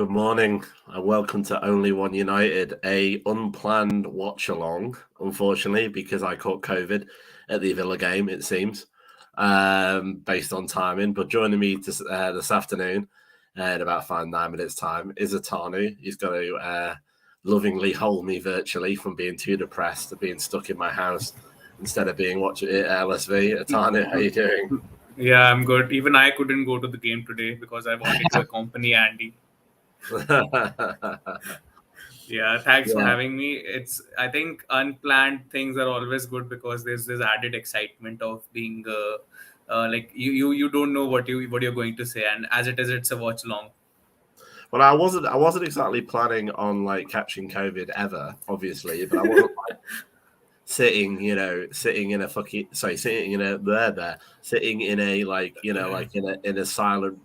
Good morning and welcome to Only One United, a unplanned watch-along, unfortunately, because I caught COVID at the Villa game, it seems, based on timing. But joining me this afternoon in about 9 minutes' time is Atanu. He's going to lovingly hold me virtually from being too depressed to being stuck in my house instead of being watching LSV. Atanu, how you doing? Yeah, I'm good. Even I couldn't go to the game today because I wanted to accompany Andy. Yeah, thanks for having me. I think unplanned things are always good because there's this added excitement of being like you don't know what you're going to say, and as it is, it's a watch along. Well, I wasn't exactly planning on like catching COVID ever, obviously, but I wasn't like sitting in a sitting in a silent,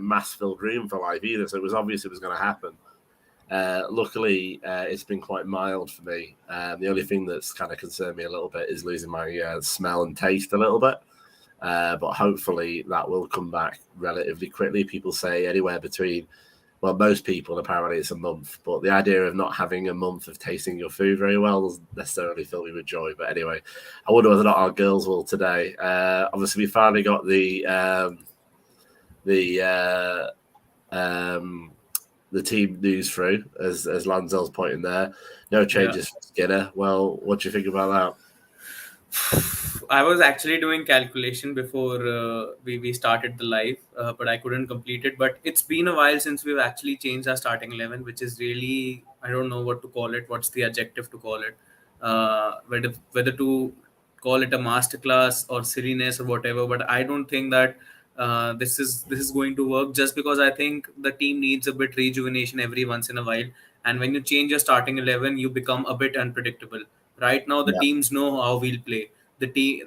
mass filled room for life either. So it was obvious it was going to happen. Luckily, it's been quite mild for me. The only thing that's kind of concerned me a little bit is losing my smell and taste a little bit. But hopefully that will come back relatively quickly. People say anywhere between, well, most people apparently it's a month. But the idea of not having a month of tasting your food very well doesn't necessarily fill me with joy. But anyway, I wonder whether or not our girls will today. Obviously, we finally got the team news through, as Lanzel's pointing there. No changes for Skinner. Well, what do you think about that? I was actually doing calculation before we started the live, but I couldn't complete it. But it's been a while since we've actually changed our starting 11, which is really, I don't know what to call it. What's the adjective to call it? Whether to call it a masterclass or silliness or whatever. But I don't think that this is going to work, just because I think the team needs a bit rejuvenation every once in a while. And when you change your starting 11, you become a bit unpredictable. Right now, the teams know how we'll play. The team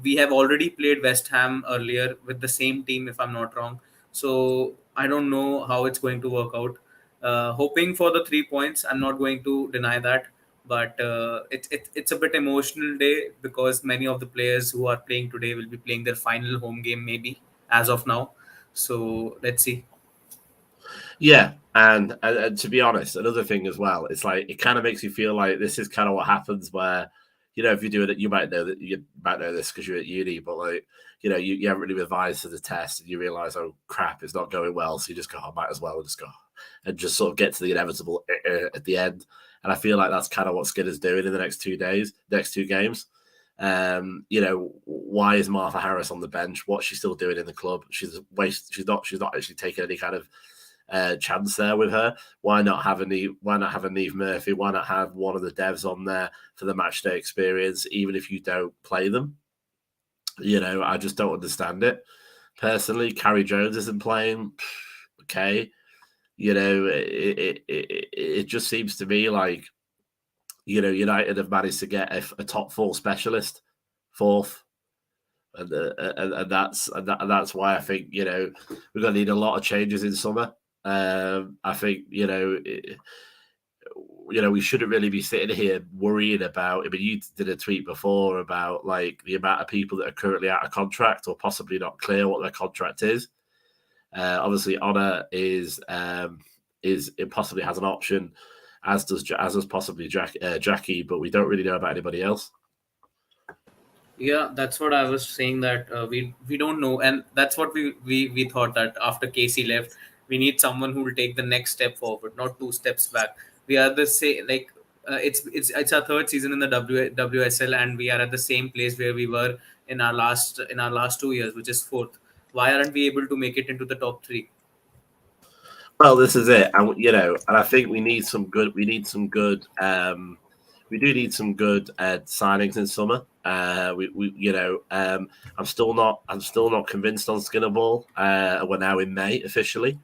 we have already played West Ham earlier with the same team, if I'm not wrong. So I don't know how it's going to work out. Hoping for the 3 points. I'm not going to deny that, but it's a bit emotional day because many of the players who are playing today will be playing their final home game, maybe as of now. So let's see. Yeah, and to be honest, another thing as well, it's like it kind of makes you feel like this is kind of what happens where, if you do it, you might know this because you're at uni, but like, you haven't really revised for the test and you realize, oh crap, it's not going well, so you just go, I might as well just go and just sort of get to the inevitable at the end. And I feel like that's kind of what Skinner's doing in the next 2 games. Why is Martha Harris on the bench? What's she still doing in the club? She's not actually taking any kind of chance there with her. Why not have a Neve Murphy? Why not have one of the devs on there for the match day experience, even if you don't play them? I just don't understand it. Personally, Carrie Jones isn't playing. Okay. It just seems to me like, United have managed to get a top 4 specialist, fourth. And that's why I think, we're going to need a lot of changes in summer. I think we shouldn't really be sitting here worrying about. I mean, you did a tweet before about like the amount of people that are currently out of contract or possibly not clear what their contract is. Obviously, Honor is it possibly has an option, as does possibly Jackie, but we don't really know about anybody else. Yeah, that's what I was saying, that we don't know, and that's what we thought, that after Casey left, we need someone who will take the next step forward, not 2 steps back. We are the same, like it's our 3rd season in the WSL, and we are at the same place where we were in our last 2 years, which is 4th. Why aren't we able to make it into the top 3? Well, this is it, and and I think we do need some good signings in summer. I'm still not convinced on Skinner Ball. We're now in May officially.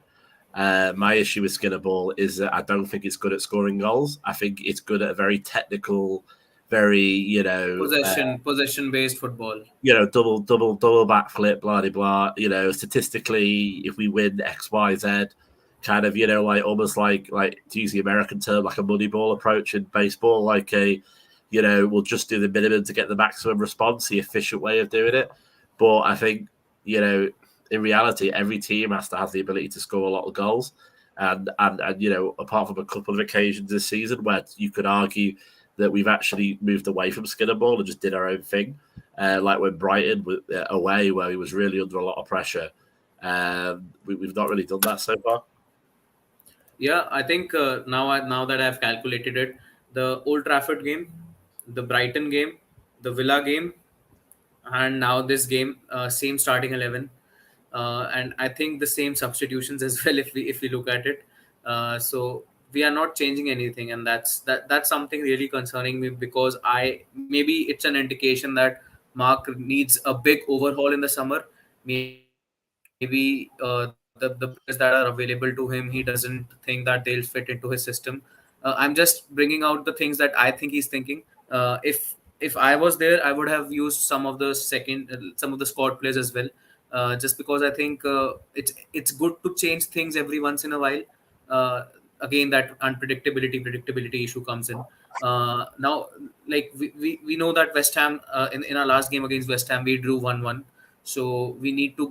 My issue with Skinner Ball is that I don't think it's good at scoring goals. I think it's good at a very technical, very possession based football. Double backflip, blah blah blah. Statistically, if we win X, Y, Z, kind of like almost like to use the American term, like a money ball approach in baseball, like we'll just do the minimum to get the maximum response, the efficient way of doing it. But I think in reality, every team has to have the ability to score a lot of goals. and apart from a couple of occasions this season where you could argue that we've actually moved away from Skinner ball and just did our own thing, like when Brighton away, where he was really under a lot of pressure. We've not really done that so far. Yeah, I think now that I've calculated it, the Old Trafford game, the Brighton game, the Villa game, and now this game, same starting 11, and I think the same substitutions as well. If we look at it, so we are not changing anything, and that's something really concerning me, because maybe it's an indication that Mark needs a big overhaul in the summer. Maybe the players that are available to him, he doesn't think that they'll fit into his system. I'm just bringing out the things that I think he's thinking. If I was there, I would have used some of the squad players as well, just because I think it's good to change things every once in a while. Uh, Again, that predictability issue comes in. Now, like we know that West Ham, in our last game against West Ham, we drew 1-1. So we need to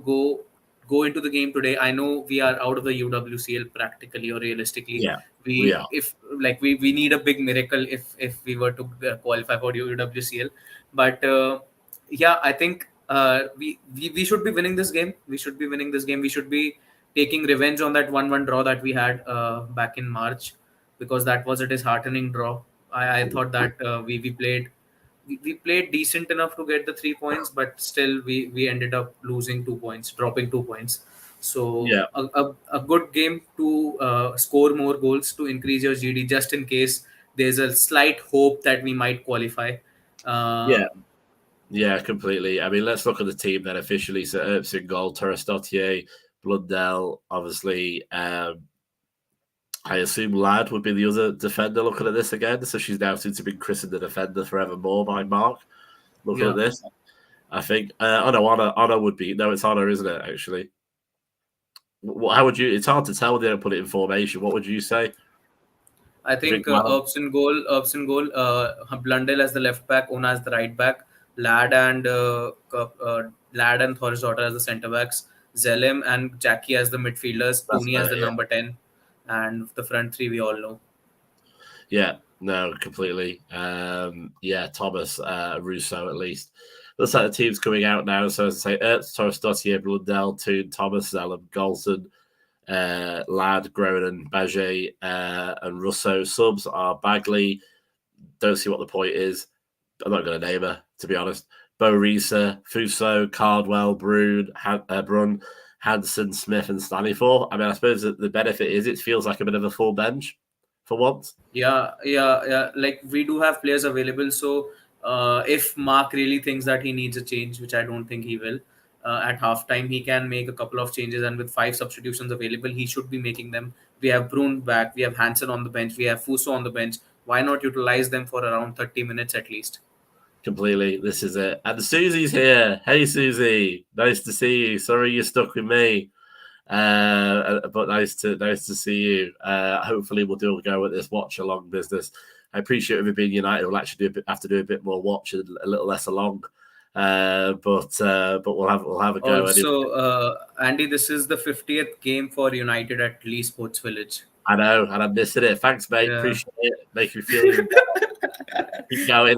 go into the game today. I know we are out of the UWCL practically or realistically. Yeah, we are. We need a big miracle if we were to qualify for UWCL. But yeah, I think we should be winning this game. We should be winning this game. We should be taking revenge on that 1-1 draw that we had back in March, because that was a disheartening draw. I thought that we played decent enough to get the 3 points, but still we ended up losing 2 points, dropping 2 points. So Yeah. a good game to score more goals to increase your GD, just in case there's a slight hope that we might qualify. Yeah, completely. I mean, let's look at the team then officially. So Earps in goal, Torres-Dottier, Blundell, obviously. I assume Ladd would be the other defender looking at this again. So she's now seems to be christened the defender forevermore by Mark. Looking at this. I think, Honor would be. No, it's Honor, isn't it, actually? How would you? It's hard to tell when they don't put it in formation. What would you say? I think Earps in goal, Blundell as the left back, Ona as the right back, Ladd and Thor's daughter as the centre backs, Zelim and Jackie as the midfielders, Tooney as the number 10, and the front three we all know. Yeah, no, completely. Thomas, Russo at least. Looks like the team's coming out now. So as I say, Ertz, Torres-Dottier, Blundell, Toon, Thomas, Zelim, Golson, Ladd, Groningen, Baget, and Russo. Subs are Bagley. Don't see what the point is. I'm not going to name her, to be honest. Bo Risa, Fuso, Cardwell, Brun, Hansen, Smith, and Stanifor. I mean, I suppose that the benefit is it feels like a bit of a full bench for once. Yeah. Like, we do have players available. So if Mark really thinks that he needs a change, which I don't think he will, at halftime, he can make a couple of changes. And with 5 substitutions available, he should be making them. We have Brun back. We have Hansen on the bench. We have Fuso on the bench. Why not utilize them for around 30 minutes at least? Completely. This is it. And Susie's here. Hey, Susie. Nice to see you. Sorry you're stuck with me. But nice to see you. Hopefully we'll do a go at this watch along business. I appreciate if being United. We'll actually have to do a bit more watch and a little less along. But we'll have a go. Also, Andy, this is the 50th game for United at Leigh Sports Village. I know, and I'm missing it. Thanks, mate. Yeah. Appreciate it. Make me feel even better. Keep going.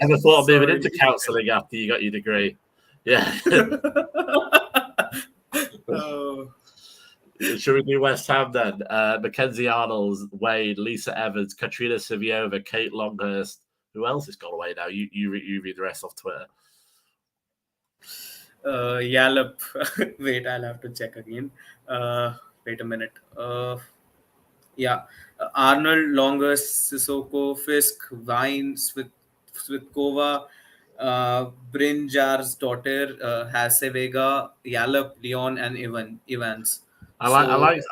Ever thought of moving into counselling after you got your degree? Yeah. Should we do West Ham then? Mackenzie Arnold, Wade, Lisa Evans, Katrina Saviova, Kate Longhurst. Who else has gone away now? You read the rest off Twitter. Yallop. Wait, I'll have to check again. Wait a minute. Arnold, Longhurst, Sissoko, Fisk, Vines, Svitkova, Brinjar's daughter, Hasevega, Yallop, Leon, and Evans. I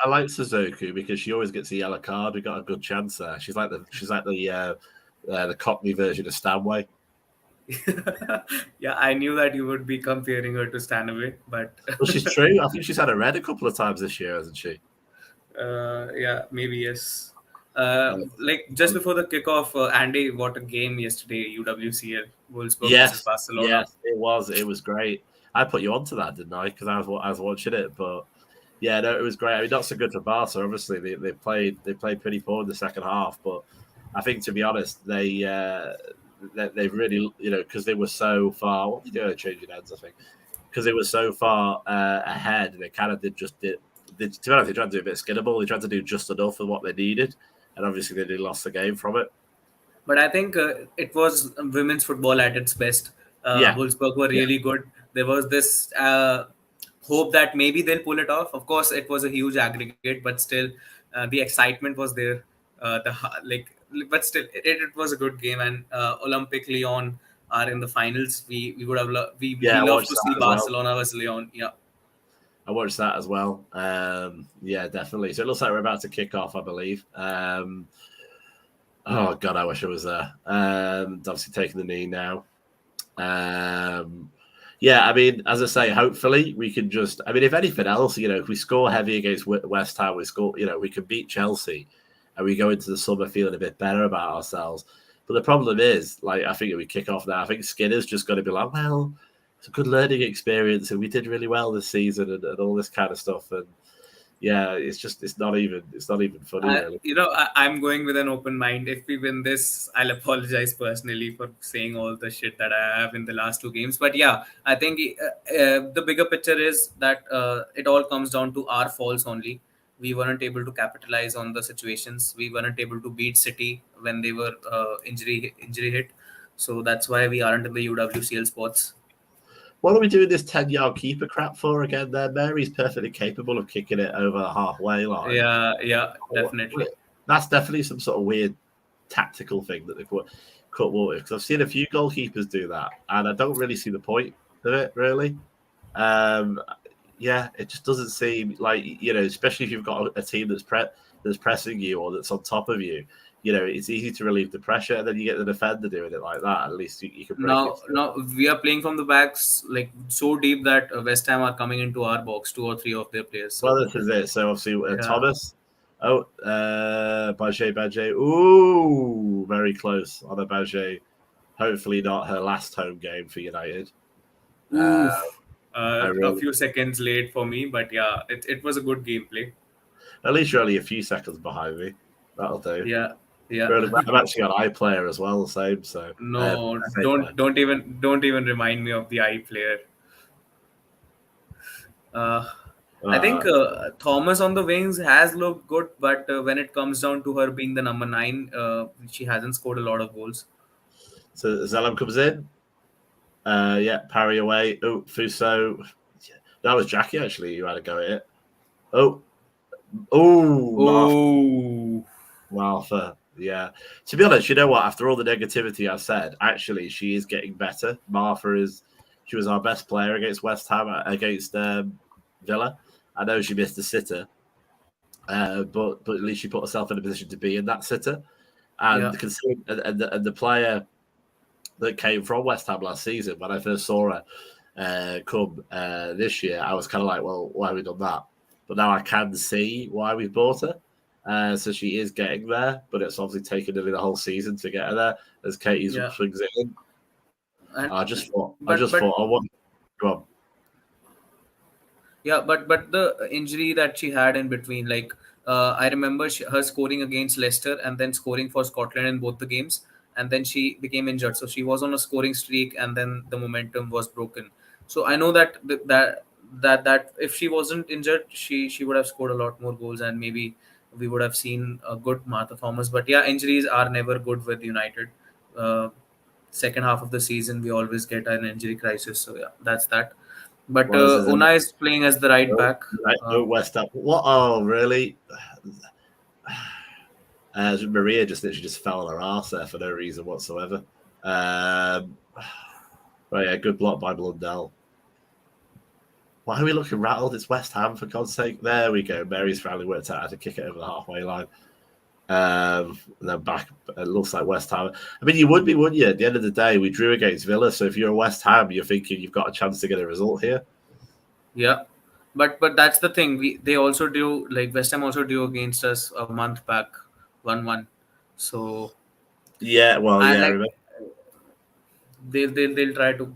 like Suzuki because she always gets a yellow card. We got a good chance there. She's like the Cockney version of Stanway. Yeah, I knew that you would be comparing her to Stanway, but well, she's true. I think she's had a red a couple of times this year, hasn't she? Yeah, maybe yes. Like just before the kickoff, Andy, what a game yesterday! UWCL Wolfsburg versus Barcelona. Yes, it was. It was great. I put you onto that, didn't I? Because I was watching it, but Yeah, no, it was great. I mean, not so good for Barca. Obviously, they played pretty poor in the second half, but I think, to be honest, they really, because they were so far. What did they do? Changing ends, I think, because they were so far ahead. They kind of did. To be honest, they tried to do a bit skinnable. They tried to do just enough of what they needed, and obviously they lost the game from it. But I think it was women's football at its best. Yeah, Wolfsburg were yeah, really good. There was this hope that maybe they'll pull it off. Of course, it was a huge aggregate, but still, the excitement was there. But still, it was a good game. And Olympic Lyon are in the finals. We would have we yeah. I love watched to that see as well. Barcelona versus Lyon. Yeah. I watched that as well. Yeah, definitely. So it looks like we're about to kick off, I believe. Oh God, I wish I was there. Obviously taking the knee now. Yeah, I mean, as I say, hopefully we can just. I mean, if anything else, if we score heavy against West Ham, we can beat Chelsea, and we go into the summer feeling a bit better about ourselves. But the problem is, I think if we kick off now, I think Skinner's just going to be like, well, it's a good learning experience, and we did really well this season, and all this kind of stuff. And yeah, it's not even funny, really. I'm going with an open mind. If we win this, I'll apologize personally for saying all the shit that I have in the last two games. But yeah, I think the bigger picture is that it all comes down to our faults only. We weren't able to capitalize on the situations. We weren't able to beat City when they were injury hit. So that's why we aren't in the UWCL spots. What are we doing this 10-yard keeper crap for again there? Mary's perfectly capable of kicking it over the halfway line. Yeah, definitely. That's definitely some sort of weird tactical thing that they've cut water, because I've seen a few goalkeepers do that, and I don't really see the point of it, really. Yeah, it just doesn't seem like, especially if you've got a team that's pressing you or that's on top of you. It's easy to relieve the pressure, and then you get the defender doing it like that. At least you can break it. Now we are playing from the backs like so deep that West Ham are coming into our box, two or three of their players. So Well, this is it. So obviously, yeah. Thomas. Oh, Badge. Ooh, very close on a Badge. Hopefully not her last home game for United. A few seconds late for me, but yeah, it was a good gameplay. At least you're only a few seconds behind me. That'll do. Yeah. I'm actually on iPlayer as well, the same. So no, don't even remind me of the iPlayer. I think Thomas on the wings has looked good, but when it comes down to her being the number 9, she hasn't scored a lot of goals. So Zelam comes in. Yeah, parry away. Oh, Fuso. That was Jackie actually who had a go at it. Martha. Yeah. To be honest, you know what? After all the negativity I've said, actually, she is getting better. She was our best player against West Ham, against Villa. I know she missed a sitter, but at least she put herself in a position to be in that sitter. And the player that came from West Ham last season, when I first saw her come this year, I was kind of like, well, why have we done that? But now I can see why we bought her. So she is getting there, but it's obviously taken nearly the whole season to get her there as Katie's swings it in. I just thought, go on. Yeah, but the injury that she had in between, I remember her scoring against Leicester and then scoring for Scotland in both the games, and then she became injured. So she was on a scoring streak, and then the momentum was broken. So I know that if she wasn't injured, she would have scored a lot more goals, and maybe we would have seen a good Martha Thomas. But yeah, injuries are never good with United. Second half of the season, we always get an injury crisis. So yeah, that's that. But Unai is playing as the right back. West Ham. What? Oh, really? Maria just fell on her arse there for no reason whatsoever. Right, yeah, good block by Blundell. Why are we looking rattled? It's West Ham, for God's sake. There we go. Mary's finally worked out how to kick it over the halfway line. And then back, it looks like West Ham. I mean, you would be, wouldn't you? At the end of the day, we drew against Villa. So if you're a West Ham, you're thinking you've got a chance to get a result here. Yeah. But that's the thing. They also do, like West Ham also drew against us a month back, 1-1. So yeah, well, they'll try to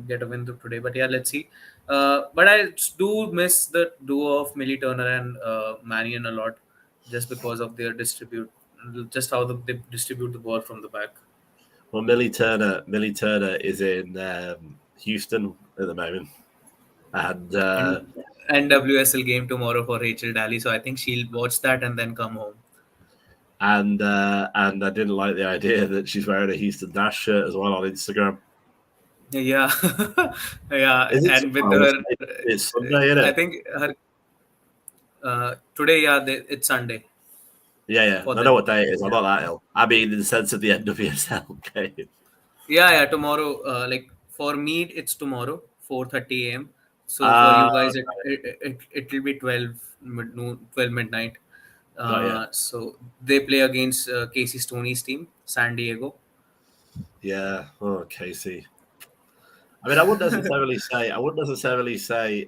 get a win today. But yeah, let's see. But I do miss the duo of Millie Turner and Mannion a lot, just because of their just how they distribute the ball from the back. Well, Millie Turner is in Houston at the moment, and And NWSL game tomorrow for Rachel Daly, so I think she'll watch that and then come home. and I didn't like the idea that she's wearing a Houston Dash shirt as well on Instagram. Yeah, yeah, Is it and with tomorrow? her, It's Sunday, isn't I it? think her today, yeah, it's Sunday Yeah. for I know them. what day it is. I'm Yeah, not that ill. I mean, in the sense of the NWSL game. yeah, tomorrow. Like for me, it's tomorrow, 4:30 a.m. So for Ah, you guys, it will be 12 midnight. got you. So they play against Casey Stoney's team, San Diego. Yeah. Oh, Casey. I mean, I wouldn't necessarily say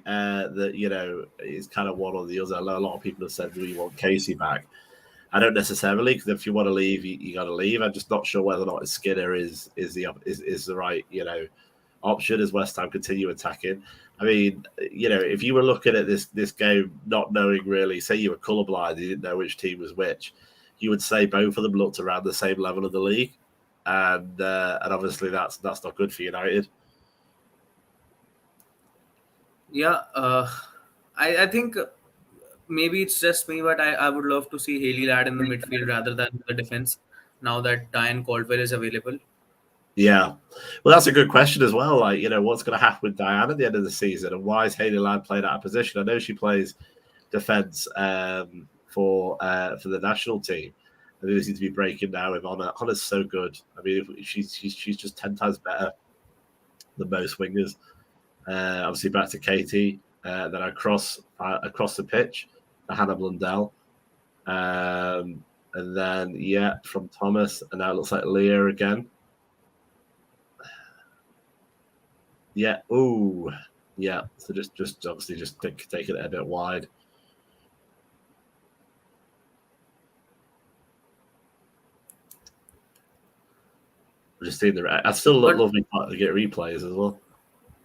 that it's kind of one or the other. I know a lot of people have said, "Do you want Casey back?" I don't necessarily, because if you want to leave, you got to leave. I'm just not sure whether or not Skinner is the right option as West Ham continue attacking. I mean, if you were looking at this game, not knowing really, say you were colourblind, you didn't know which team was which, you would say both of them looked around the same level of the league, and obviously that's not good for United. Yeah, I think maybe it's just me, but I would love to see Haley Ladd in the midfield rather than the defense. Now that Diane Caldwell is available. Yeah, well, that's a good question as well. Like, what's going to happen with Diane at the end of the season, and why is Hayley Ladd playing out of position? I know she plays defence for the national team. I think they seem to be breaking down with Honor. Honor's so good. I mean, she's just 10 times better than most wingers. Obviously, back to Katie. Then across the pitch, to Hannah Blundell. And then, from Thomas. And now it looks like Leah again. Yeah. Ooh. Yeah. So just obviously just take it a bit wide. Just seeing I still But love to get replays as well.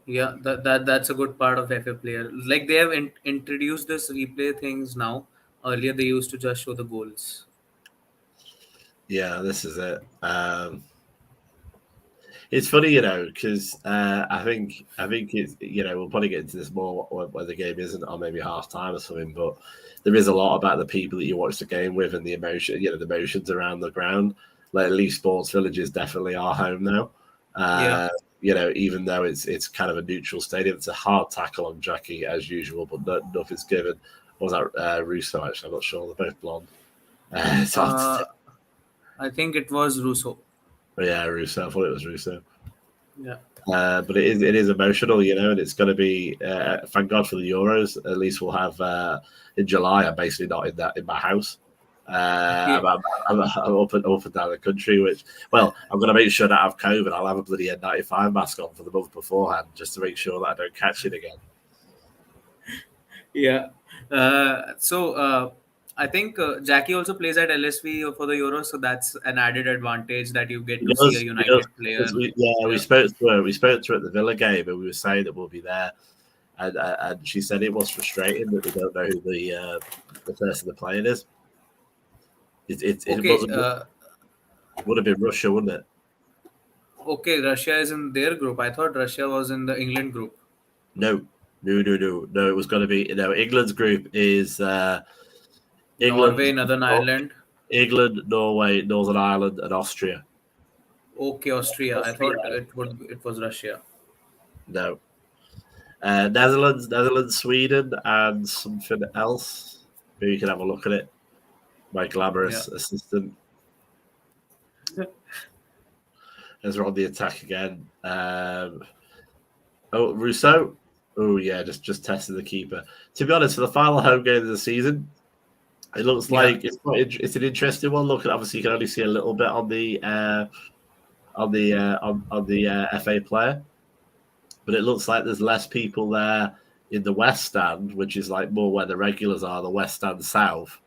yeah, that's a good part of FA player. Like they have introduced this replay things now. Earlier they used to just show the goals. Yeah, this is it. It's funny, because I think it's we'll probably get into this more when the game isn't, or maybe half time or something. But there is a lot about the people that you watch the game with and the emotion, the emotions around the ground. Like Leigh Sports Village is definitely our home now. Yeah. Even though it's kind of a neutral stadium, it's a hard tackle on Jackie as usual, but nothing's given. What was that Russo? Actually, I'm not sure. They're both blonde. It's hard to say. I think it was Russo. Yeah, Russo. I thought it was Russo. Yeah. But it is emotional, and it's going to be. Thank God for the Euros. At least we'll have in July. I'm basically not in my house. Yeah. I'm up and down the country. Which, well, I'm going to make sure that I have COVID. I'll have a bloody N95 mask on for the month beforehand, just to make sure that I don't catch it again. Yeah. So I think Jackie also plays at LSV for the Euros, so that's an added advantage that you get to see a He does, United player. because we spoke to her. We spoke to her at the Villa game, and we were saying that we'll be there. And she said it was frustrating that they don't know who the person they're playing is. It Okay. would have been Russia, wouldn't it? Okay, Russia is in their group. I thought Russia was in the England group. No. It was going to be England's group is Norway, Northern Ireland. England, Norway, Northern Ireland, and Austria. Okay, Austria. I thought it was Russia. No. Netherlands, Sweden, and something else. Maybe you can have a look at it. My glamorous assistant. As we're on the attack again. Rousseau. Oh yeah, just testing the keeper. To be honest, for the final home game of the season, it looks like it's an interesting one. Look, obviously you can only see a little bit on the FA player, but it looks like there's less people there in the West Stand, which is like more where the regulars are, the West Stand South,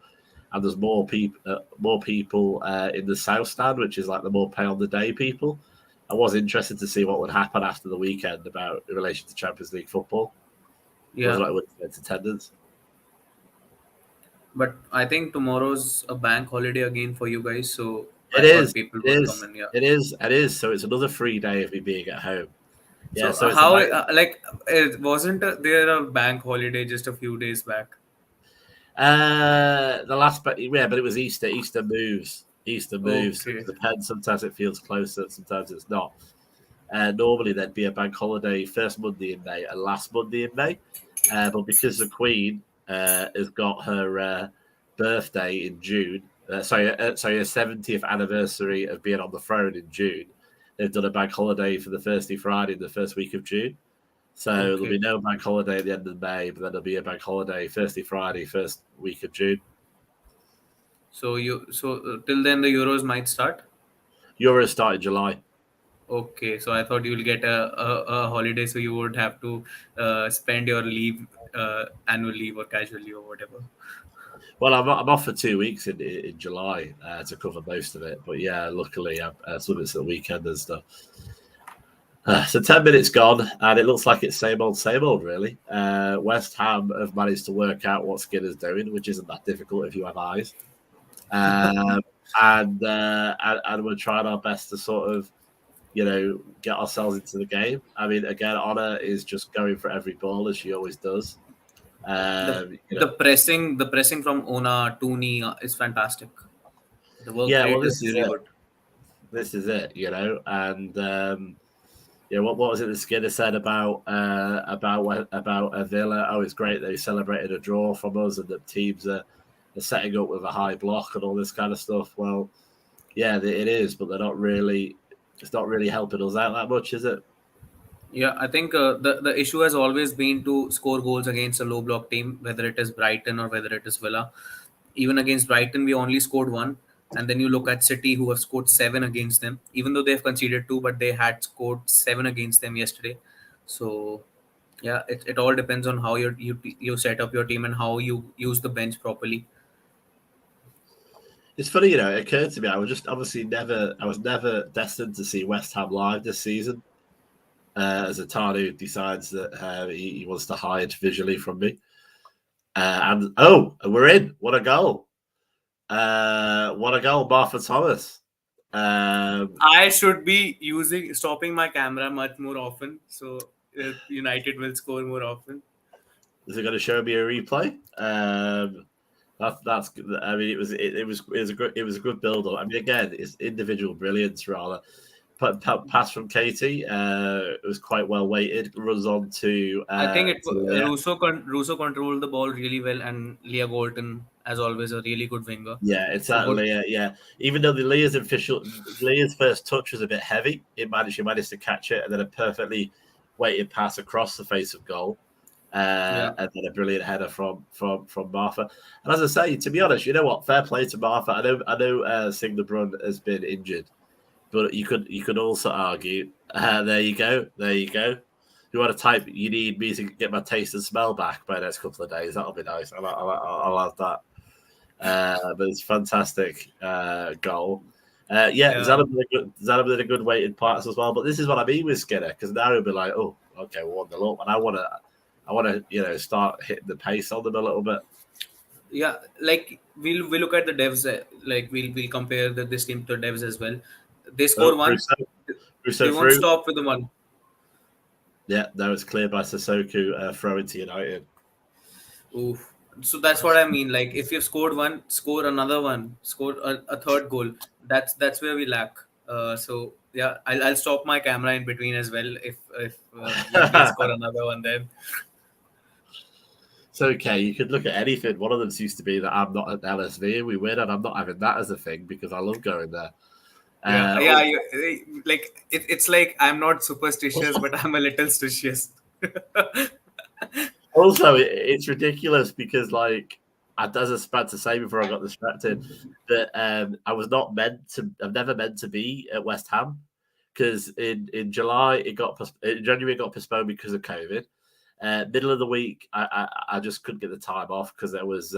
and there's more people in the South Stand, which is like the more pay on the day people. I was interested to see what would happen after the weekend in relation to Champions League football. Yeah, Wasn't like its attendance. but I think tomorrow's a bank holiday again for you guys, so It I thought is. people It would come is. in. Yeah. It is. It is. So it's another free day of me being at home. Yeah. So So it's a how bank. like wasn't there a bank holiday just a few days back? The last, but yeah, but it was Easter. Easter moves. Easter moves. So Okay. it depends. Sometimes it feels closer. Sometimes it's not. Normally there'd be a bank holiday first Monday in May and last Monday in May, but because the Queen has got her birthday in June, sorry, her 70th anniversary of being on the throne in June, they've done a bank holiday for the Thursday, Friday, the first week of June. So there'll be Okay. no bank holiday at the end of May, but then there'll be a bank holiday Thursday, Friday, first week of June. So till then the Euros might start. Euros start in July. Okay, so I thought you'll get a holiday, so you would have to spend your leave, annual leave or casual leave or whatever. Well, I'm off for 2 weeks in July to cover most of it. But yeah, luckily, some of it's at the weekend and stuff. So 10 minutes gone, and it looks like it's same old, really. West Ham have managed to work out what Skinner's doing, which isn't that difficult if you have eyes. Um, and we're trying our best to sort of, get ourselves into the game. I mean, again, Honor is just going for every ball as she always does. The Um, you know, the pressing from Ona Tooney is fantastic. The work yeah, well, rate this is is really it. good. This is it, and what was it that Skinner said about a Villa? Oh, it's great they celebrated a draw from us, and that teams are setting up with a high block and all this kind of stuff. Well, yeah, it is, but they're not really. It's not really helping us out that much, is it? Yeah, I think the issue has always been to score goals against a low block team, whether it is Brighton or whether it is Villa. Even against Brighton, we only scored one. And then you look at City, who have scored seven against them, even though they've conceded two, but they had scored seven against them yesterday. So, yeah, it all depends on how you set up your team and how you use the bench properly. It's funny, it occurred to me. I was just obviously I was never destined to see West Ham live this season. As Atanu decides that he wants to hide visually from me. And we're in. What a goal. What a goal, Martha Thomas. I should be stopping my camera much more often, so United will score more often. Is it going to show me a replay? That's. I mean, it was a good build up. I mean, again, it's individual brilliance rather. Pass from Katie. It was quite well weighted. Runs on to. I think Leah. Russo controlled the ball really well, and Leah Golden, as always, a really good winger. Yeah, it's So that good. Leah. Yeah, even though Leah's first touch was a bit heavy, she managed to catch it, and then a perfectly weighted pass across the face of goal. Yeah. And then a brilliant header from Martha. And as I say, to be honest, you know what? Fair play to Martha. I know Singh de Brun has been injured, but you could also argue. There you go. You want to type? You need me to get my taste and smell back by the next couple of days. That'll be nice. I'll have that. But it's a fantastic goal. Yeah, Yeah. Zana did a good weighted parts as well. But this is what I mean with Skinner, because now he'll be like, oh, okay, we're 1-0 up, and I want to start hitting the pace on them a little bit. Yeah, like we'll look at the devs. Like we'll compare this team to the devs as well. They score one. Russo They won't through. stop with the one. Yeah, no, it's clear by Sissoko throwing to United. Oof. So that's what I mean. Like if you've scored one, score another one, score a third goal. That's where we lack. So yeah, I'll stop my camera in between as well if we'll score another one then. It's okay. You could look at anything. One of them used to be that I'm not at LSV and we win, and I'm not having that as a thing because I love going there. It's like I'm not superstitious, but I'm a little stitious. Also, it's ridiculous because, like, as I was about to say before I got distracted, that I'm never meant to be at West Ham because in July in January it got postponed because of COVID. Middle of the week, I just couldn't get the time off because it was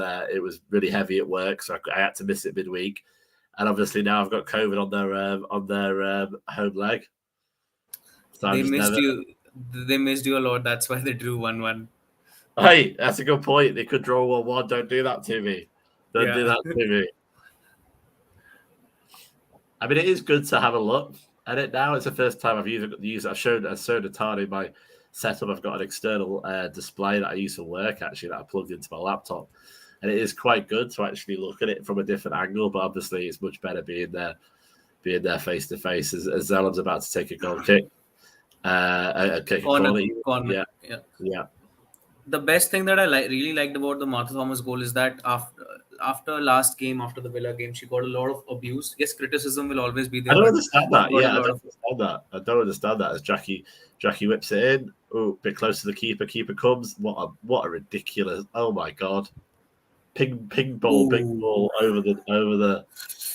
really heavy at work, so I had to miss it midweek. And obviously now I've got COVID on their home leg, so I'm They just missed never. you. They missed you a lot. That's why they drew 1-1. Hey, that's a good point. They could draw 1-1. Don't do that to me. Don't do Yeah. that to me. I mean, it is good to have a look at it now. It's the first time I've used it. I've shown Atanu my setup. I've got an external display that I use for work, actually, that I plugged into my laptop. And it is quite good to actually look at it from a different angle. But obviously, it's much better being there face to face as Zeland's about to take a goal kick. Kick a corner. Corner. Yeah. The best thing that I really liked about the Martha Thomas goal is that after last game, after the Villa game, she got a lot of abuse. Yes, criticism will always be there. I don't but understand that. got a Yeah, I lot don't understand that. I don't understand that. As Jackie whips it in, oh, a bit close to the keeper. Keeper comes. What a ridiculous! Oh my god! Ping ball, big ball over the.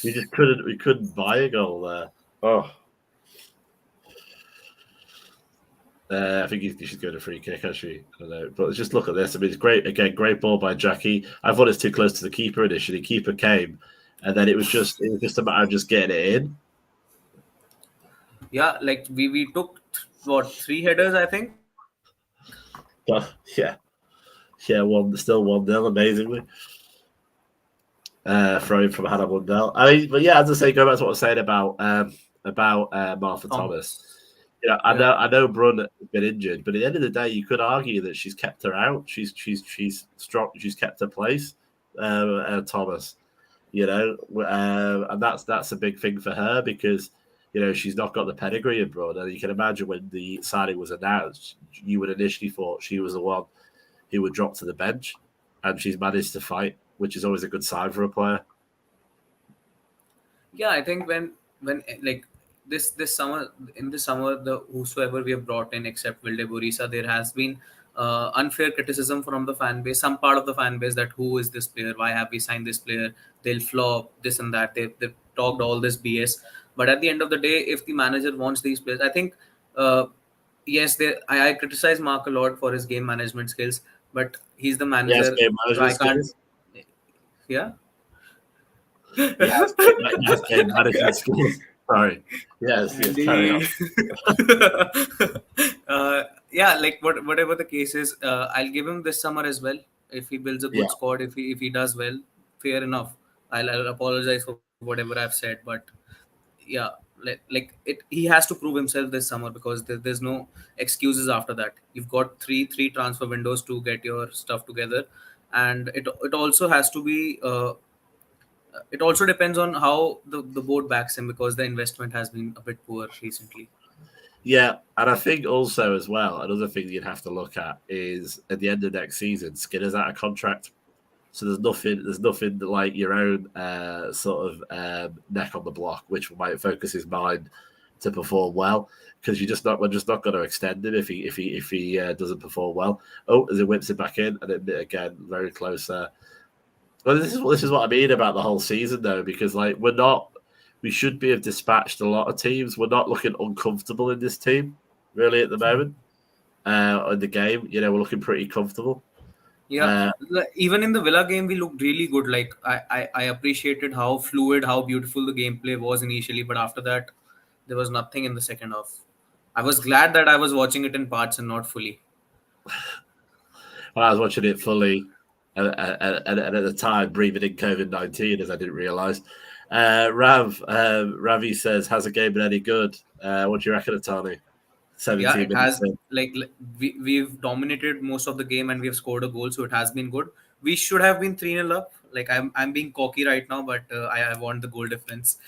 We couldn't buy a goal there. Oh. I think you should go to free kick, actually. I don't know. But just look at this. I mean, it's great. Again, great ball by Jackie. I thought it's too close to the keeper initially. Keeper came, and then it was just a matter of just getting it in. Yeah, like we took 3 headers, I think. But yeah, 1-0, amazingly. Throwing from Hannah Mundell. I mean, but yeah, as I say, go back to what I was saying about Martha Thomas. I know Brun has been injured, but at the end of the day, you could argue that she's kept her out. She's strong. She's kept her place, Thomas. And that's a big thing for her because she's not got the pedigree of Brun. And you can imagine when the signing was announced, you would initially thought she was the one who would drop to the bench, and she's managed to fight, which is always a good sign for a player. Yeah, I think when like this summer, the whosoever we have brought in except Vilde Borisa, there has been unfair criticism from the fan base, some part of the fan base, that who is this player, why have we signed this player, they'll flop, this and that. They've talked all this BS, but at the end of the day, if the manager wants these players, I think yes, I criticize Mark a lot for his game management skills, but he's the manager. Game management skills. Yeah. Yes, game management skills. Sorry. Yes, carry on. Yeah, like whatever the case is, I'll give him this summer as well. If he builds a good squad, if he does well, fair enough. I'll apologize for whatever I've said, but yeah, he has to prove himself this summer because there's no excuses after that. You've got three transfer windows to get your stuff together, and it also has to be. It also depends on how the board backs him because the investment has been a bit poor recently. Yeah, and I think also as well, another thing you'd have to look at is at the end of next season, Skinner's out of contract. So there's nothing like your own sort of neck on the block, which might focus his mind to perform well, because we're just not going to extend him if he doesn't perform well. Oh, as it whips it back in, and it, again very close there. Well, this is what I mean about the whole season, though, because like we should be have dispatched a lot of teams. We're not looking uncomfortable in this team, really, at the moment. In the game, we're looking pretty comfortable. Yeah, even in the Villa game, we looked really good. Like I appreciated how fluid, how beautiful the gameplay was initially, but after that, there was nothing in the second half. I was glad that I was watching it in parts and not fully. Well, I was watching it fully, and at the time breathing in COVID-19, as I didn't realise. Ravi says, "Has the game been any good? What do you reckon, Atanu?" 17 it minutes has. We've dominated most of the game and we have scored a goal, so it has been good. We should have been 3-0 up. Like I'm being cocky right now, but I want the goal difference.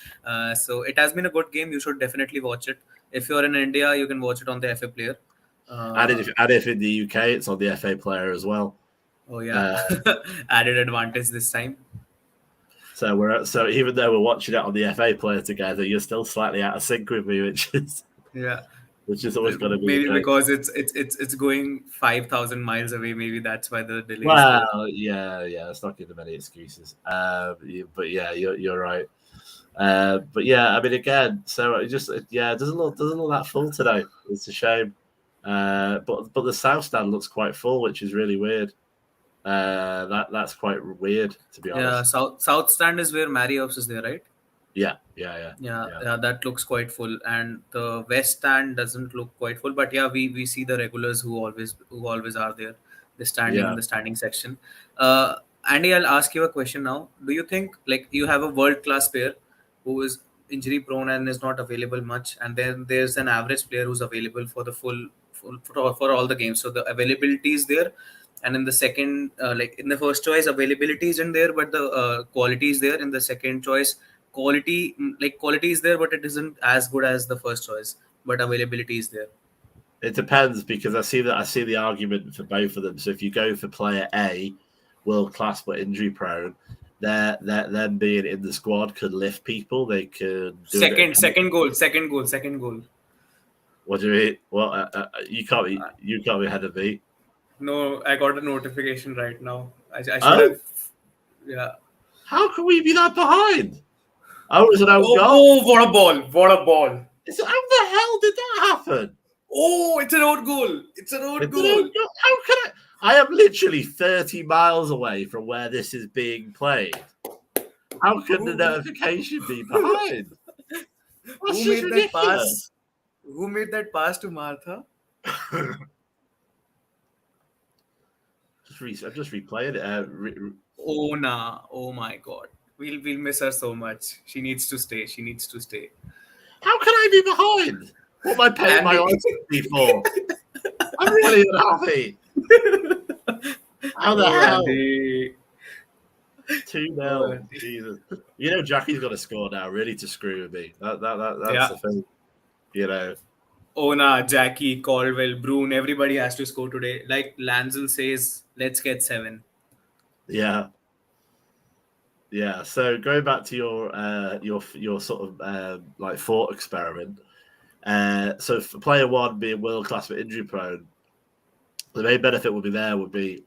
So it has been a good game. You should definitely watch it. If you're in India, you can watch it on the FA Player. And if in the UK, it's on the FA Player as well. Oh yeah, added advantage this time. So even though we're watching it on the FA Player together, you're still slightly out of sync with me, which is always going to be maybe because it's going 5,000 miles away. Maybe that's why the delay. Well, yeah, it's not giving them any excuses. But yeah, you're right. But yeah, I mean, again, so it doesn't look that full today. It's a shame. But the South stand looks quite full, which is really weird. That's quite weird, to be honest. Yeah, South stand is where Marriott is there, right? Yeah. That looks quite full, and the West stand doesn't look quite full. But yeah, we see the regulars who always are there. the standing in the standing section. Andy, I'll ask you a question now. Do you think like you have a world class player who is injury prone and is not available much, and then there's an average player who's available for the for all the games? So the availability is there, and in the second, like in the first choice, availability isn't there, but the quality is there. In the second choice, quality is there, but it isn't as good as the first choice, but availability is there. It depends, because I see the argument for both of them. So if you go for player A, world class but injury prone, them being in the squad could lift people. They could do second goal. What do you mean? Well, you can't be ahead of me. No, I got a notification right now. I should Oh? have. Yeah. How can we be that behind? Oh, it was an own goal. Oh, what a ball! What a ball! How the hell did that happen? Oh, it's an own goal. It's an own goal. How can I am literally 30 miles away from where this is being played. How can the notification be behind? That's just ridiculous. Who made that pass to Martha? I'm just replaying it. Oh my God. We'll miss her so much. She needs to stay. How can I be behind? What am I paying my license for? I'm really unhappy. How the hell? 2-0. Jesus. You know Jackie's got to score now, really, to screw with me. That's the thing. You know. Jackie, Caldwell, Brune, everybody has to score today. Like Lancel says, let's get 7. Yeah. Yeah. So going back to your sort of like thought experiment. So for player 1 being world class but injury prone, the main benefit would be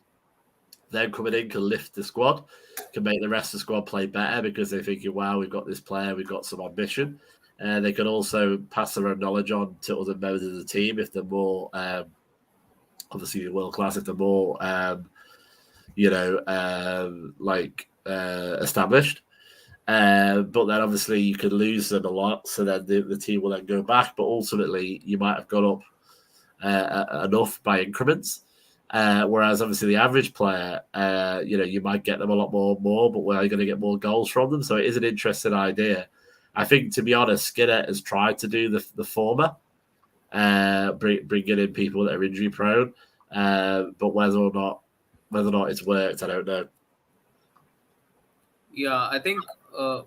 them coming in can lift the squad, can make the rest of the squad play better because they're thinking, wow, we've got this player, we've got some ambition. And they can also pass their own knowledge on to other members of the team if they're more, obviously world class, if they're more, established. But then obviously you could lose them a lot, so then the team will then go back. But ultimately, you might have got up enough by increments. Whereas obviously the average player, you might get them a lot more, but we're going to get more goals from them. So it is an interesting idea. I think, to be honest, Skinner has tried to do the former, bringing in people that are injury prone. But whether or not it's worked, I don't know. Yeah, I think. I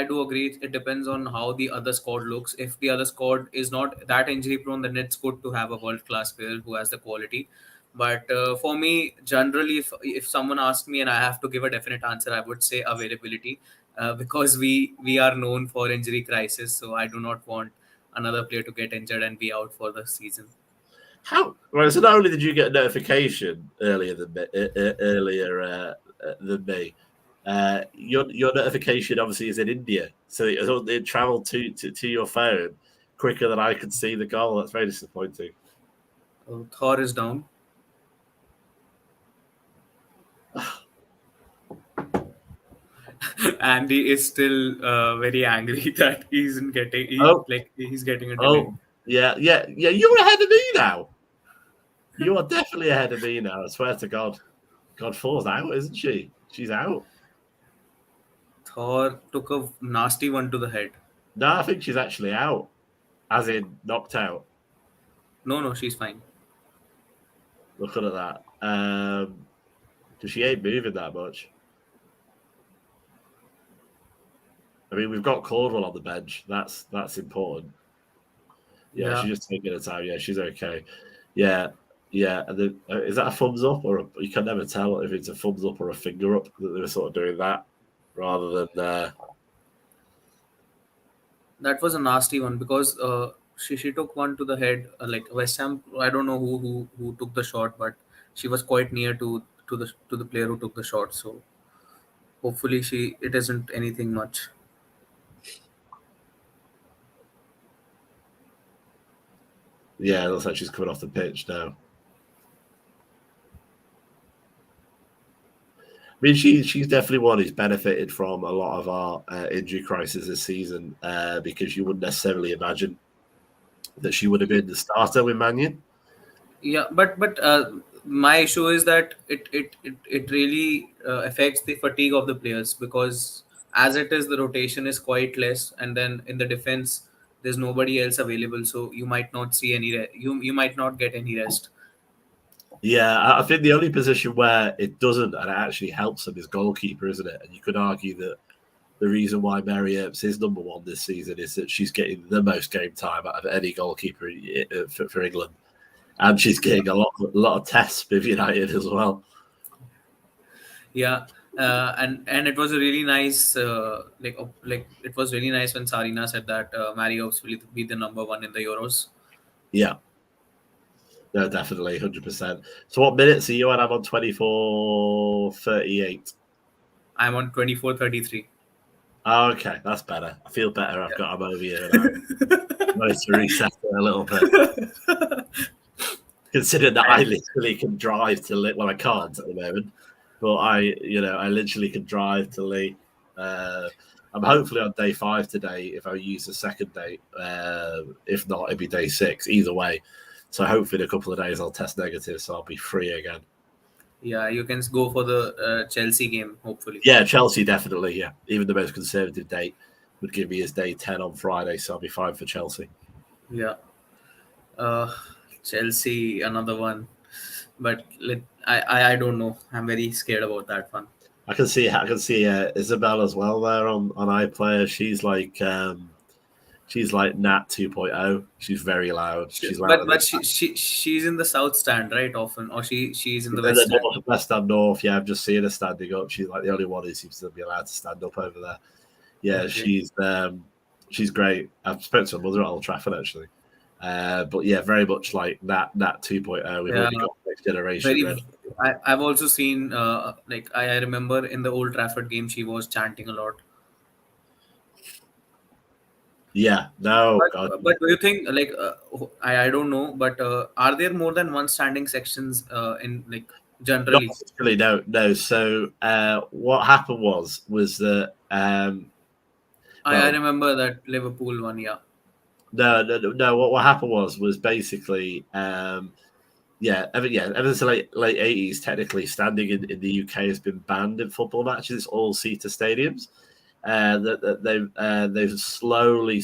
do agree. It depends on how the other squad looks. If the other squad is not that injury prone, then it's good to have a world class player who has the quality. But for me, generally, if someone asks me and I have to give a definite answer, I would say availability, because we are known for injury crisis. So I do not want another player to get injured and be out for the season. How? Well, so not only did you get a notification earlier than me, your notification obviously is in India, so it travelled to your phone quicker than I could see the goal. That's very disappointing. Thor is down. Andy is still very angry that he isn't getting. He's getting a delay. Oh, yeah. You're ahead of me now. You are definitely ahead of me now. I swear to God. God, Thor's out, isn't she? She's out. Thor took a nasty one to the head. No, I think she's actually out, as in knocked out. No, she's fine. Looking at that, because she ain't moving that much. I mean, we've got Caldwell on the bench. That's important. Yeah, she's just taking her time. Yeah, she's okay. Yeah. And is that a thumbs up, or you can never tell if it's a thumbs up or a finger up, that they're sort of doing that rather than. That was a nasty one because she took one to the head. Like West Ham, I don't know who took the shot, but she was quite near to the player who took the shot. So hopefully it isn't anything much. Yeah, it looks like she's coming off the pitch now. I mean, she's definitely one who's benefited from a lot of our injury crisis this season, because you wouldn't necessarily imagine that she would have been the starter with Man U. Yeah, but my issue is that it really affects the fatigue of the players, because as it is, the rotation is quite less, and then in the defense there's nobody else available, so you might not see any you might not get any rest. Yeah, I think the only position where it doesn't and it actually helps them is goalkeeper, isn't it? And you could argue that the reason why Mary Earps is number one this season is that she's getting the most game time out of any goalkeeper for England, and she's getting a lot of tests with United as well. Yeah, and it was a really nice like it was really nice when Sarina said that Mary Earps will be the number one in the Euros. Yeah, no, definitely, 100%. So what minutes are you on? I'm on 24:38. I'm on 24:33. Oh, okay, that's better. I feel better. I'm over here now. Nice to reset it a little bit. Considering that I literally can drive to Leigh. Well, I can't at the moment, but I literally can drive to Leigh. I'm hopefully on day 5 today if I use the second date. If not, it'd be day 6. Either way. So hopefully in a couple of days I'll test negative, so I'll be free again. Yeah, you can go for the Chelsea game, hopefully. Yeah, Chelsea definitely, yeah. Even the most conservative date would give me his day 10 on Friday, so I'll be fine for Chelsea. Yeah. Chelsea, another one. But I don't know. I'm very scared about that one. I can see Isabel as well there on iPlayer. She's like Nat 2.0. She's very loud. She's loud. But she's in the south stand, right? Often, or she's in the And west then stand. West Ham North, yeah, I've just seen her standing up. She's like the only one who seems to be allowed to stand up over there. Yeah, okay. She's great. I've spoken to her mother at Old Trafford actually. But yeah, very much like Nat 2.0. We've already got next generation. I've also seen like I remember in the Old Trafford game she was chanting a lot. Yeah, no. But do you think like I don't know, but are there more than one standing sections in like generally? Not really, no. So what happened was that I remember that Liverpool one, yeah. No. What happened was basically ever since the late 80s, technically standing in the UK has been banned in football matches. It's all seater stadiums. They've slowly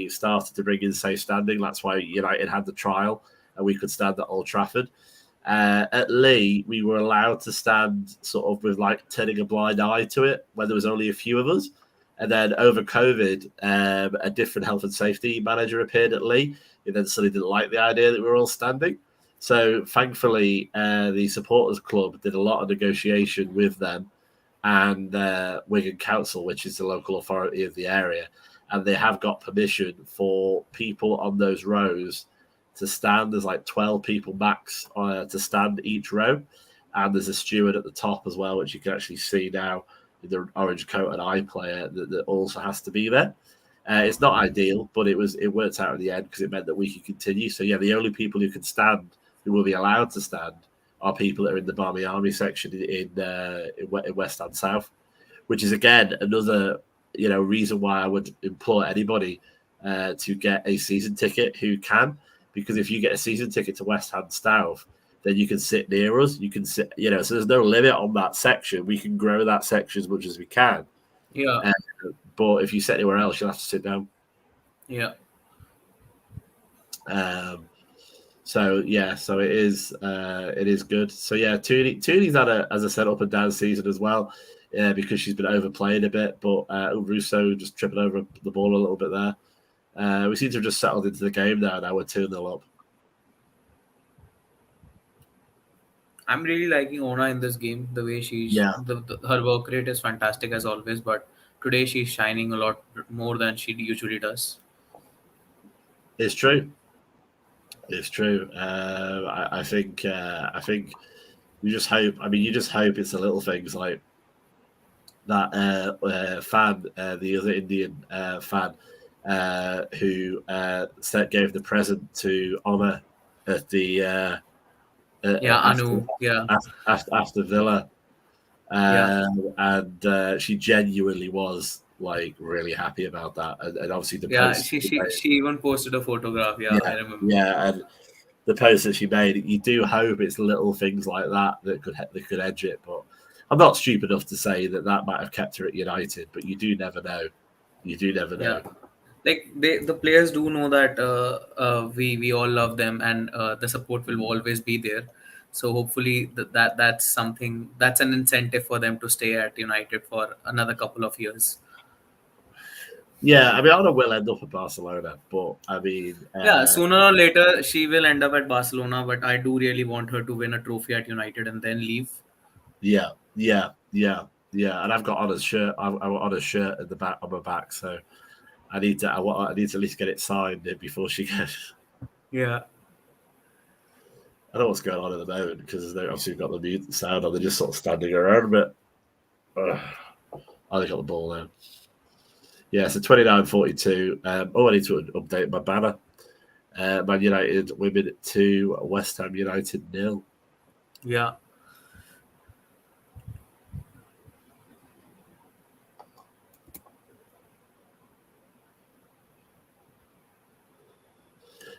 started to bring in safe standing. That's why United had the trial and we could stand at Old Trafford. At Leigh, we were allowed to stand sort of with like turning a blind eye to it when there was only a few of us. And then over COVID, a different health and safety manager appeared at Leigh. He then suddenly didn't like the idea that we were all standing. So thankfully, the supporters club did a lot of negotiation with them and Wigan Council, which is the local authority of the area. And they have got permission for people on those rows to stand. There's like 12 people max to stand each row. And there's a steward at the top as well, which you can actually see now with the orange coat and iPlayer that also has to be there. It's not ideal, but it worked out in the end because it meant that we could continue. So yeah, the only people who can stand, who will be allowed to stand, are people that are in the Barmy Army section in West and South, which is again another reason why I would implore anybody to get a season ticket who can, because if you get a season ticket to West Ham South, then you can sit near us. You can sit, so there's no limit on that section. We can grow that section as much as we can. Yeah. But if you sit anywhere else, you'll have to sit down. Yeah. So it is good. So yeah, Tooney's had as I said, up and down season as well, because she's been overplayed a bit. But Russo just tripping over the ball a little bit there. We seem to have just settled into the game now. Now we're 2-0 up. I'm really liking Ona in this game. The way she's her work rate is fantastic as always, but today she's shining a lot more than she usually does. It's true. It's true. I think you just hope. I mean, you just hope it's the little things like that. Fan, the other Indian fan, who gave the present to Honor at the Anu, after Villa, and she genuinely was like really happy about that, and obviously the post. She even posted a photograph. I remember. Yeah, the post that she made. You do hope it's little things like that could edge it. But I'm not stupid enough to say that might have kept her at United. But you do never know. You do never know. Yeah, like the players do know that we all love them, and the support will always be there. So hopefully that's something, that's an incentive for them to stay at United for another couple of years. Yeah, I mean, Anna will end up at Barcelona, but I mean, Yeah, sooner or later she will end up at Barcelona, but I do really want her to win a trophy at United and then leave. yeah, and I've got Anna's shirt. I've got Anna's shirt at the back on my back, so I need to at least get it signed before she goes. Yeah. I don't know what's going on at the moment because they obviously got the mute sound on. They're just sort of standing around a bit. They got the ball now. Yeah, so 29-42. I need to update my banner. Man United women 2, West Ham United 0. Yeah.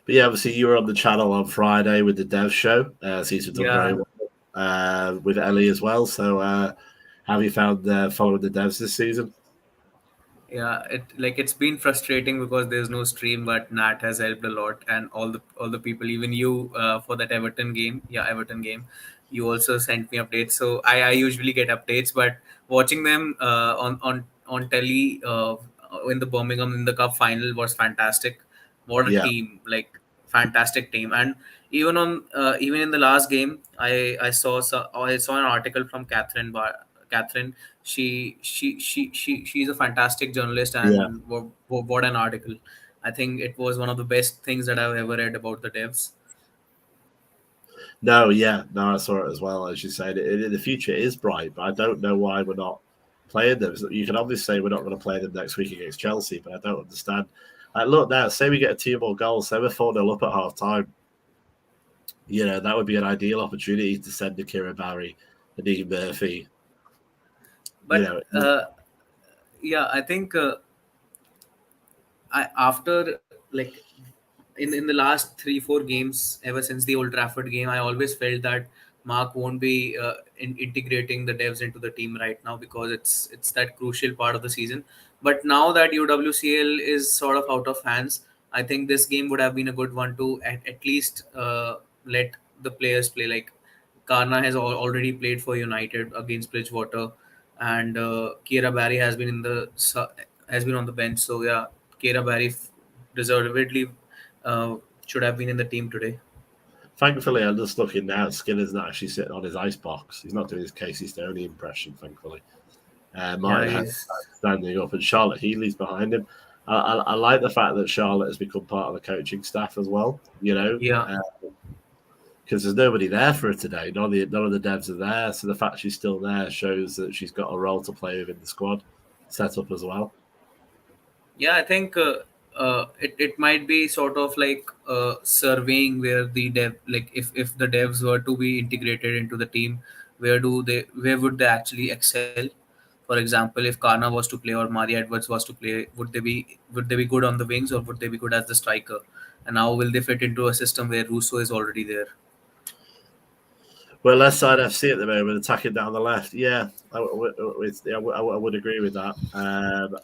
But yeah, obviously you were on the channel on Friday with the Dev show. Seems to have done very well with Ellie as well. So how have you found following the Devs this season? Yeah, it's been frustrating because there's no stream, but Nat has helped a lot, and all the people, even you, for that Everton game. Yeah, Everton game, you also sent me updates. So I usually get updates, but watching them on telly in the Birmingham in the Cup final was fantastic. What a Yeah, team! Like, fantastic team. And even in the last game, I saw an article from Catherine. She's a fantastic journalist, yeah. and what an article. I think it was one of the best things that I've ever read about the Devs. No, I saw it as well. As you said, the future is bright, but I don't know why we're not playing them. You can obviously say we're not going to play them next week against Chelsea, but I don't understand. Look now, say we get 2 more goals, say we're 4-0 up at half time. You know, that would be an ideal opportunity to send Akira Barry and Ian Murphy. But yeah, I think after, like, in the last 3-4 games ever since the Old Trafford game, I always felt that Mark won't be integrating the Devs into the team right now, because it's that crucial part of the season. But now that UWCL is sort of out of hands, I think this game would have been a good one to at least let the players play. Like, Karna has already played for United against Bridgewater, and Kira Barry has been on the bench. So yeah, Kira Barry deservedly should have been in the team today. Thankfully, I'm just looking now. Skinner's not actually sitting on his ice box. He's not doing his Casey Stoney impression, thankfully. Yeah, Martin has standing up, and Charlotte Healy's behind him. I like the fact that Charlotte has become part of the coaching staff as well. You know, yeah, because there's nobody there for her today. None of the devs are there, so the fact she's still there shows that she's got a role to play within the squad setup as well. yeah. I think it might be sort of like surveying where the dev, like, if the devs were to be integrated into the team, where would they actually excel? For example, if Karna was to play or Maria Edwards was to play, would they be good on the wings, or would they be good as the striker? And how will they fit into a system where Russo is already there? Well, left side FC at the moment, attacking down the left. Yeah, I would agree with that.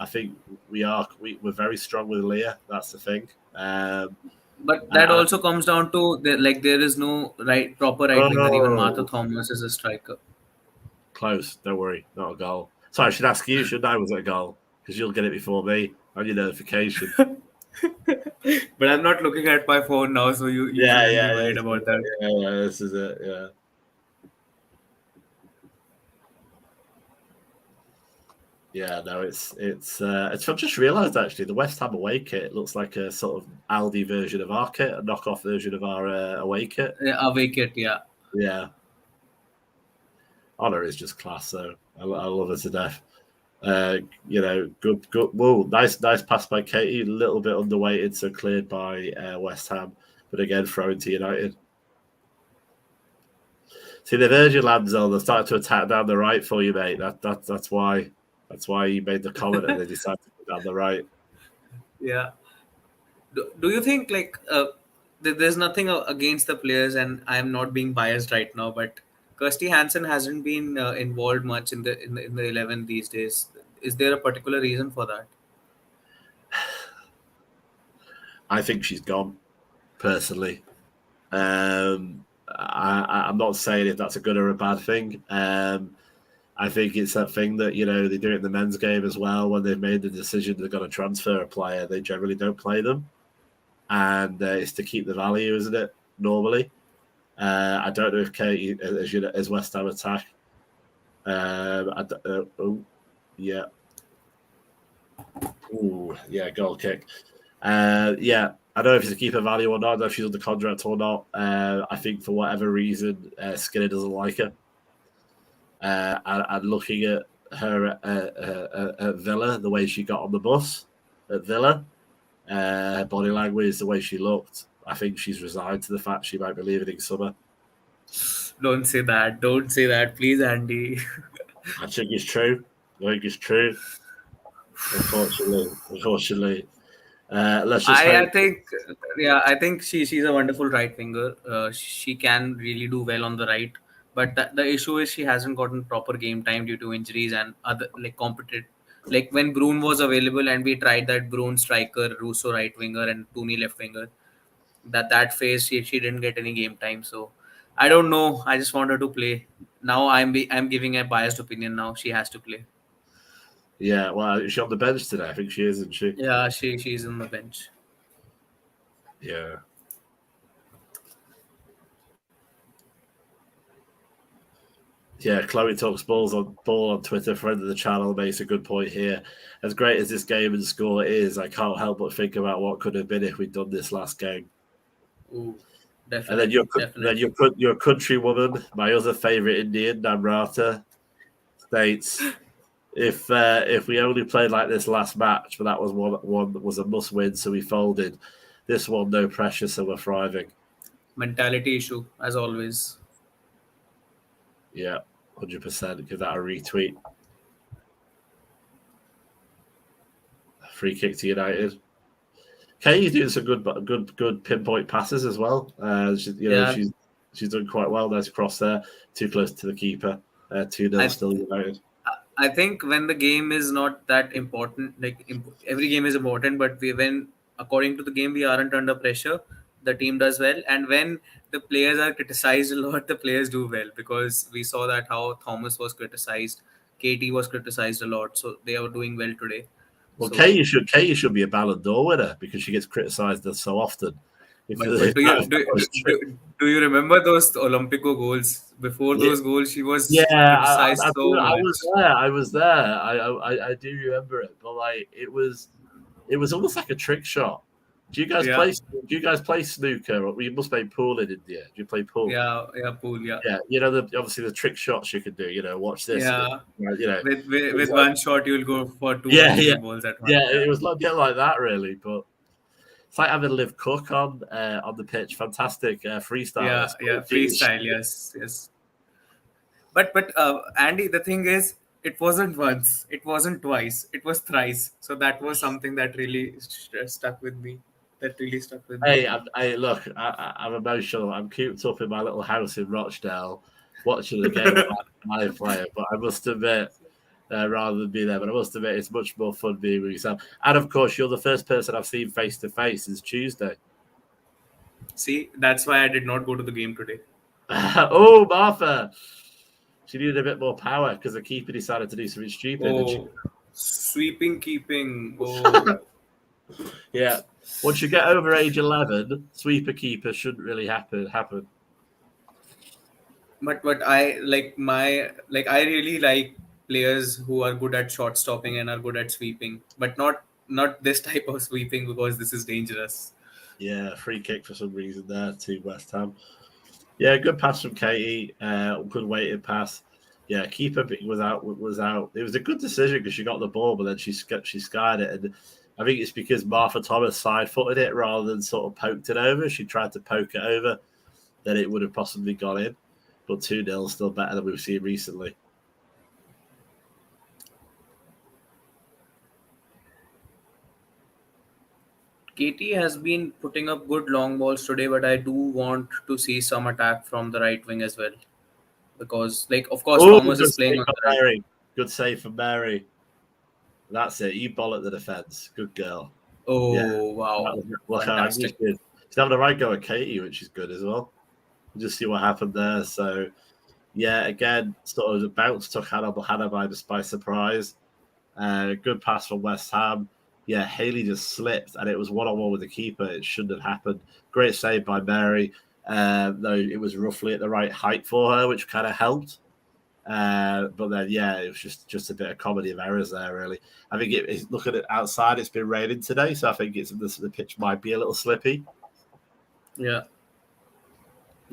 I think we're very strong with Leah. That's the thing. But that And also comes down to like, there is no proper right winger. Even Martha Thomas is a striker. close. Don't worry, not a goal. Sorry, I should ask you. Shouldn't I? Was it a goal? Because you'll get it before me on your notification. But I'm not looking at my phone now, so you shouldn't be worried about that. Yeah, this is it. Yeah. Yeah, no, it's. I've just realised actually the West Ham away kit looks like a sort of Aldi version of our kit, a knockoff version of our away kit. Yeah, away kit, yeah. Yeah, Honor is just class, so I love it to death. Good. Whoa, nice pass by Katie. A little bit underweighted, so cleared by West Ham, but again thrown to United. See, the Virgin Land zone, they've started to attack down the right for you, mate. That's why. That's why you made the comment and they decided to go down the right. Yeah. Do you think, like, there's nothing against the players, and I'm not being biased right now, but Kirsty Hansen hasn't been involved much in the 11 these days. Is there a particular reason for that? I think she's gone, personally. I'm not saying if that's a good or a bad thing. I think it's that thing that, they do it in the men's game as well. When they've made the decision they're going to transfer a player, they generally don't play them. And it's to keep the value, isn't it, normally? I don't know if Katie, as West Ham attack. Yeah. Ooh, yeah, goal kick. Yeah, I don't know if he's a keeper value or not. I don't know if she's under contract or not. I think for whatever reason, Skinner doesn't like her. And looking at her at Villa, the way she got on the bus at Villa, her body language, the way she looked, I think she's resigned to the fact she might be leaving in summer. Don't say that. Don't say that, please, Andy. I think it's true. Unfortunately. Let's just hope. I think she's a wonderful right winger. She can really do well on the right, but the issue is she hasn't gotten proper game time due to injuries and other like competent. Like when Bruin was available and we tried that Bruin striker, Russo right winger, and Tooney left winger. That phase she didn't get any game time. So I don't know. I just want her to play. Now I'm giving a biased opinion. Now she has to play. Yeah, well, is she on the bench today? I think she is, isn't she? Yeah, she's on the bench. Yeah. Yeah, Chloe talks ball on Twitter, friend of the channel, makes a good point here. As great as this game and score is, I can't help but think about what could have been if we'd done this last game. Ooh, And then your countrywoman, my other favourite Indian, Namrata, states, if we only played like this last match, but that was one that was a must win, so we folded. This one, no pressure, so we're thriving. Mentality issue, as always. Yeah, 100%. Give that a retweet. Free kick to United. Katie's doing some good pinpoint passes as well. She's done quite well. There's a cross there, too close to the keeper. 2-0 still United. I think when the game is not that important, every game is important, but when according to the game we aren't under pressure, the team does well. And when the players are criticized a lot, the players do well, because we saw that how Thomas was criticized, KT was criticized a lot, so they are doing well today. Well, Katie should be a Ballon d'Or winner because she gets criticised so often. But do you remember those Olympico goals? Before those goals, she was criticized so much. I was there. I do remember it, but it was almost like a trick shot. Do you guys play snooker? Or you must play pool in India. Do you play pool? Yeah, pool. Yeah. Yeah, obviously the trick shots you can do. Watch this. Yeah. With one shot you'll go for two or three balls at once. Yeah, it was like that really, but it's like having Liv Cook on the pitch. Fantastic freestyle. Yeah, freestyle. Yes. But Andy, the thing is, it wasn't once, it wasn't twice, it was thrice. So that was something that really stuck with me. Hey, look, I'm emotional. I'm cooped up in my little house in Rochdale, watching the game with my player. But I must admit, rather than be there, but I must admit it's much more fun being with yourself. And of course, you're the first person I've seen face to face since Tuesday. See, that's why I did not go to the game today. Oh, Martha. She needed a bit more power because the keeper decided to do something stupid. Oh, sweeping keeping. Oh. Yeah. Once you get over age 11, sweeper keeper shouldn't really happen. But I I really like players who are good at shot stopping and are good at sweeping, but not this type of sweeping, because this is dangerous. Yeah, free kick for some reason there to West Ham. Yeah, good pass from Katie. Good weighted pass. Yeah, keeper was out. It was a good decision because she got the ball, but then she skied it, and I think it's because Martha Thomas side-footed it rather than sort of poked it over. She tried to poke it over, then it would have possibly gone in. But 2-0 still better than we've seen recently. KT has been putting up good long balls today, but I do want to see some attack from the right wing as well. Because, like, of course, Oh, Thomas good is playing save on from the right. Mary. Good save from Mary. That's it. You boll at the defence. Good girl. Yeah. Oh, wow. Look, I'm Fantastic. just good. She's having a right go at Katie, which is good as well. We'll just see what happened there. So, yeah, again, sort of the bounce took Hannah by surprise. Good pass from West Ham. Yeah, Haley just slipped, and it was one-on-one with the keeper. It shouldn't have happened. Great save by Mary. Though it was roughly at the right height for her, which kind of helped. But then, yeah, it was just a bit of comedy of errors there, really. I think looking at outside, it's been raining today, so I think the pitch might be a little slippy. Yeah.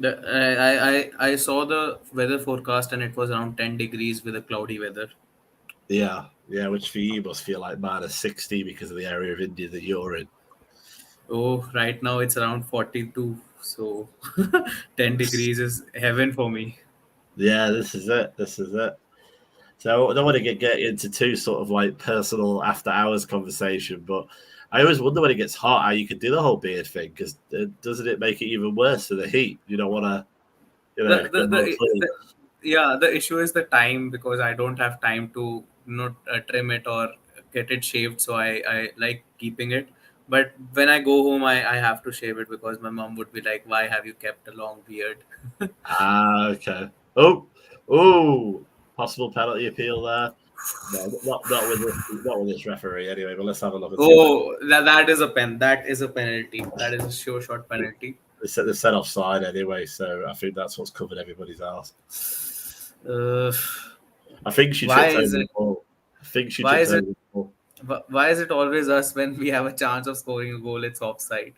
I saw the weather forecast and it was around 10 degrees with a cloudy weather. Yeah, which for you must feel like -60 because of the area of India that you're in. Oh, right now it's around 42. So 10 degrees is heaven for me. Yeah, this is it. So I don't want to get into too sort of like personal after hours conversation, but I always wonder when it gets hot how you can do the whole beard thing because doesn't it make it even worse for the heat? You don't want to, The, go the, more the, clean. the yeah, the issue is the time because I don't have time to trim it or get it shaved. So I like keeping it. But when I go home, I have to shave it because my mom would be like, "Why have you kept a long beard?" Okay. Oh, possible penalty appeal there. No, not with this referee anyway. But let's have a look and see what Oh, that is a pen. That is a penalty. That is a sure shot penalty. they set offside anyway. So I think that's what's covered everybody's ass. Uh, I think she why tripped over is the it? ball. I think she Why tripped is over it? the ball. Why is it always us when we have a chance of scoring a goal? It's offside.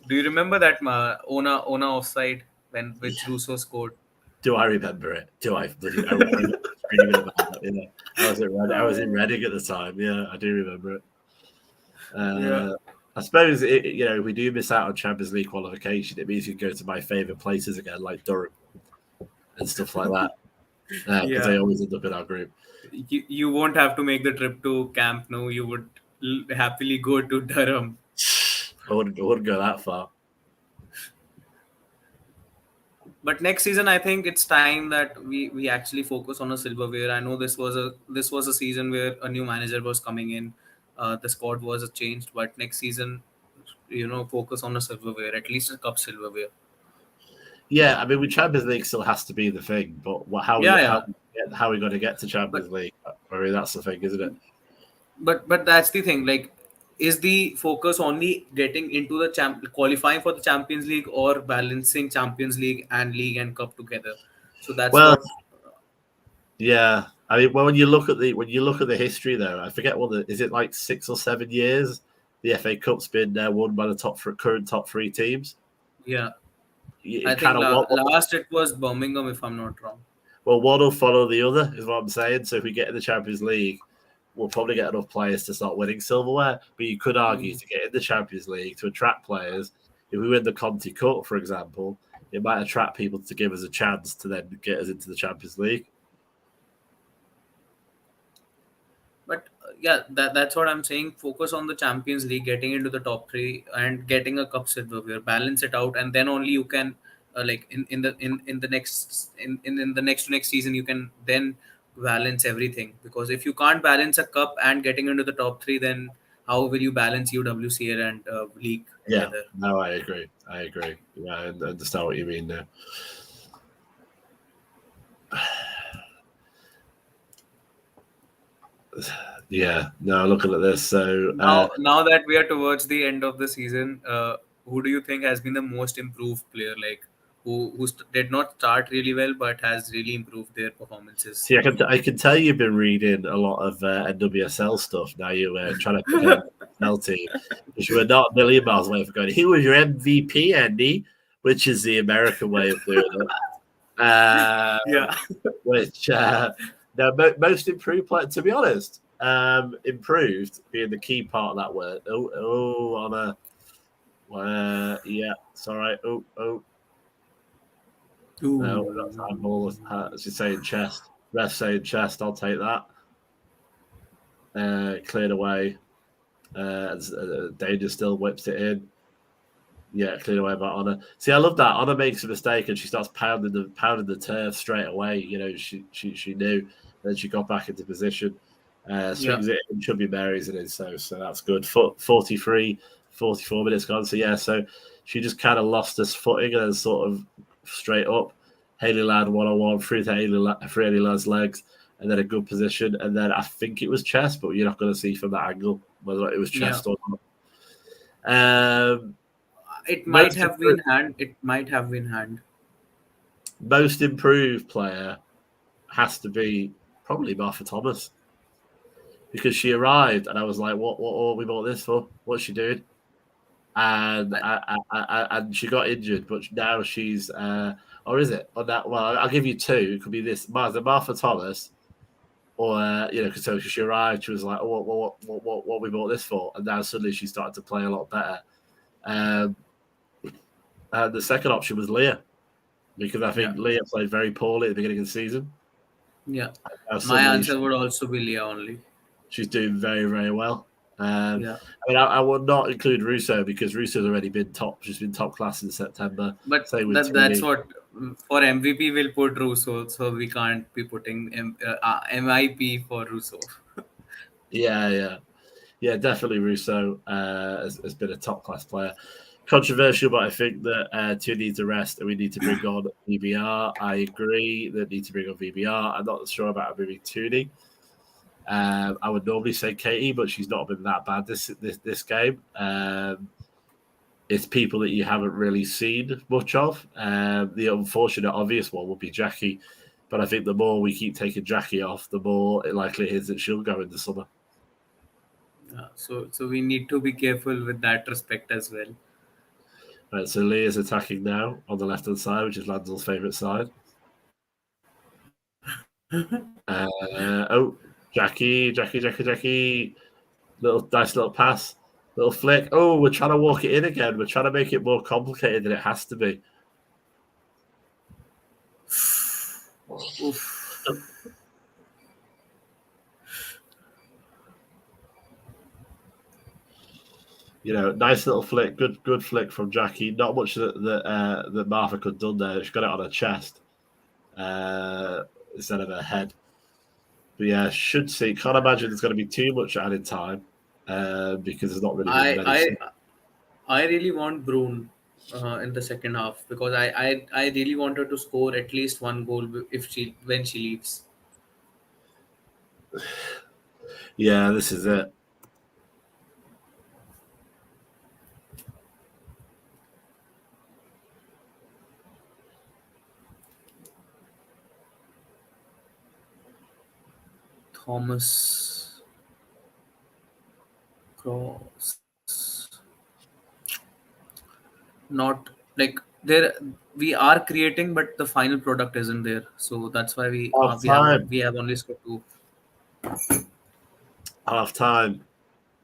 Do you remember that Ona offside when which Yeah. Russo scored? Do I remember it? Do I bloody? I remember screaming about it. Yeah, I was in Reading at the time. Yeah, I do remember it. Yeah. I suppose if we do miss out on Champions League qualification, it means you can go to my favourite places again, like Durham and stuff like that, because Yeah. they always end up in our group. You won't have to make the trip to Camp Nou. You would happily go to Durham. I wouldn't go that far. But next season, I think it's time that we actually focus on a silverware. I know this was a season where a new manager was coming in, the squad was changed. But next season, focus on a silverware, at least a cup silverware. Yeah, I mean, with Champions League still has to be the thing, but how we Yeah, yeah. how we going to get to But Champions League? I mean, that's the thing, isn't it? but that's the thing. Like, is the focus only getting into the qualifying for the Champions League or balancing Champions League and league and cup together? So that's Well, what. yeah. I mean, when you look at the history, though, I forget is it like 6 or 7 years the FA Cup's been won by the current top three teams. Yeah, I It think kind of last it was Birmingham, if I'm not wrong. well, one will follow the other, is what I'm saying. So if we get in the Champions League, we'll probably get enough players to start winning silverware. But you could argue Mm. to get in the Champions League to attract players. If we win the Conti Cup, for example, it might attract people to give us a chance to then get us into the Champions League. But yeah, that's what I'm saying. Focus on the Champions League, getting into the top three, and getting a cup silverware. Balance it out, and then only you can, like in the next in the next season, you can then balance everything. Because if you can't balance a cup and getting into the top three, then how will you balance UWCL and league Yeah, together? no, I agree. Yeah, I understand what you mean there. Yeah, no, looking at this. So, Now that we are towards the end of the season, who do you think has been the most improved player? Like did not start really well but has really improved their performances? see, I can tell you've been reading a lot of NWSL stuff. Now you're trying to compare the NWSL team, because you were not a million miles away from going, "Who was your MVP, Andy?" Which is the American way of doing it. Yeah. Which no, most improved player, to be honest, improved being the key part of that word. On a yeah, it's all right. No, that's Ooh. handball. She's saying chest. Ref saying chest. I'll take that. Cleared away. Danger still whips it in. Yeah, clean away by Honor. See, I love that. Honor makes a mistake and she starts pounding the turf straight away. You know, she knew. Then she got back into position, swings it in. Chubby Mary's it in. So that's good. 44 minutes gone. So yeah, so she just kind of lost her footing and then sort of straight up. Hayley Ladd 1-on-1 through to Hayley Ladd's legs, and then a good position. And then I think it was chest, but you're not going to see from that angle whether it was chest or not. It might have been hand. Most improved player has to be probably Martha Thomas, because she arrived and I was like, what we bought this for? What's she doing? And and she got injured, but now she's or is it on that? Well, I'll give you two. It could be this Martha Thomas, or because she arrived, she was like, oh, what we bought this for? And now suddenly she started to play a lot better. And the second option was Leah, because I think Leah played very poorly at the beginning of the season. Yeah, my answer would also be Leah only. She's doing very, very well. I mean, I will not include Russo because Russo's already been top. She's been top class in September. But that's what for MVP we'll put Russo, so we can't be putting MIP for Russo. Yeah, definitely Russo has been a top class player. Controversial, but I think that two needs a rest and we need to bring on VBR. I agree that need to bring on VBR. I'm not sure about moving Tooney. I would normally say Katie, but she's not been that bad this game. It's people that you haven't really seen much of. The unfortunate, obvious one would be Jackie, but I think the more we keep taking Jackie off, the more likely it is that she'll go in the summer. So we need to be careful with that respect as well. Right, so Leigh is attacking now on the left-hand side, which is Lanzel's favourite side. Jackie. Nice little pass. Little flick. Oh, we're trying to walk it in again. We're trying to make it more complicated than it has to be. Nice little flick. Good flick from Jackie. Not much that Martha could have done there. She got it on her chest instead of her head. But yeah, should see. Can't imagine there's going to be too much added time because there's not really been many. I really want Brune in the second half because I really want her to score at least one goal when she leaves. Yeah, this is it. Thomas Cross. Not like there we are creating, but the final product isn't there. So that's why we have only scored 2. Half time.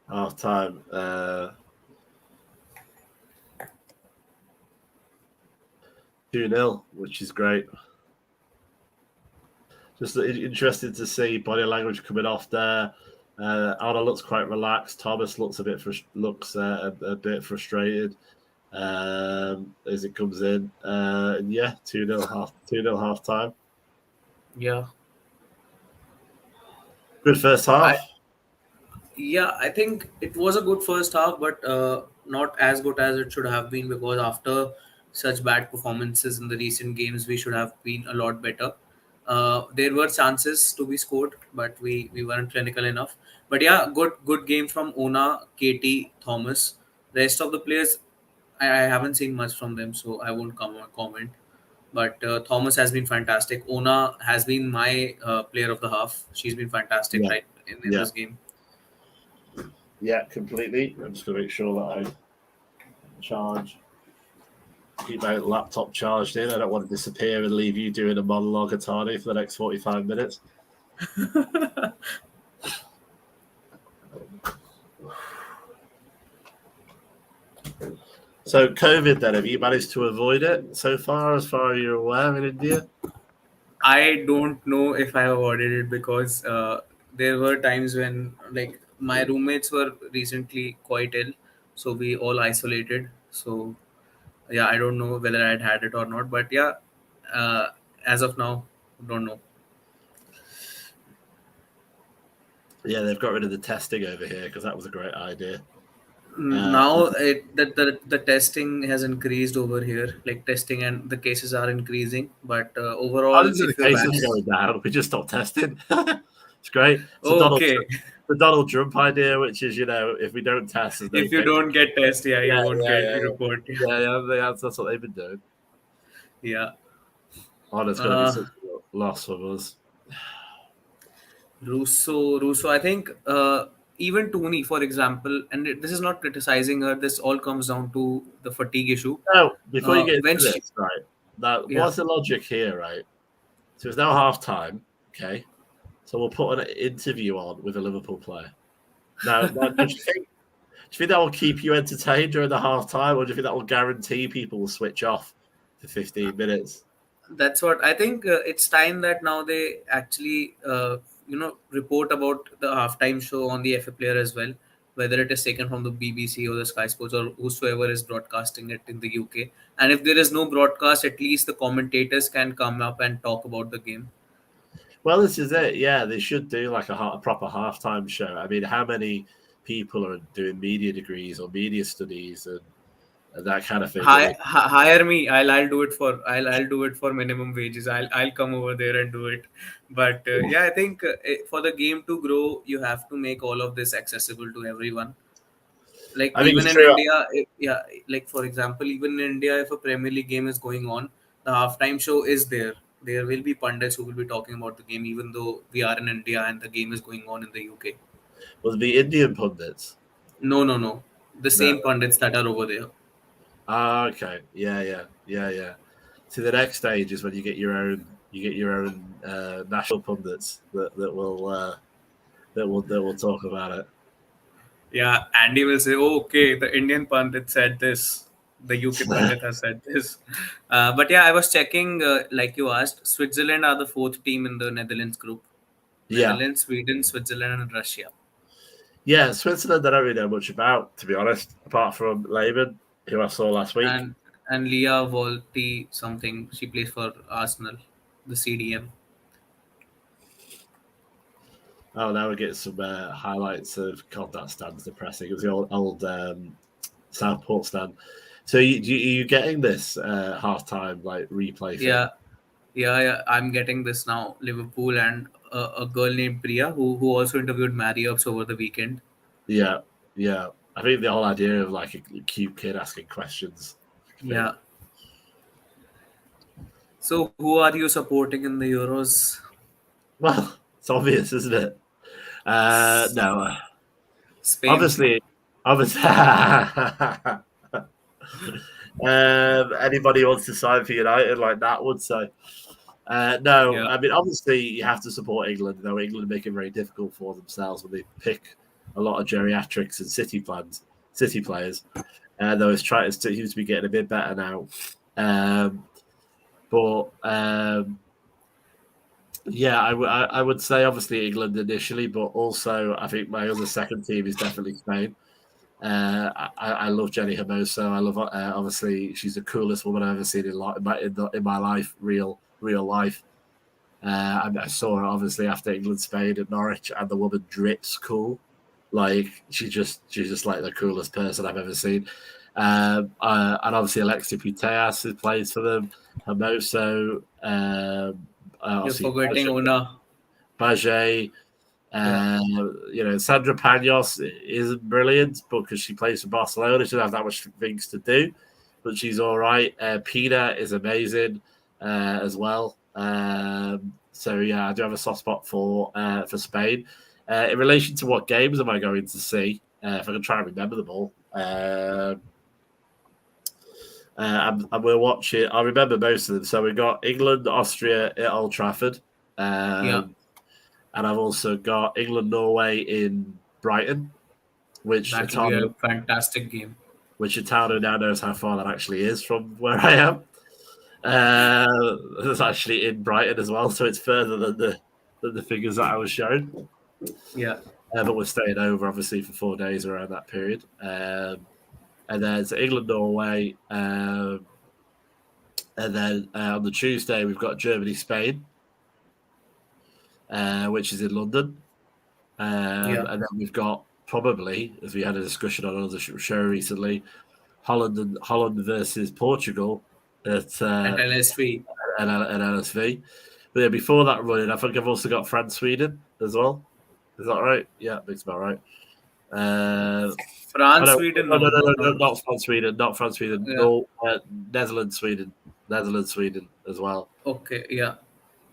2-0, which is great. Just interested to see body language coming off there. Anna looks quite relaxed. Thomas looks a bit frustrated as it comes in. 2-0 half time. Yeah. Good first half. I think it was a good first half, but not as good as it should have been because after such bad performances in the recent games, we should have been a lot better. There were chances to be scored, but we weren't clinical enough. But yeah, good game from Ona, Katie, Thomas. Rest of the players, I haven't seen much from them, so I won't comment. But Thomas has been fantastic. Ona has been my player of the half. She's been fantastic in this game. Yeah, completely. I'm just going to make sure that I charge. Keep my laptop charged in. I don't want to disappear and leave you doing a monologue, Atanu, for the next 45 minutes. So COVID then, have you managed to avoid it so far as you're aware in India? I don't know if I avoided it because there were times when my roommates were recently quite ill, so we all isolated. So yeah, I don't know whether I'd had it or not, but yeah, uh, as of now, don't know. Yeah, they've got rid of the testing over here because that was a great idea. Now the testing has increased over here, like testing and the cases are increasing, but I overall, didn't see the if you're cases vaccinated. going down. We just stopped testing. It's great. It's a Oh, okay. Donald Trump idea, which is, if we don't test, there's no If you case. don't get test, yeah, you Yeah, won't yeah, get yeah, report. that's what they've been doing. Yeah. Oh, it's going to be Uh, such a loss for us. Russo. I think even Tony, for example, and this is not criticizing her. This all comes down to the fatigue issue. Now, before you get When into she, this, right? Now, yeah, what's the logic here, right? So it's now half time, okay? So we'll put an interview on with a Liverpool player. Now, do you think that will keep you entertained during the half time, or do you think that will guarantee people will switch off for 15 minutes? that's what I think. It's time that now they actually, report about the halftime show on the FA Player as well, whether it is taken from the BBC or the Sky Sports or whosoever is broadcasting it in the UK. And if there is no broadcast, at least the commentators can come up and talk about the game. Well, this is it. Yeah, they should do like a proper halftime show. I mean, how many people are doing media degrees or media studies and that kind of thing? Hire me. I'll do it for I'll do it for minimum wages. I'll come over there and do it. But yeah, I think for the game to grow, you have to make all of this accessible to everyone. Like I think even it's in true. India, yeah, like for example, even in India, if a Premier League game is going on, the halftime show is there. There will be pundits who will be talking about the game, even though we are in India and the game is going on in the UK. Was the Indian pundits? No. The No. same pundits that are over there. Ah, okay. Yeah. So the next stage is when you get your own national pundits that will talk about it. Yeah, Andy will say, "Oh, okay, the Indian pundit said this, the UK pundit has said this." But yeah, I was checking, like you asked, Switzerland are the fourth team in the Netherlands group. Yeah. Netherlands, Sweden, Switzerland, and Russia. Yeah, Switzerland, I don't really know much about, to be honest, apart from Lehman, who I saw last week. And Leah Volti something. She plays for Arsenal, the CDM. Oh, now we get some highlights of God, that stand's depressing. It was the old Southport stand. So you getting this halftime like replay thing? Yeah, yeah. I'm getting this now. Liverpool and a girl named Priya who also interviewed Mary Ups over the weekend. Yeah, yeah. I think the whole idea of like a cute kid asking questions thing. Yeah. So who are you supporting in the Euros? Well, it's obvious, isn't it? No, Spain. obviously. Anybody who wants to sign for United like that would say. No, Yeah. I mean, obviously, you have to support England, though England make it very difficult for themselves when they pick a lot of geriatrics and city players. Though it's trying to seems to be getting a bit better now. But yeah, I would say obviously England initially, but also I think my other second team is definitely Spain. I love Jenny Hermoso. I love obviously she's the coolest woman I've ever seen in my life, real life. I saw her obviously after England Spain at Norwich, and the woman drips cool. Like she's just like the coolest person I've ever seen. And obviously Alexia Putellas who plays for them, Hermoso, You're obviously forgetting Ona. Baget. Yeah. Sandra Panos isn't brilliant because she plays for Barcelona. She doesn't have that much things to do, but she's all right. Pina is amazing as well. So yeah, I do have a soft spot for Spain. In relation to what games am I going to see? If I can try and remember them all. I will watch it. I remember most of them. So we've got England, Austria at Old Trafford. Yeah. And I've also got England-Norway in Brighton, which That will be a Atanu fantastic game. now knows how far that actually is from where I am. It's actually in Brighton as well, so it's further than the figures that I was shown. Yeah. but we're staying over obviously for 4 days around that period. And then it's England, Norway, and then on the Tuesday we've got Germany, Spain, which is in London. Yeah. And then we've got probably, as we had a discussion on another show recently, Holland versus Portugal At LSV. at LSV. But yeah, before that running, I think I've also got France, Sweden as well. Is that right? Yeah, that's about right. France, Sweden, no, no, no. Not France, Sweden, not France, Sweden. Yeah. No, Netherlands, Sweden, as well. Okay. Yeah.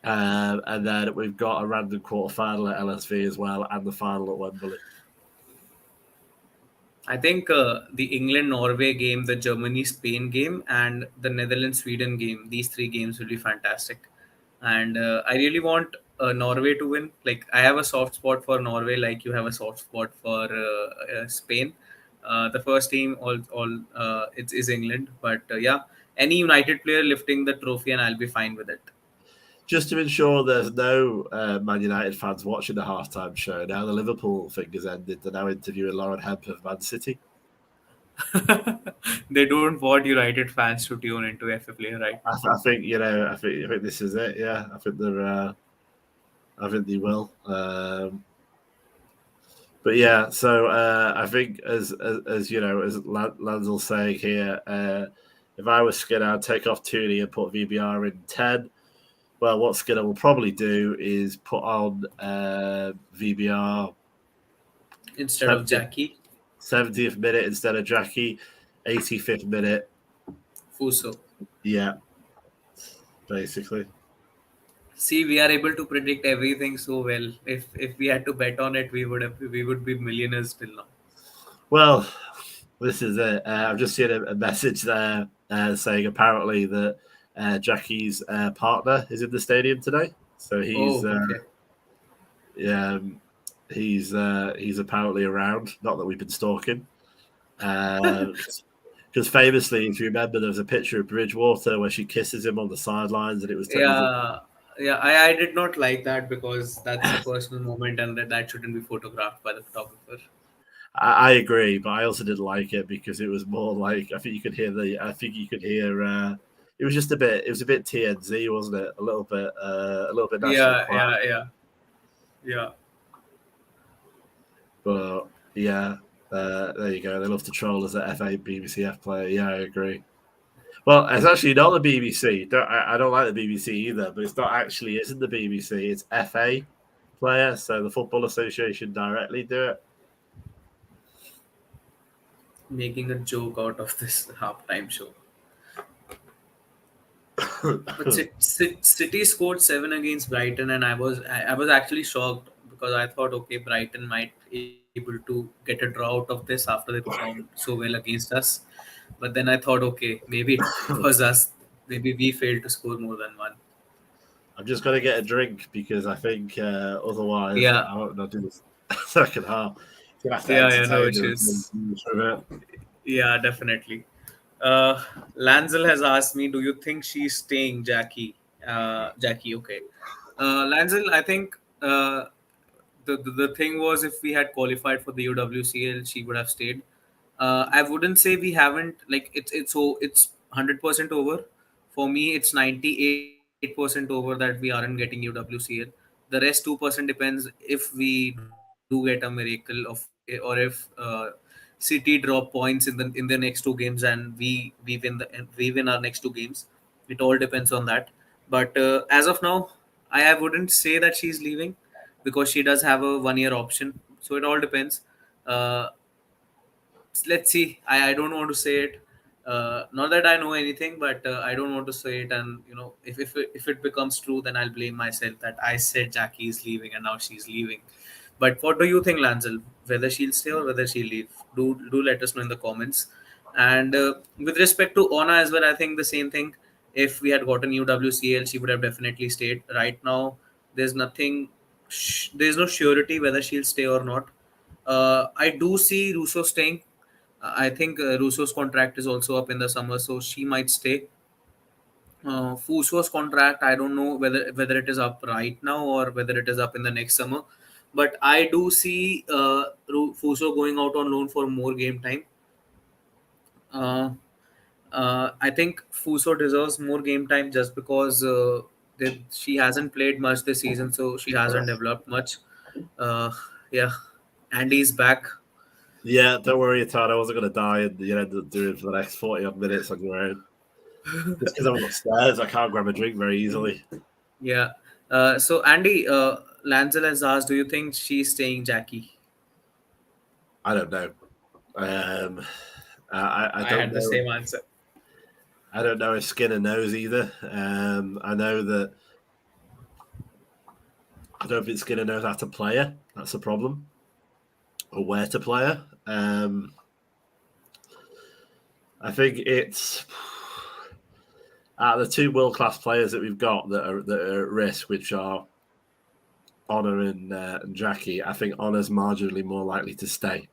And then we've got a random quarterfinal at LSV as well, and the final at Wembley. I think the England-Norway game, the Germany-Spain game, and the Netherlands-Sweden game, these three games will be fantastic. And I really want Norway to win. Like, I have a soft spot for Norway, like you have a soft spot for Spain. The first team, it is England. But yeah, any United player lifting the trophy, and I'll be fine with it. Just to ensure there's no Man United fans watching the halftime show, now the Liverpool thing has ended. They're now interviewing Lauren Hemp of Man City. They don't want United fans to tune into FA player, right? I think I think this is it. Yeah, I think they will. But yeah, so I think as you know, as Lanzel's saying here, if I was Skinner, I'd take off Tooney and put VBR in 10. Well, what Skinner will probably do is put on VBR Instead of Jackie. 70th minute instead of Jackie, 85th minute. FAWSL. Yeah, basically. See, we are able to predict everything so well. If we had to bet on it, we would be millionaires till now. Well, this is it. I've just seen a message there saying apparently that Jackie's partner is in the stadium today, so he's he's apparently around. Not that we've been stalking, because famously, if you remember, there was a picture of Bridgewater where she kisses him on the sidelines, and it was I did not like that because that's a personal moment, and that shouldn't be photographed by the photographer. I agree, but I also didn't like it because it was more like I think you could hear it was just a bit. It was a bit TNZ, wasn't it? A little bit. Yeah. But yeah, there you go. They love to troll as a FA BBCF player. Yeah, I agree. Well, it's actually not the BBC. I don't like the BBC either, but it's not actually isn't the BBC. It's FA player, so the Football Association directly do it. Making a joke out of this halftime show. But City scored 7 against Brighton, and I was actually shocked because I thought, okay, Brighton might be able to get a draw out of this after they performed so well against us. But then I thought, okay, maybe it was us. Maybe we failed to score more than one. I'm just going to get a drink because I think otherwise I won't not do this second half. No issues. Yeah, definitely. Lanzel has asked me, do you think she's staying, Jackie? Jackie, okay. Lanzel, I think the thing was if we had qualified for the UWCL, she would have stayed. I wouldn't say we haven't, like it's 100% over. For me, it's 98% over that we aren't getting UWCL. The rest 2% depends if we do get a miracle or if City drop points in the next two games and we win our next two games. It all depends on that. But as of now, I wouldn't say that she's leaving because she does have a 1 year option. So it all depends. Let's see. I don't want to say it. Not that I know anything, but I don't want to say it. And if it becomes true, then I'll blame myself that I said Jackie is leaving and now she's leaving. But what do you think, Lanzel? Whether she'll stay or whether she'll leave? Do let us know in the comments. And with respect to Ona as well, I think the same thing. If we had gotten UWCL, she would have definitely stayed. Right now, there's nothing. There's no surety whether she'll stay or not. I do see Russo staying. I think Russo's contract is also up in the summer, so she might stay. Fuso's contract, I don't know whether it is up right now or whether it is up in the next summer. but I do see Fuso going out on loan for more game time. I think Fuso deserves more game time just because she hasn't played much this season, so she hasn't developed much. Uh, yeah, Andy's back. Yeah, don't worry, Atanu. I wasn't going to die and do it for the next 40 odd minutes on your own. Just because I'm upstairs, I can't grab a drink very easily. Yeah. So Andy, Lancel has asked, do you think she's staying Jackie? I don't know. I don't had know. the same answer. I don't know if Skinner knows either. I know that I don't think Skinner knows how to play her. That's the problem, or where to play her. I think it's out of the two world-class players that we've got that are at risk, which are Honor and Jackie. I think Honor's marginally more likely to stay.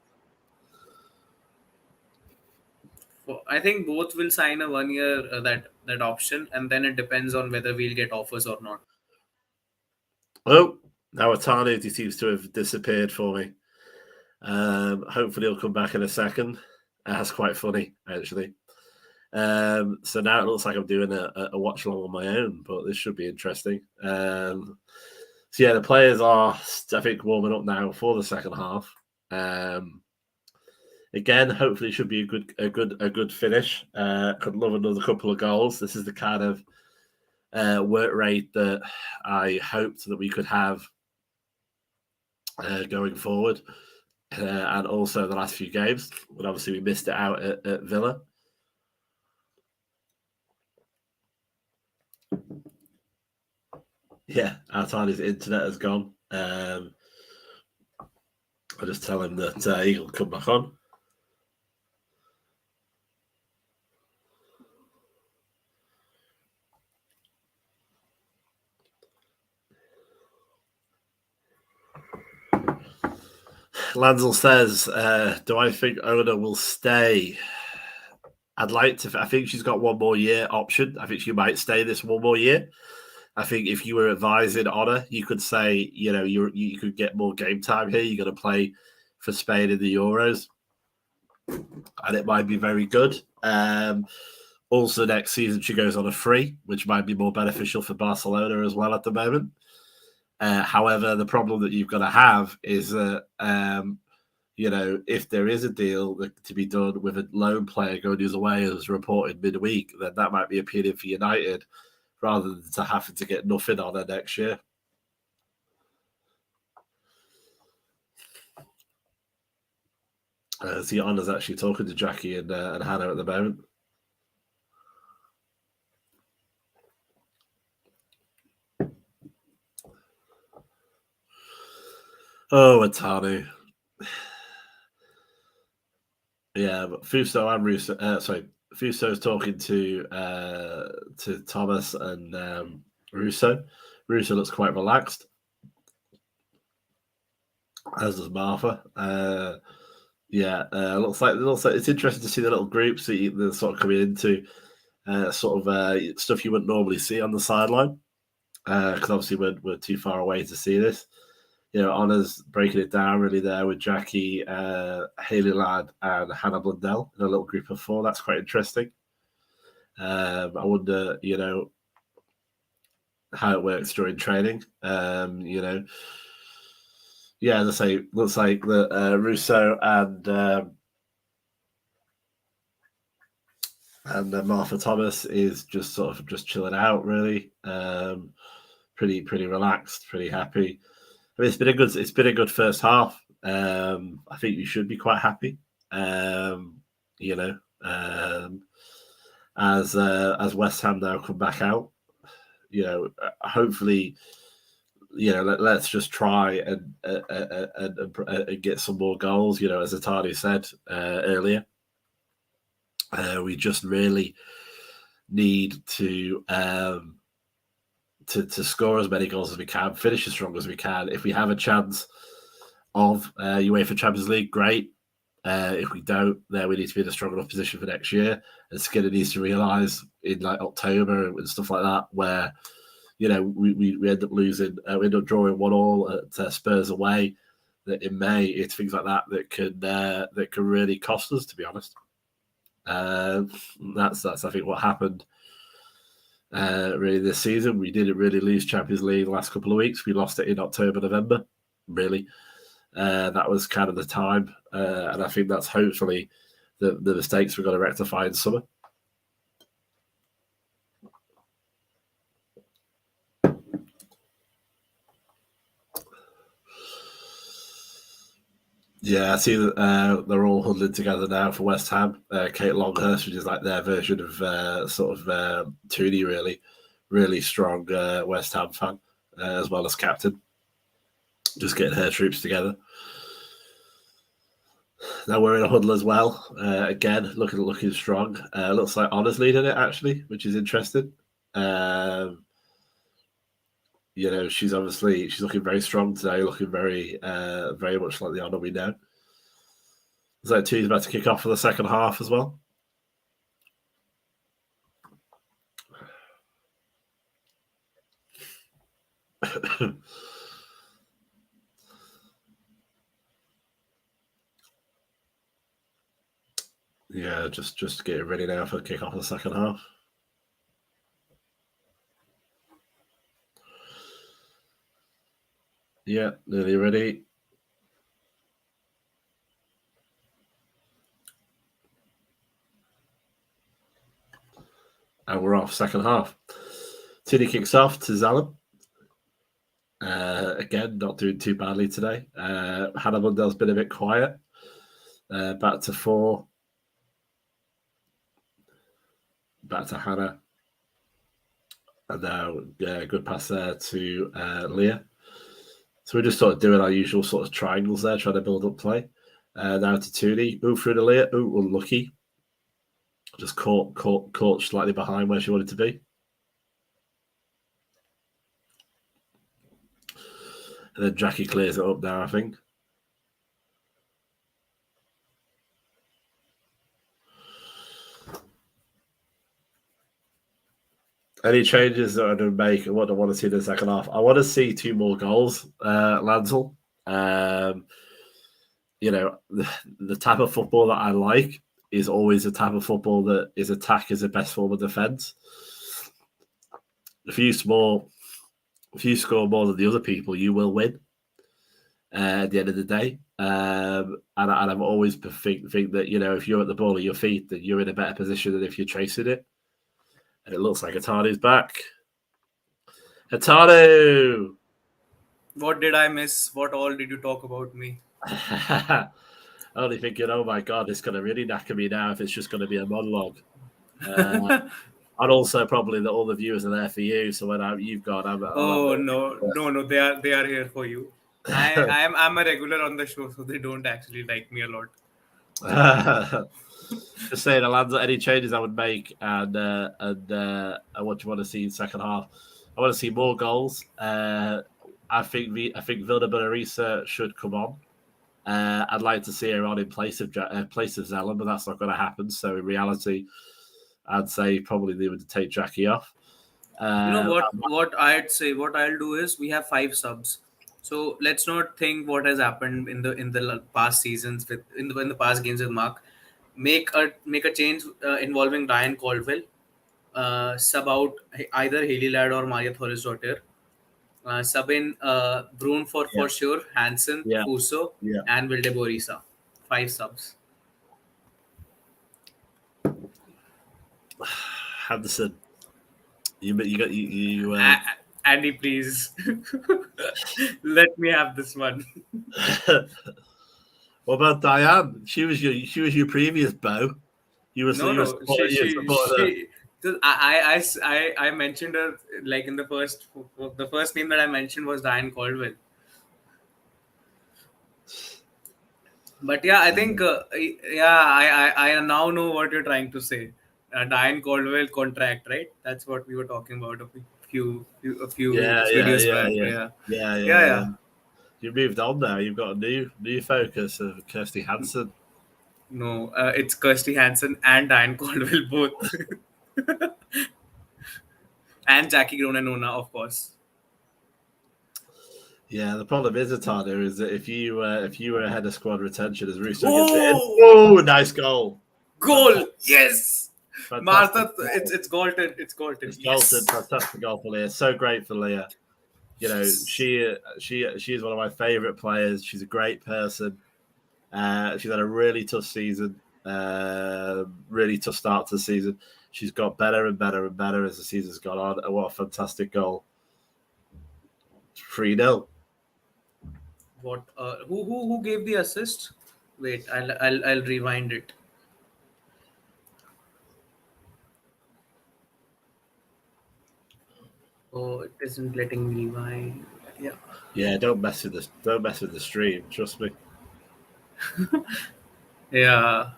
I think both will sign a 1 year that option, and then it depends on whether we'll get offers or not. Oh, now Atanu seems to have disappeared for me. Hopefully he'll come back in a second. That's quite funny, actually. So now it looks like I'm doing a watch along on my own, but this should be interesting. So yeah, the players are, I think, warming up now for the second half. Again, hopefully, it should be a good finish. Could love another couple of goals. This is the kind of work rate that I hoped that we could have going forward, and also the last few games. But obviously, we missed it out at Villa. Yeah, Atanu's internet has gone. I'll just tell him that he'll come back on. Lancel says, do I think Ona will stay? I'd like to. I think she's got one more year option. I think she might stay this one more year. I think if you were advising Honor, you could say, you could get more game time here. You're going to play for Spain in the Euros, and it might be very good. Also, next season she goes on a free, which might be more beneficial for Barcelona as well at the moment. However, the problem that you've got to have is that if there is a deal to be done with a loan player going his away as reported midweek, then that might be appealing for United rather than to having to get nothing on her next year. See, Honor's actually talking to Jackie and Hannah at the moment. Oh, Atanu. Yeah, but Fuso and Russo. Fuso's talking to Thomas and Russo. Russo looks quite relaxed, as does Martha. Looks like it's interesting to see the little groups that they're sort of coming into, stuff you wouldn't normally see on the sideline, because obviously we're too far away to see this. Honor's breaking it down really there with Jackie, Hayley Ladd, and Hannah Blundell in a little group of 4. That's quite interesting. I wonder, how it works during training. As I say, looks like the Russo and Martha Thomas is just sort of just chilling out, really. Pretty relaxed, pretty happy. I mean, it's been a good first half. I think you should be quite happy. As West Ham now come back out, hopefully, let's just try and get some more goals. As Atanu said earlier, we just really need to score as many goals as we can, finish as strong as we can. If we have a chance of UEFA Champions League, great. If we don't, then we need to be in a strong enough position for next year. And Skinner needs to realise in like October and stuff like that, where we end up losing. We end up drawing 1-1 at Spurs away. That in May, it's things like that can really cost us. To be honest, that's I think what happened. Really, this season we didn't really lose Champions League the last couple of weeks. We lost it in October, November. Really, that was kind of the time, and I think that's hopefully the mistakes we're going to rectify in summer. Yeah, I see that they're all huddling together now for West Ham. Kate Longhurst, which is like their version of Tooney, really strong West Ham fan, as well as captain. Just getting her troops together. Now we're in a huddle as well. Again, looking strong. Looks like Honor's leading it actually, which is interesting. She's looking very strong today, looking very much like the Honor we know. So Two's about to kick off for the second half as well. Yeah, just getting ready now for the kick off of the second half. Yeah, nearly ready. And we're off second half. Tini kicks off to Zalem. Again, not doing too badly today. Hannah Mundell's been a bit quiet. Back to 4. Back to Hannah. And now, good pass there to Leah. So we're just sort of doing our usual sort of triangles there, trying to build up play. Now to Tooney. Ooh, through to Leah. Ooh, unlucky. Just caught slightly behind where she wanted to be. And then Jackie clears it up now, I think. Any changes that I'm going to make and what I want to see in the second half? I want to see 2 more goals, Lansel. The type of football that I like is always a type of football that is attack is the best form of defence. If you score more than the other people, you will win at the end of the day. And I've always think that, if you're at the ball at your feet, then you're in a better position than if you're chasing it. And it looks like Atanu's back. Atanu! What did I miss? What all did you talk about me? Only thinking, oh my God, it's going to really knacker me now if it's just going to be a monologue. And also probably that all the viewers are there for you. So when you've gone, no, they are here for you. I'm a regular on the show, so they don't actually like me a lot. Just saying, Alonso, any changes I would make, and what you want to see in second half. I want to see more goals. I think Vilda Bonarisa should come on. I'd like to see her on in place of Zelen, but that's not going to happen. So in reality, I'd say probably they would take Jackie off. What I'll do is we have 5 subs. So let's not think what has happened in the past seasons in the past games with Mark. Make a change involving Ryan Caldwell. Sub out either Haley Ladd or Maria Thorisdottir. Sub in Brun for sure, Hansen, Fuso, and Vilde Borisa. 5 subs. Henderson. You Andy, please. Let me have this one. What about Diane? She was your previous beau. You were I mentioned her like in the first name that I mentioned was Diane Caldwell. But yeah, I think I now know what you're trying to say. Diane Caldwell contract, right? That's what we were talking about a few videos back. Yeah. You moved on now. You've got a new focus of Kirsty Hansen. No, it's Kirsty Hansen and Diane Caldwell both. And Jackie Gronan, of course. Yeah, the problem is, Atanu, is that if you were ahead of squad retention as Russo gets it in, Oh, nice goal, goal! Yes, fantastic Martha. goal. It's Galton. It's Galton. It's Dalton, Yes. fantastic goal for Leah. So great for Leah. You know, she is one of my favourite players. She's a great person. She's had a really tough season, really tough start to the season. She's got better and better and better as the season's gone on. And what a fantastic goal! 3-0. What? Who gave the assist? Wait, I'll rewind it. Oh, it isn't letting me rewind. Yeah. Yeah, don't mess with this. Don't mess with the stream. Trust me. Yeah.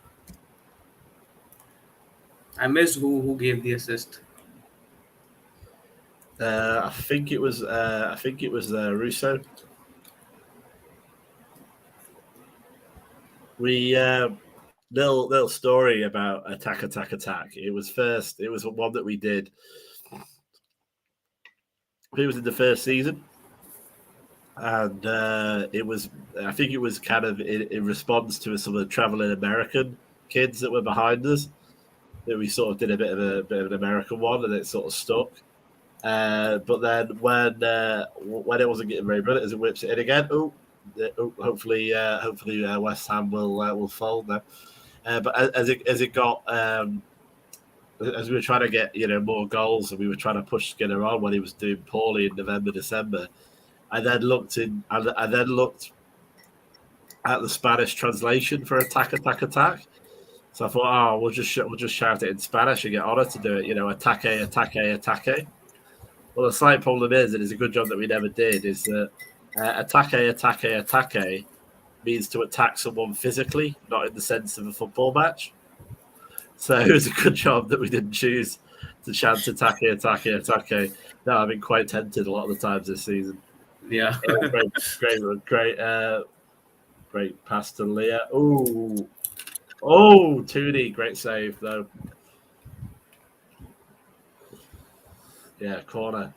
I missed who gave the assist. I think it was. Russo. We little story about attack. It was one that we did. It was in the first season, and it was. I think it was kind of in response to some of the traveling American kids that were behind us. That we sort of did a bit of an American one, and it sort of stuck. But then when it wasn't getting very good, as it whips it in again. Hopefully West Ham will fold now. But as it got as we were trying to get more goals, and we were trying to push Skinner on when he was doing poorly in November, December, I then looked at the Spanish translation for attack. So I thought, we'll just shout it in Spanish and get Honor to do it. Ataque. Well, the slight problem is, and it's a good job that we never did, is that ataque means to attack someone physically, not in the sense of a football match. So it was a good job that we didn't choose to chant ataque. No, I've been quite tempted a lot of the times this season. Yeah. Great pass to Leah. Oh, Tooney, great save though. Yeah, corner.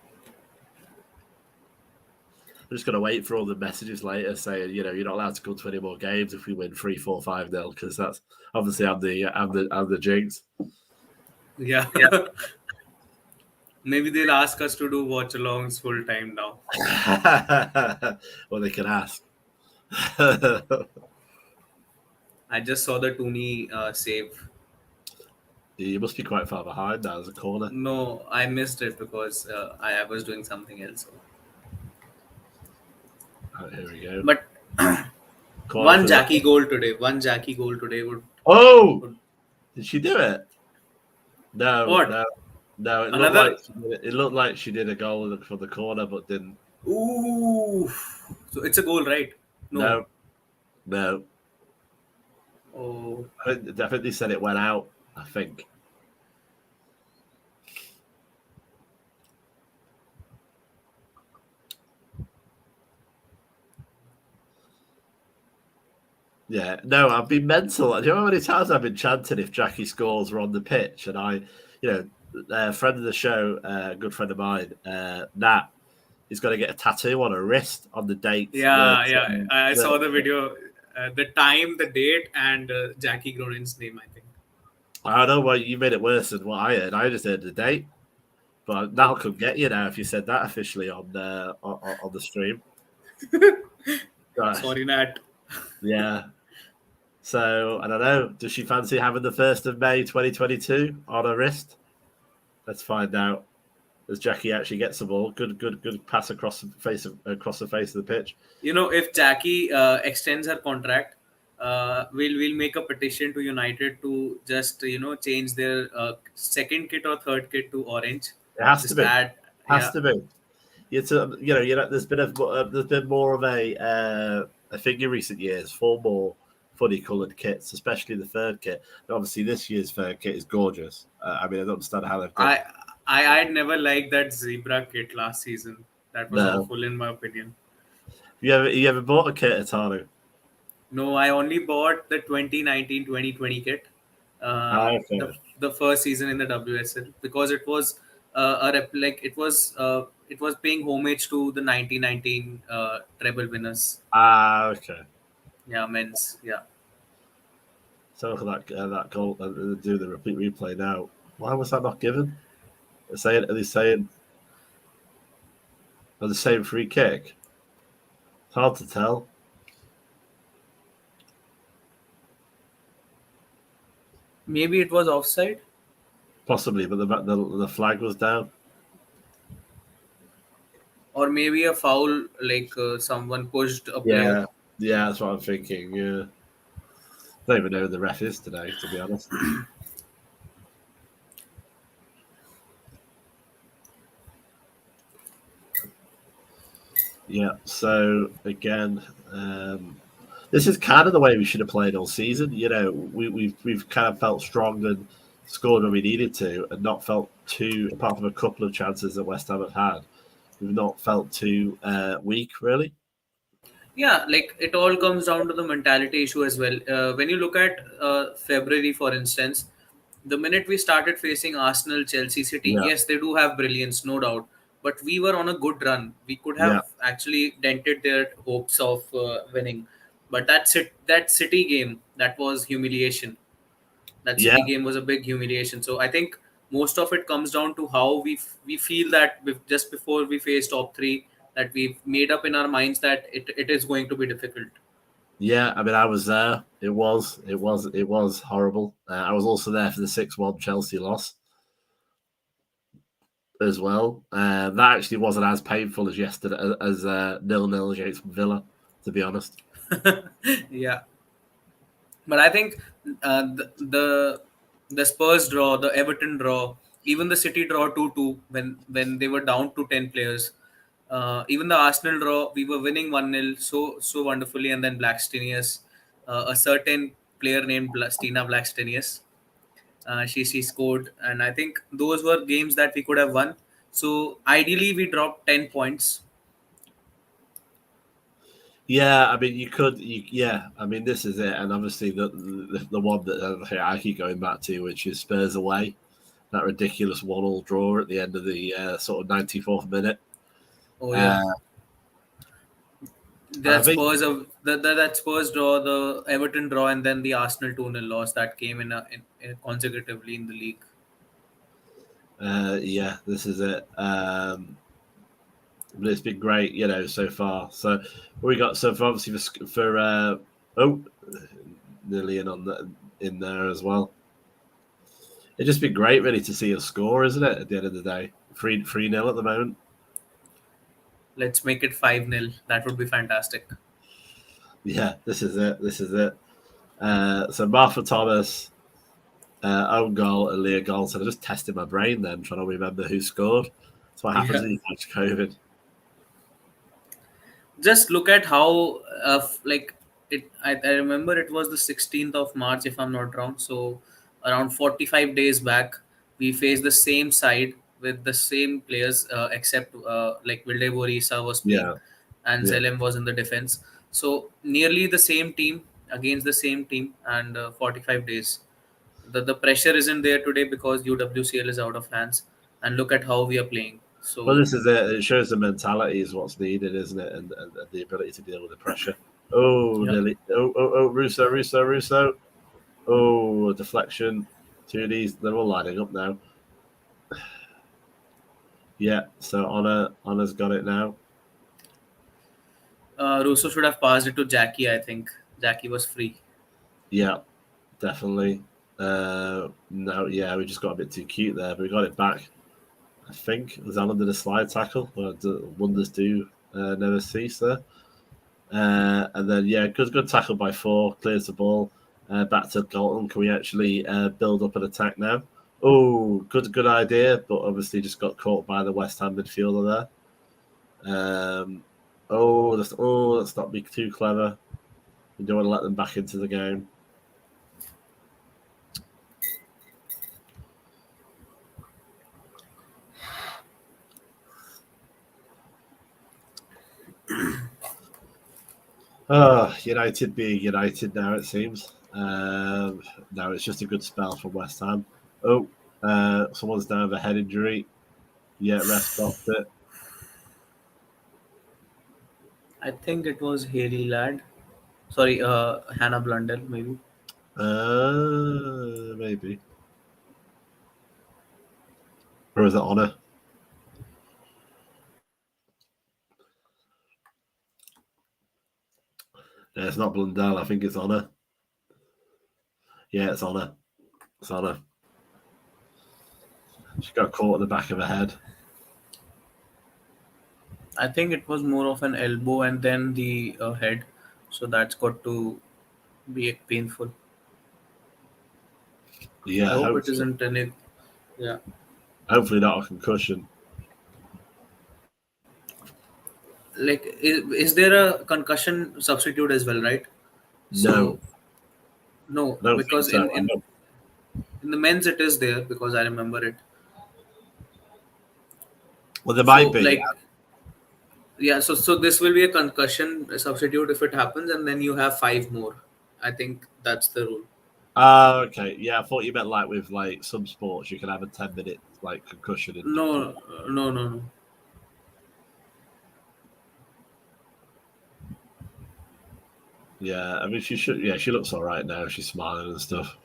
I'm just going to wait for all the messages later saying, you're not allowed to come to any more games if we win 3-4, 5-0, because that's obviously I'm the jinx. Yeah. Maybe they'll ask us to do watch-alongs full time now. Well, they can ask. I just saw the Tooney save. You must be quite far behind now as a corner. No, I missed it because I was doing something else. Right, here we go. But one Jackie goal today would. Oh, did she do it? No. What? No. It looked like she did a goal for the corner, but didn't. Ooh, so it's a goal, right? No. Oh, I think they said it went out. I think. Yeah, no, I've been mental. Do you know how many times I've been chanting if Jackie scores were on the pitch? And a friend of the show, a good friend of mine, Nat, is going to get a tattoo on her wrist on the date. Yeah. I saw the video, the time, the date, and Jackie Gronan's name, I think. I know, well, you made it worse than what I heard. I just heard the date. But that'll come get you now if you said that officially on the stream. Sorry, Nat. Yeah. So, I don't know. Does she fancy having the 1st of May 2022 on her wrist? Let's find out. As Jackie actually gets the ball, good pass across the face of the pitch. If Jackie extends her contract, we'll make a petition to United to just change their second kit or third kit to orange. It has to be. To be. There's been more of a thing in recent years for more funny coloured kits, especially the third kit. And obviously, this year's third kit is gorgeous. I don't understand how they've done. I'd never liked that zebra kit last season. That was awful, in my opinion. You ever bought a kit, Atanu? No, I only bought the 2019-2020 kit. The first season in the WSL, because it was like it was paying homage to the 1919 treble winners. Ah, okay. Yeah, men's. Yeah. So look at that goal and do the repeat replay now. Why was that not given? Are they saying the same free kick? It's hard to tell. Maybe it was offside, Possibly, but the flag was down. or maybe a foul, like someone pushed a player. Yeah, yeah, that's what I'm thinking. Yeah, I don't even know who the ref is today, to be honest. Yeah. So again, this is kind of the way we should have played all season. You know, we've kind of felt strong and scored when we needed to, and not felt too. Apart from a couple of chances that West Ham have had, we've not felt too weak, really. Yeah, like it all comes down to the mentality issue as well. When you look at February, for instance, the minute we started facing Arsenal, Chelsea, City, Yeah, yes, they do have brilliance, no doubt. But we were on a good run. We could yeah, have actually dented their hopes of winning. But that City game, that was humiliation. That yeah, City game was a big humiliation. So I think most of it comes down to how we feel that just before we face top three, that we've made up in our minds that it is going to be difficult. yeah. I mean, I was there. It was horrible. I was also there for the 6-1 Chelsea loss as well. That actually wasn't as painful as yesterday as 0-0 against Villa, to be honest. Yeah, but I think the Spurs draw, the Everton draw, even the City draw 2-2 when they were down to 10 players. Even the Arsenal draw, we were winning 1-0 so wonderfully, and then Blackstenius, a certain player named Stina Blackstenius, she scored, and I think those were games that we could have won. So ideally, we dropped 10 points. Yeah, I mean, yeah, I mean, this is it, and obviously the one that I keep going back to, which is Spurs away, that ridiculous 1-1 draw at the end of the sort of 94th minute. Oh yeah. Uh, I That think, Spurs of that Spurs draw, the Everton draw, and then the Arsenal 2-0 loss that came in consecutively in the league. yeah, this is it. But it's been great, you know, so far. So we got so for obviously for oh, nearly in there as well. It's just been great, really, to see a score, isn't it? At the end of the day, 3-0 at the moment. Let's make it 5-0. That would be fantastic. Yeah, this is it. This is it. So Martha Thomas, own goal, and Leah goal. So I just tested my brain then, trying to remember who scored. That's what happens Yeah. when you catch COVID. Just look at how like it. I remember it was the 16th of March, if I'm not wrong. So around 45 days back, we faced the same side with the same players, except like Vilde Borisa was playing, Yeah, and yeah. Zelem was in the defense. So nearly the same team against the same team, and 45 days. The pressure isn't there today because UWCL is out of hands, and look at how we are playing. Well, So this is it. It shows the mentality is what's needed, isn't it? And the ability to deal with the pressure. Oh, yeah. nearly. Oh, Russo. Oh, deflection. Two of these, they're all lining up now. Yeah, so Honor's got it now. Russo should have passed it to Jackie. I think Jackie was free. Yeah, definitely. No, yeah, we just got a bit too cute there, but we got it back. I think Zalan did a slide tackle. Wonders do never cease there. And then yeah, good tackle by Four. Clears the ball. Back to Galton. Can we actually build up an attack now? Oh, good idea, but obviously just got caught by the West Ham midfielder there. Let's not be too clever. We don't want to let them back into the game. United being United now, it seems. Now it's just a good spell from West Ham. Someone's down with a head injury. Yeah, ref stopped it. I think it was Haley Ladd. Sorry, Hannah Blundell, maybe. Maybe. Or is it Honor? Yeah, it's not Blundell. I think it's Honor. Yeah, it's Honor. It's Honor. She got caught in the back of her head. I think it was more of an elbow and then the head. So that's got to be painful. I Yeah, hope it hopefully, isn't any. Yeah. hopefully not a concussion. Like, is there a concussion substitute as well, right? No, So, no, I don't think because so. in the men's it is there because I remember it. Well, there might So, be. like, yeah, so this will be a concussion substitute if it happens, and then you have five more. I think that's the rule. Okay. Yeah, I thought you meant like with like some sports, you can have a 10-minute like concussion interval. No, no, no, no. Yeah, I mean, she should. Yeah, she looks all right now. She's smiling and stuff.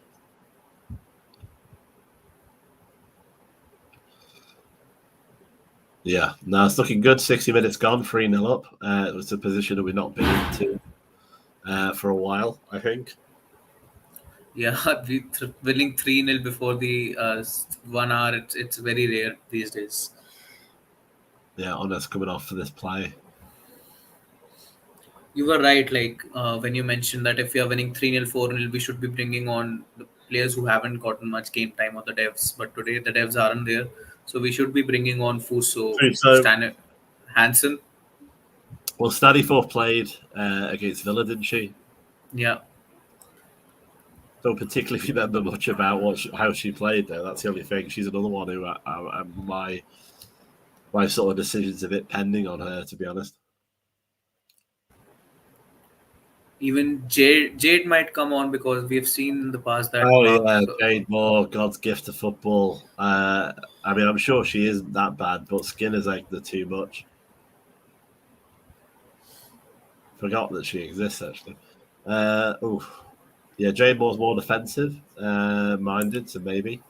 Yeah, no, it's looking good. 60 minutes gone, 3-0 up. It was a position that we've not been into for a while, I think. Yeah, winning 3-0 before the 1 hour, it's very rare these days. Yeah, Honest coming off for this play. You were right, like when you mentioned that if we are winning 3-0, 4-0, we should be bringing on the players who haven't gotten much game time or the devs. But today the devs aren't there. So we should be bringing on Fuso, So, Stan Hansen. well, Staniforth played against Villa, didn't she? Yeah. Don't particularly remember much about how she played, though. That's the only thing. She's another one who my sort of decision's a bit pending on her, to be honest. Even Jade might come on because we've seen in the past that Oh Mark. yeah, Jade Moore, God's gift to football. I mean, I'm sure she isn't that bad, but Skinner's like the too much. Forgot that she exists actually. Yeah, Jade Moore's more defensive minded, so maybe.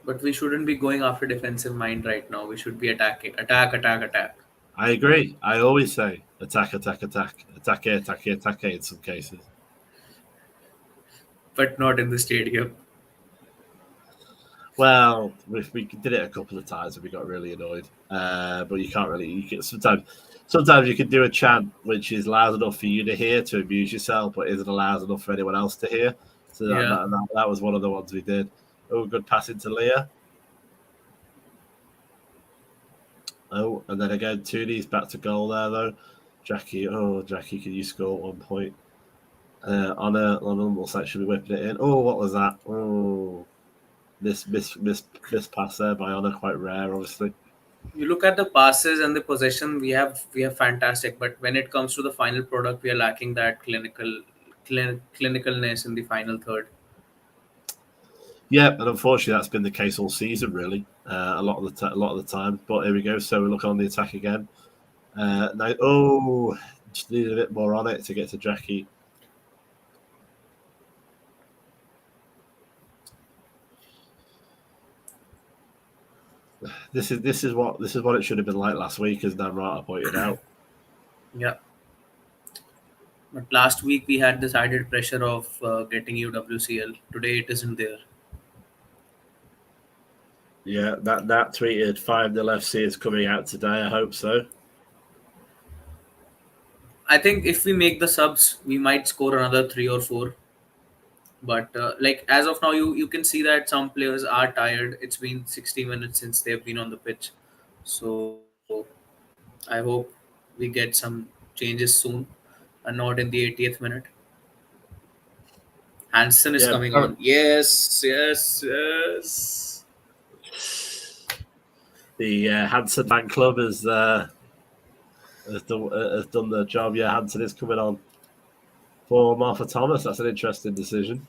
But we shouldn't be going after defensive mind right now. We should be attacking, attack, attack, attack. I agree. I always say attack, attack, attack, attack, attack, attack in some cases. But not in the stadium. Well, we did it a couple of times and we got really annoyed. But you can't really. You can sometimes you can do a chant which is loud enough for you to hear to amuse yourself, but isn't loud enough for anyone else to hear. So Yeah. that was one of the ones we did. Oh, good pass into Leah. Oh, and then again, Tooney's back to goal there though. Jackie, can you score at 1 point? Honor looks like she'll be whipping it in. Oh, what was that? Oh, miss pass there by Honor, quite rare, obviously. You look at the passes and the possession. We have fantastic, but when it comes to the final product, we are lacking that clinicalness in the final third. Yeah, and unfortunately, that's been the case all season, really. A lot of the time. But here we go. So we look on the attack again. Now, just needed a bit more on it to get to Jackie. This is what it should have been like last week, as Dan Rata pointed out. Yeah. But last week we had this added pressure of getting UWCL. Today it isn't there. Yeah, that tweeted 5-0 FC is coming out today. I hope so. I think if we make the subs, we might score another 3 or 4. But like as of now, you can see that some players are tired. It's been 60 minutes since they've been on the pitch, so I hope we get some changes soon, and not in the 80th minute. Hansen is Yeah, coming on. Yes, yes, yes. the Hanson fan club has done the job. Yeah, Hanson is coming on for Martha Thomas. That's an interesting decision.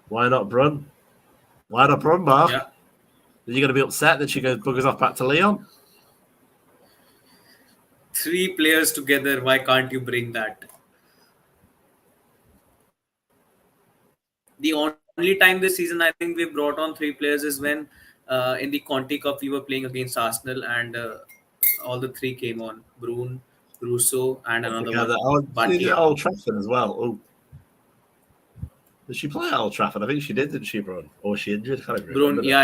Why not Brun? Why not problem, Mark? Yeah. Are you going to be upset that she goes buggers off back to Leon? 3 players together. Why can't you bring that? The only time this season I think we brought on 3 players is when in the Conti Cup we were playing against Arsenal, and all the 3 came on: Brune, Russo, and another Together. one, Oh, she did it at Batia. Old Trafford as well. Oh, did she play at Old Trafford? I think she did, didn't she, Brun? Or was she injured? I can't even Brune, remember now.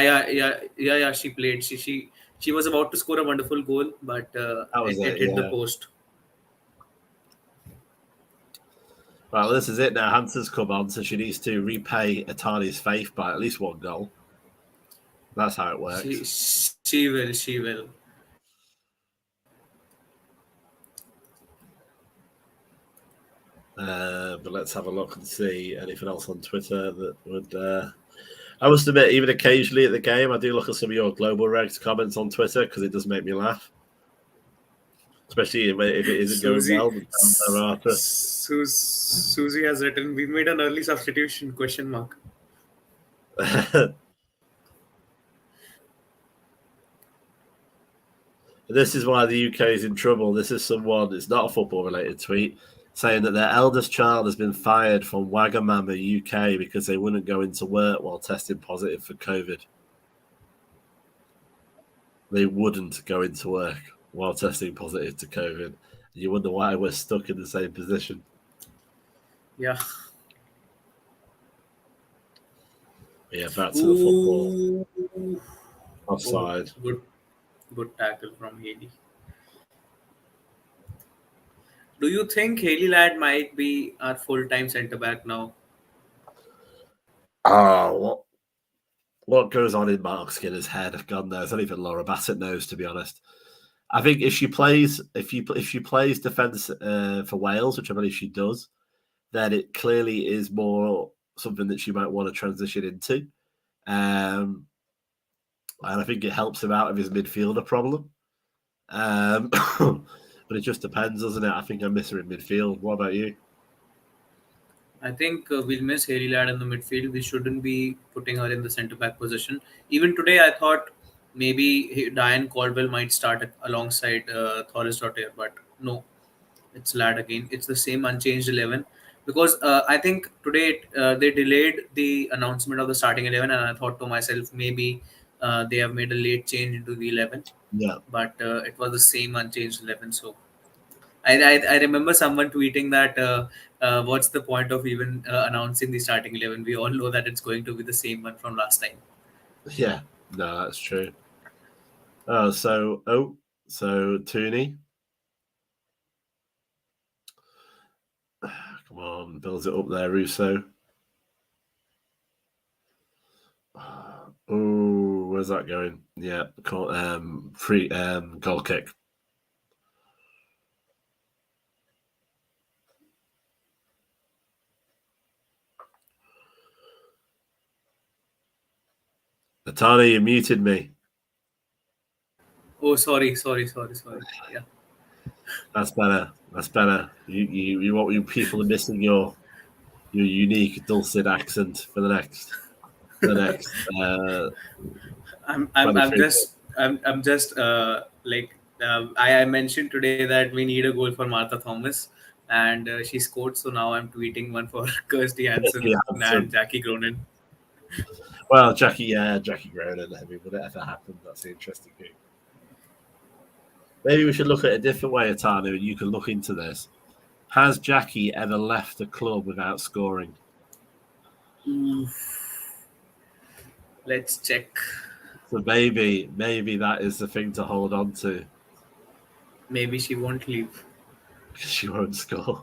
yeah. She played. She was about to score a wonderful goal, but That was it it, hit the yeah. post. Well, this is it now. Hanson's come on, so she needs to repay Atani's faith by at least 1 goal. That's how it works. She will. She will. But let's have a look and see anything else on Twitter that would. I must admit, even occasionally at the game, I do look at some of your global regs comments on Twitter because it does make me laugh, especially if it isn't going Susie, well. Susie has written, "We made an early substitution?" Question mark. This is why the UK is in trouble. This is someone, it's not a football related tweet, saying that their eldest child has been fired from Wagamama UK because they wouldn't go into work while testing positive for COVID. They wouldn't go into work while testing positive to COVID. You wonder why we're stuck in the same position. Yeah. Yeah, back to the football. Ooh. Offside. Oh, good tackle from Haley. Do you think Haley Ladd might be our full-time centre back now? Oh, what goes on in Mark Skinner's head? God knows. Not even Laura Bassett knows, to be honest. I think if she plays defence for Wales, which I believe she does, then it clearly is more something that she might want to transition into. And I think it helps him out of his midfielder problem. But it just depends, doesn't it? I think I miss her in midfield. What about you? I think we'll miss Haley Ladd in the midfield. We shouldn't be putting her in the centre back position. Even today, I thought maybe Diane Caldwell might start alongside Thoris Dottir, but no, it's Ladd again. It's the same unchanged 11, because I think today they delayed the announcement of the starting 11, and I thought to myself maybe they have made a late change into the 11, Yeah. but it was the same unchanged 11. So I remember someone tweeting that what's the point of even announcing the starting 11? We all know that it's going to be the same one from last time. Yeah, no, that's true. So Tooney. Come on, builds it up there, Russo. Oh, where's that going? Yeah, free goal kick. Atanu, you muted me. Oh, sorry. Yeah. That's better. You want you people are missing your unique dulcet accent for the next I'm just like I mentioned today that we need a goal for Martha Thomas, and she scored. So now I'm tweeting one for Kirsty Hansen and Jackie Cronin. Well, Jackie Cronin. I mean, would it ever happen? That's the interesting thing. Maybe we should look at a different way, Atanu, and you can look into this. Has Jackie ever left a club without scoring? Let's check. So maybe that is the thing to hold on to. Maybe she won't leave. Because she won't score.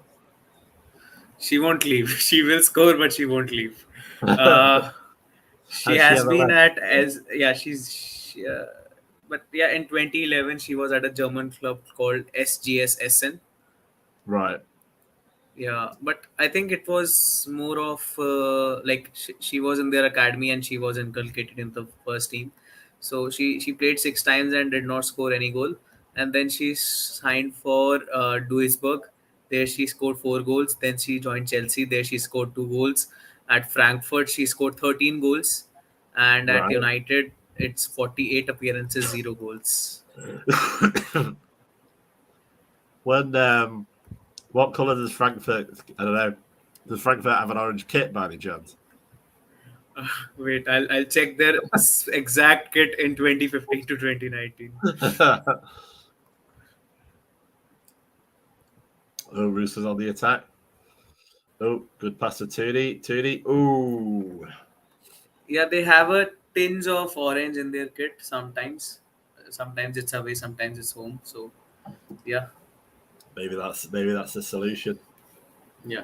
She won't leave. She will score, but she won't leave. She Has has ever been left? but yeah, in 2011 she was at a German club called SGS Essen. Right. Yeah, but I think it was more of like she was in their academy and she was inculcated in the first team. So she played 6 times and did not score any goal. And then she signed for Duisburg. There she scored 4 goals. Then she joined Chelsea. There she scored 2 goals. At Frankfurt she scored 13 goals. and at Right. United it's 48 appearances, 0 goals. When what colour does Frankfurt? I don't know. Does Frankfurt have an orange kit by any chance? Wait, I'll check their exact kit in 2015 to 2019. Oh, Roosters on the attack. Oh, good pass to Tooney. Tooney. Ooh. Yeah, they have a tinge of orange in their kit sometimes. Sometimes it's away, sometimes it's home. So yeah, Maybe that's the solution. yeah.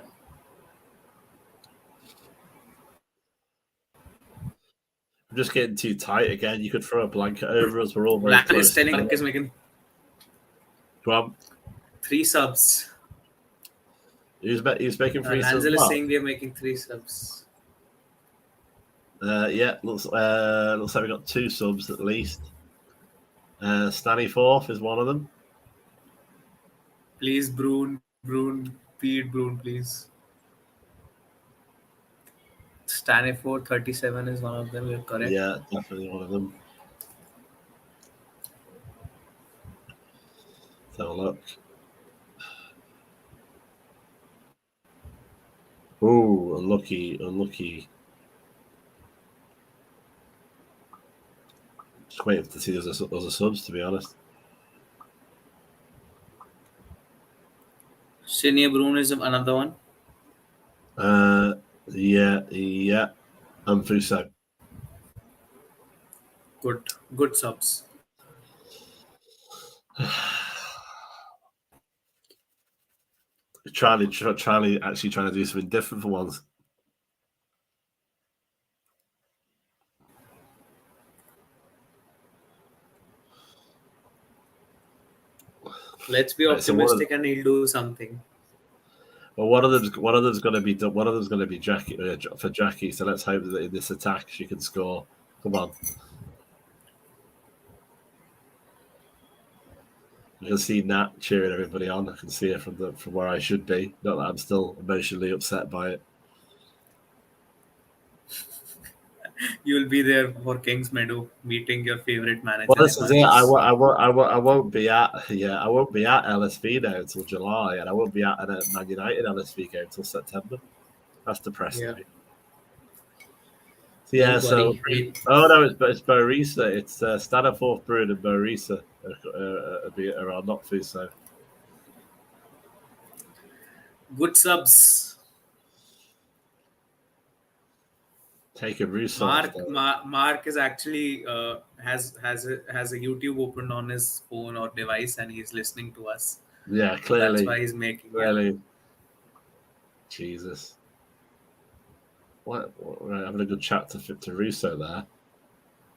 I'm just getting too tight again. You could throw a blanket over us. We're all very Lang close. is telling Lang is making Come on. 3 subs. He's making 3 subs. Lanzel is saying they're making 3 subs. Yeah, looks like we got 2 subs at least. Stanley Forth is one of them. Please, Bruin, feed Bruin, please. Staniford 37 is one of them. You're correct. Yeah, definitely one of them. Let's have a look. Oh, unlucky. Just waiting to see those other subs, to be honest. Senior Bruin is another one. Yeah. And Fuso. Good subs. Charlie actually trying to do something different for once. Let's be optimistic and he'll do something. Well, one of them's going to be Jackie for Jackie. So let's hope that in this attack she can score. Come on. I can see Nat cheering everybody on. I can see it from where I should be. Not that I'm still emotionally upset by it. You'll be there for Kings Meadow meeting your favorite manager. Well, this is it. I won't be at LSV now until July, and I won't be at a Man United LSV game until September. That's depressing me. So, yeah. So it's Borisa. It's Staniforth, Bruin, and Borisa are on not Fuso. Good subs. Take a Russo. Mark is actually has a YouTube open on his phone or device, and he's listening to us. Yeah, clearly. That's why he's making it. Jesus. What? We're having a good chat to Russo there.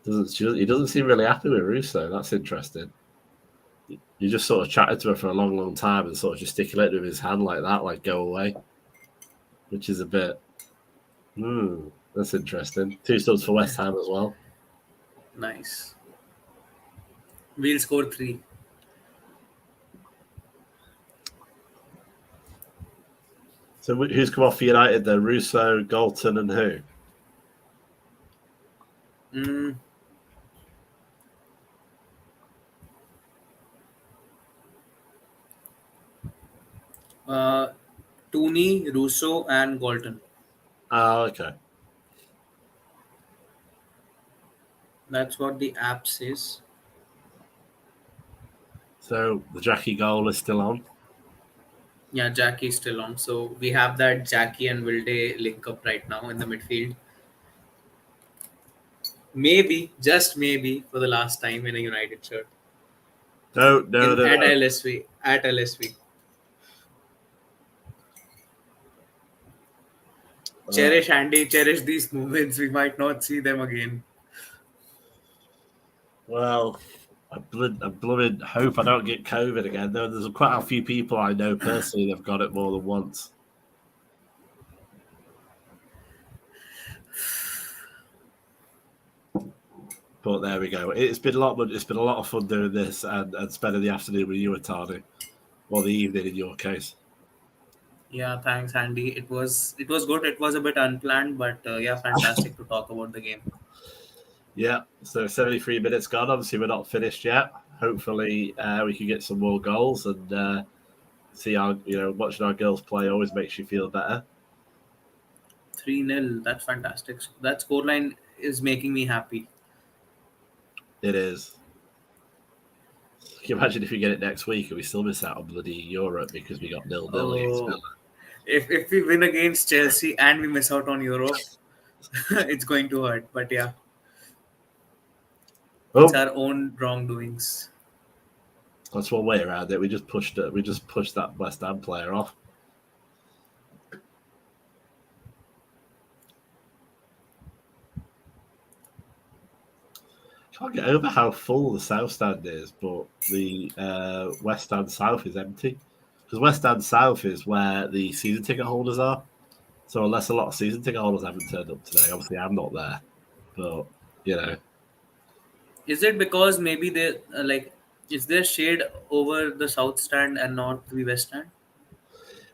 He doesn't seem really happy with Russo. That's interesting. You just sort of chatted to her for a long, long time and sort of gesticulated with his hand like that, like go away, which is a bit. That's interesting. 2 subs for West Ham as well. Nice. We'll score 3. So who's come off for United then? Russo, Galton, and who? Tooney, Russo, and Galton. Oh, okay. That's what the app says. So the Jackie goal is still on? Yeah, Jackie's still on. So we have that Jackie and Wilde link up right now in the midfield. Maybe, just maybe, for the last time in a United shirt. No. At LSV. Cherish, Andy, cherish these moments. We might not see them again. Well, I blooming hope I don't get COVID again. There's quite a few people I know personally that've got it more than once. But there we go. It's been a lot of fun doing this and spending the afternoon with you, Atanu, or the evening in your case. Yeah, thanks, Andy. It was good. It was a bit unplanned, but fantastic to talk about the game. Yeah, so 73 minutes gone. Obviously, we're not finished yet. Hopefully, we can get some more goals and see our, watching our girls play always makes you feel better. 3-0. That's fantastic. That scoreline is making me happy. It is. Can you imagine if we get it next week and we still miss out on bloody Europe because we got 0-0 against Villa? If we win against Chelsea and we miss out on Europe, it's going to hurt. But yeah, it's our own wrongdoings. That's one way around it. We just pushed it. We just pushed that West Ham player off. Can't get over how full the South Stand is, but the West Stand South is empty. Because West Stand South is where the season ticket holders are. So unless a lot of season ticket holders haven't turned up today, obviously I'm not there. But, Is it because maybe they is there shade over the South Stand and not the West Stand?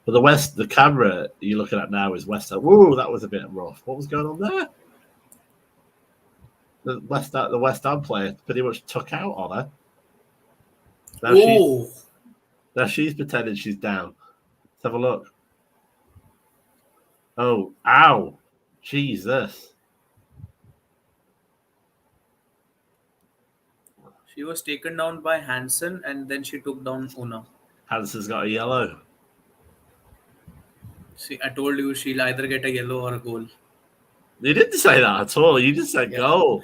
But the camera you're looking at now is West Stand. Whoa, that was a bit rough. What was going on there? The West Ham player pretty much took out on her. Now she's pretending she's down. Let's have a look. Oh, ow. Jesus. She was taken down by Hansen and then she took down Una. Hansen's got a yellow. See, I told you she'll either get a yellow or a goal. You didn't say that at all. You just said goal.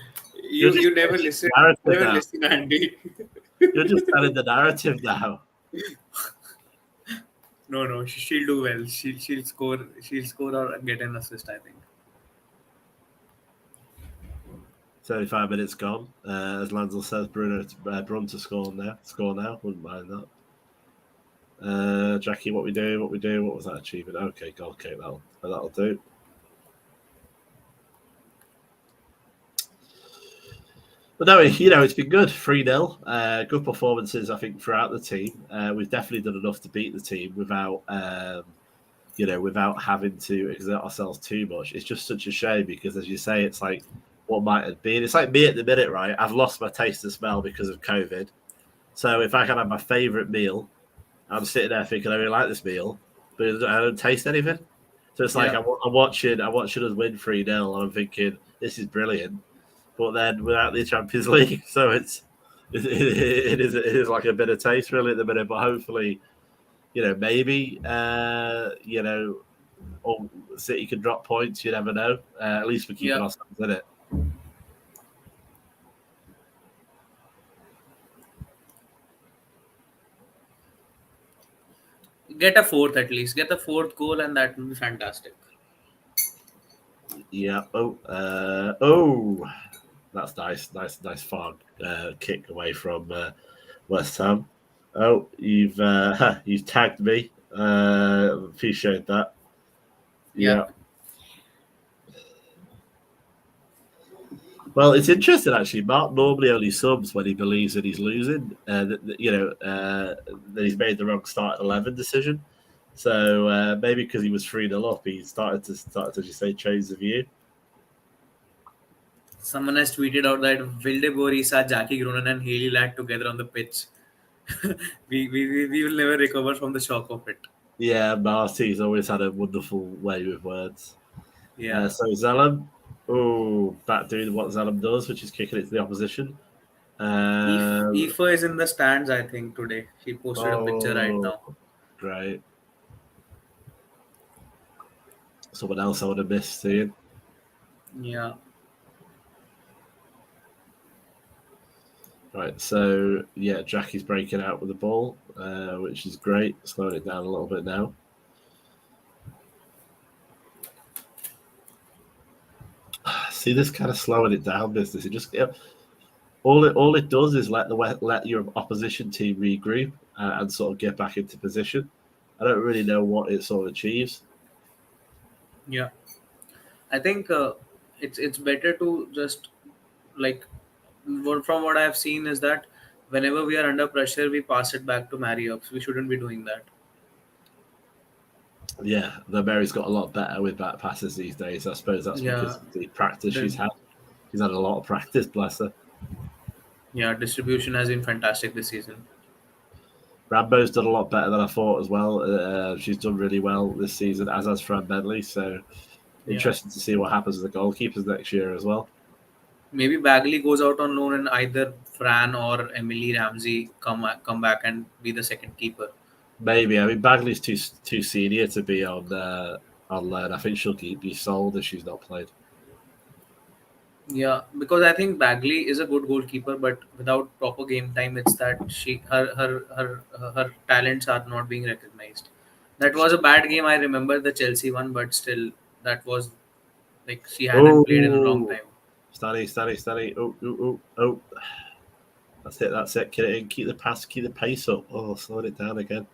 You never listen. Never listen, Andy. You're just telling the narrative now. No, she'll do well. She'll score. She'll score or get an assist, I think. 75 minutes gone. As Lansel says, Brun to score now. Wouldn't mind that. Jackie, what we do? What was that achievement? Okay, goal kick. That'll do. But no, it's been good. 3-0. Good performances, I think, throughout the team. We've definitely done enough to beat the team without having to exert ourselves too much. It's just such a shame because, as you say, it's like what might have been. It's like me at the minute, right? I've lost my taste and smell because of COVID. So if I can have my favourite meal, I'm sitting there thinking I really like this meal, but I don't taste anything. So it's like I'm watching us win 3-0 and I'm thinking this is brilliant. But then without the Champions League, so it is like a bit of taste really at the minute. But hopefully, maybe or City can drop points. You never know. At least we're keeping ourselves in it. Get a fourth at least. Get the fourth goal, and that will be fantastic. Yeah. That's nice far kick away from West Ham. Oh, you've tagged me. Appreciate that. Yeah. Well, it's interesting actually. Mark normally only subs when he believes that he's losing. That he's made the wrong start at 11 decision. So maybe because he was 3-0 up, he started to just say change the view. Someone has tweeted out that Vilde Bori saw Jackie Groenen and Haley Ladd together on the pitch. we will never recover from the shock of it. Yeah, Marty's always had a wonderful way with words. Yeah. So Zalem, back doing what Zalem does, which is kicking it to the opposition. Aoife is in the stands, I think, today. She posted a picture right now. Great. Someone else I would have missed seeing. Yeah. Right, so Jackie's breaking out with the ball, which is great. Slowing it down a little bit now. See this kind of slowing it down business. It just all it does is let your opposition team regroup and sort of get back into position. I don't really know what it sort of achieves. Yeah, I think it's better to just from what I have seen is that whenever we are under pressure, we pass it back to Marriott. We shouldn't be doing that. Yeah, the Mary's got a lot better with back passes these days. I suppose that's because of the practice she's had. She's had a lot of practice, bless her. Yeah, distribution has been fantastic this season. Rambo's done a lot better than I thought as well. She's done really well this season, as has Fran Bentley. So interesting to see what happens with the goalkeepers next year as well. Maybe Bagley goes out on loan and either Fran or Emily Ramsey come back and be the second keeper. Maybe. I mean, Bagley's too senior to be on loan. I think she'll be sold if she's not played. Yeah, because I think Bagley is a good goalkeeper, but without proper game time, it's that her talents are not being recognized. That was a bad game. I remember the Chelsea one, but still, that was like she hadn't played in a long time. Steady. Oh. That's it. Get it in. Keep the pace up. Oh, slowing it down again.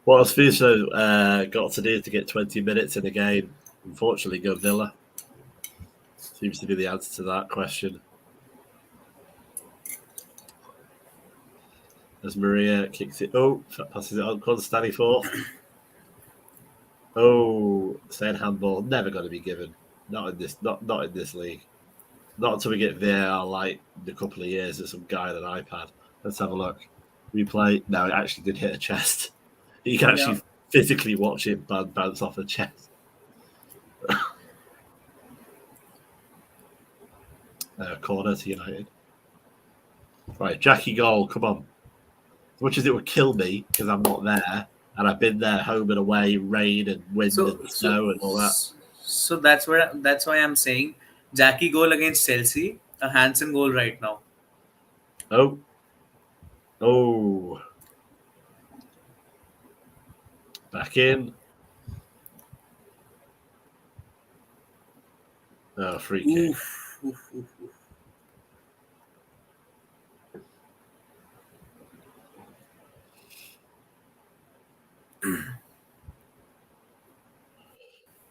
What has FAWSL got to do to get 20 minutes in the game? Unfortunately, go Villa. Seems to be the answer to that question. As Maria kicks it. Oh, passes it on. Constantly forth. Oh, said handball. Never going to be given. Not in this league. Not until we get VAR like in a couple of years at some guy on an iPad. Let's have a look. Replay. No, it actually did hit a chest. You can actually physically watch it bounce off the chest. Corner to United. Right, Jackie goal. Come on. As much as it would kill me because I'm not there, and I've been there home and away, rain and wind and snow and all that. So that's why I'm saying Jackie goal against Chelsea, a Hansen goal right now. Oh. Back in. Oh, free kick. Oof.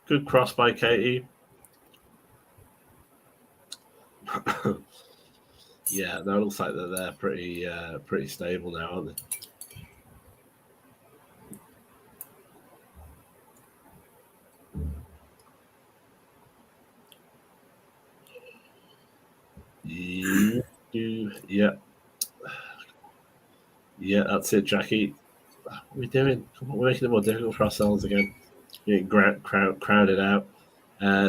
Good cross by Katie. Yeah, that looks like they're pretty stable now, aren't they? Yeah, that's it, Jackie. What are we doing? Come on, we're making it more difficult for ourselves again. Getting crowded out.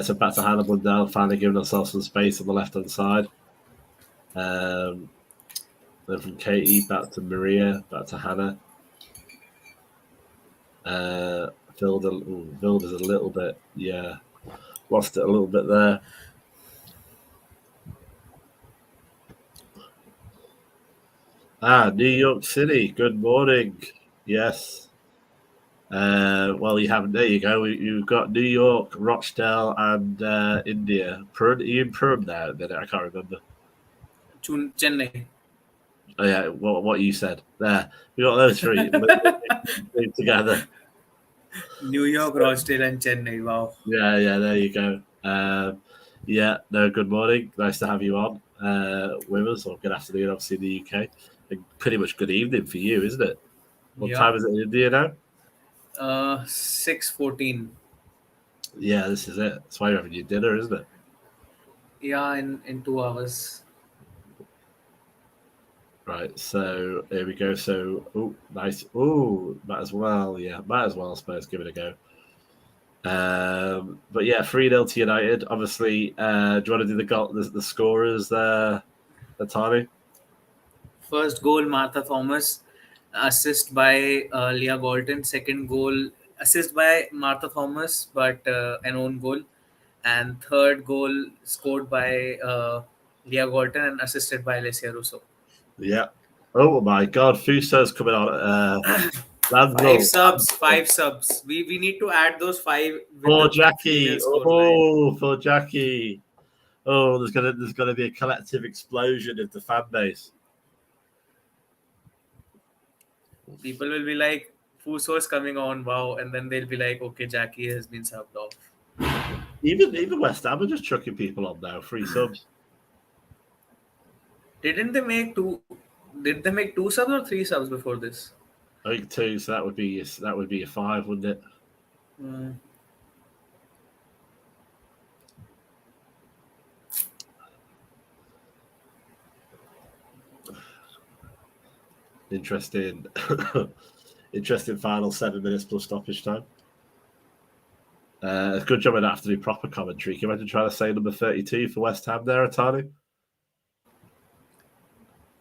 So back to Hannah Bundell, finally giving ourselves some space on the left-hand side. Then from Katie, back to Maria, back to Hannah. Vilda's a little bit, lost it a little bit there. New York City. Good morning. Yes. Well, you have. There you go. You've got New York, Rochdale, and India. Are you in Purim now? I can't remember. Chennai. Oh yeah, what you said there. We got those three together. New York, Rochdale, and Chennai. Wow. Yeah. There you go. Good morning. Nice to have you on with us. Or good afternoon, obviously in the UK. And pretty much good evening for you, isn't it? What time is it in India now? 6:14. Yeah, this is it. That's why you're having your dinner, isn't it? Yeah, in 2 hours. Right, so here we go. So, nice. Might as well. Yeah, might as well, I suppose, give it a go. But yeah, 3-0 to United. Obviously, do you want to do the scorers there, Atanu? First goal, Martha Thomas. Assist by Leah Galton. Second goal, assist by Martha Thomas, but an own goal. And third goal scored by Leah Galton and assisted by Alessia Russo. Yeah. Oh my God, Fuso's coming on. Five subs. We need to add those 5 for Jackie. For Jackie. Oh, there's gonna be a collective explosion of the fan base. People will be like, Fuso's coming on, wow, and then they'll be like, okay, Jackie has been subbed off. Even West Ham are just chucking people on now, 3 subs. Didn't they make 2? Did they make 2 subs or 3 subs before this? I think 2, so that would be a 5, wouldn't it? Interesting. Interesting final 7 minutes plus stoppage time. It's a good job I don't have to do proper commentary. Can you imagine trying to say number 32 for West Ham there, Atanu?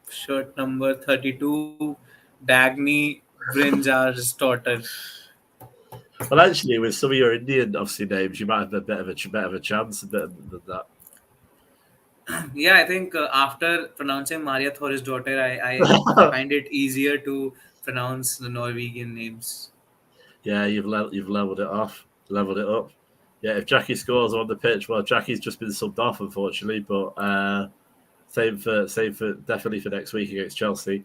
Shirt number 32, Dagny Brinjar's daughter. Well, actually, with some of your Indian, obviously, names, you might have a bit of a chance than that. Yeah, I think after pronouncing Maria Thor's daughter, I find it easier to pronounce the Norwegian names. Yeah, you've leveled it off, leveled it up. Yeah, if Jackie scores on the pitch, well, Jackie's just been subbed off, unfortunately, but same for definitely for next week against Chelsea.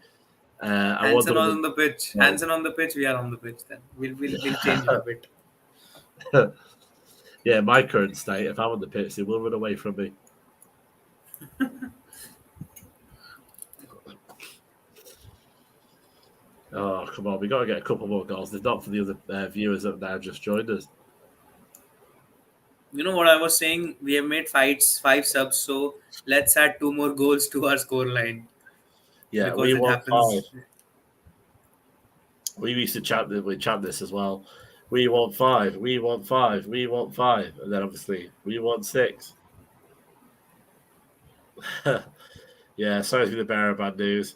Hansen on the pitch. Hansen on the pitch. We are on the pitch. Then we'll change it a bit. Yeah, my current state, if I'm on the pitch, they will run away from me. Oh, come on. We got to get a couple more goals. If not for the other viewers that have now just joined us. You know what I was saying? We have made five subs, so let's add 2 more goals to our scoreline. Yeah, because we it want happens. 5. We used to chant this as well. We want 5. We want 5. We want 5. And then obviously, we want 6. Yeah, sorry to be the bearer of bad news.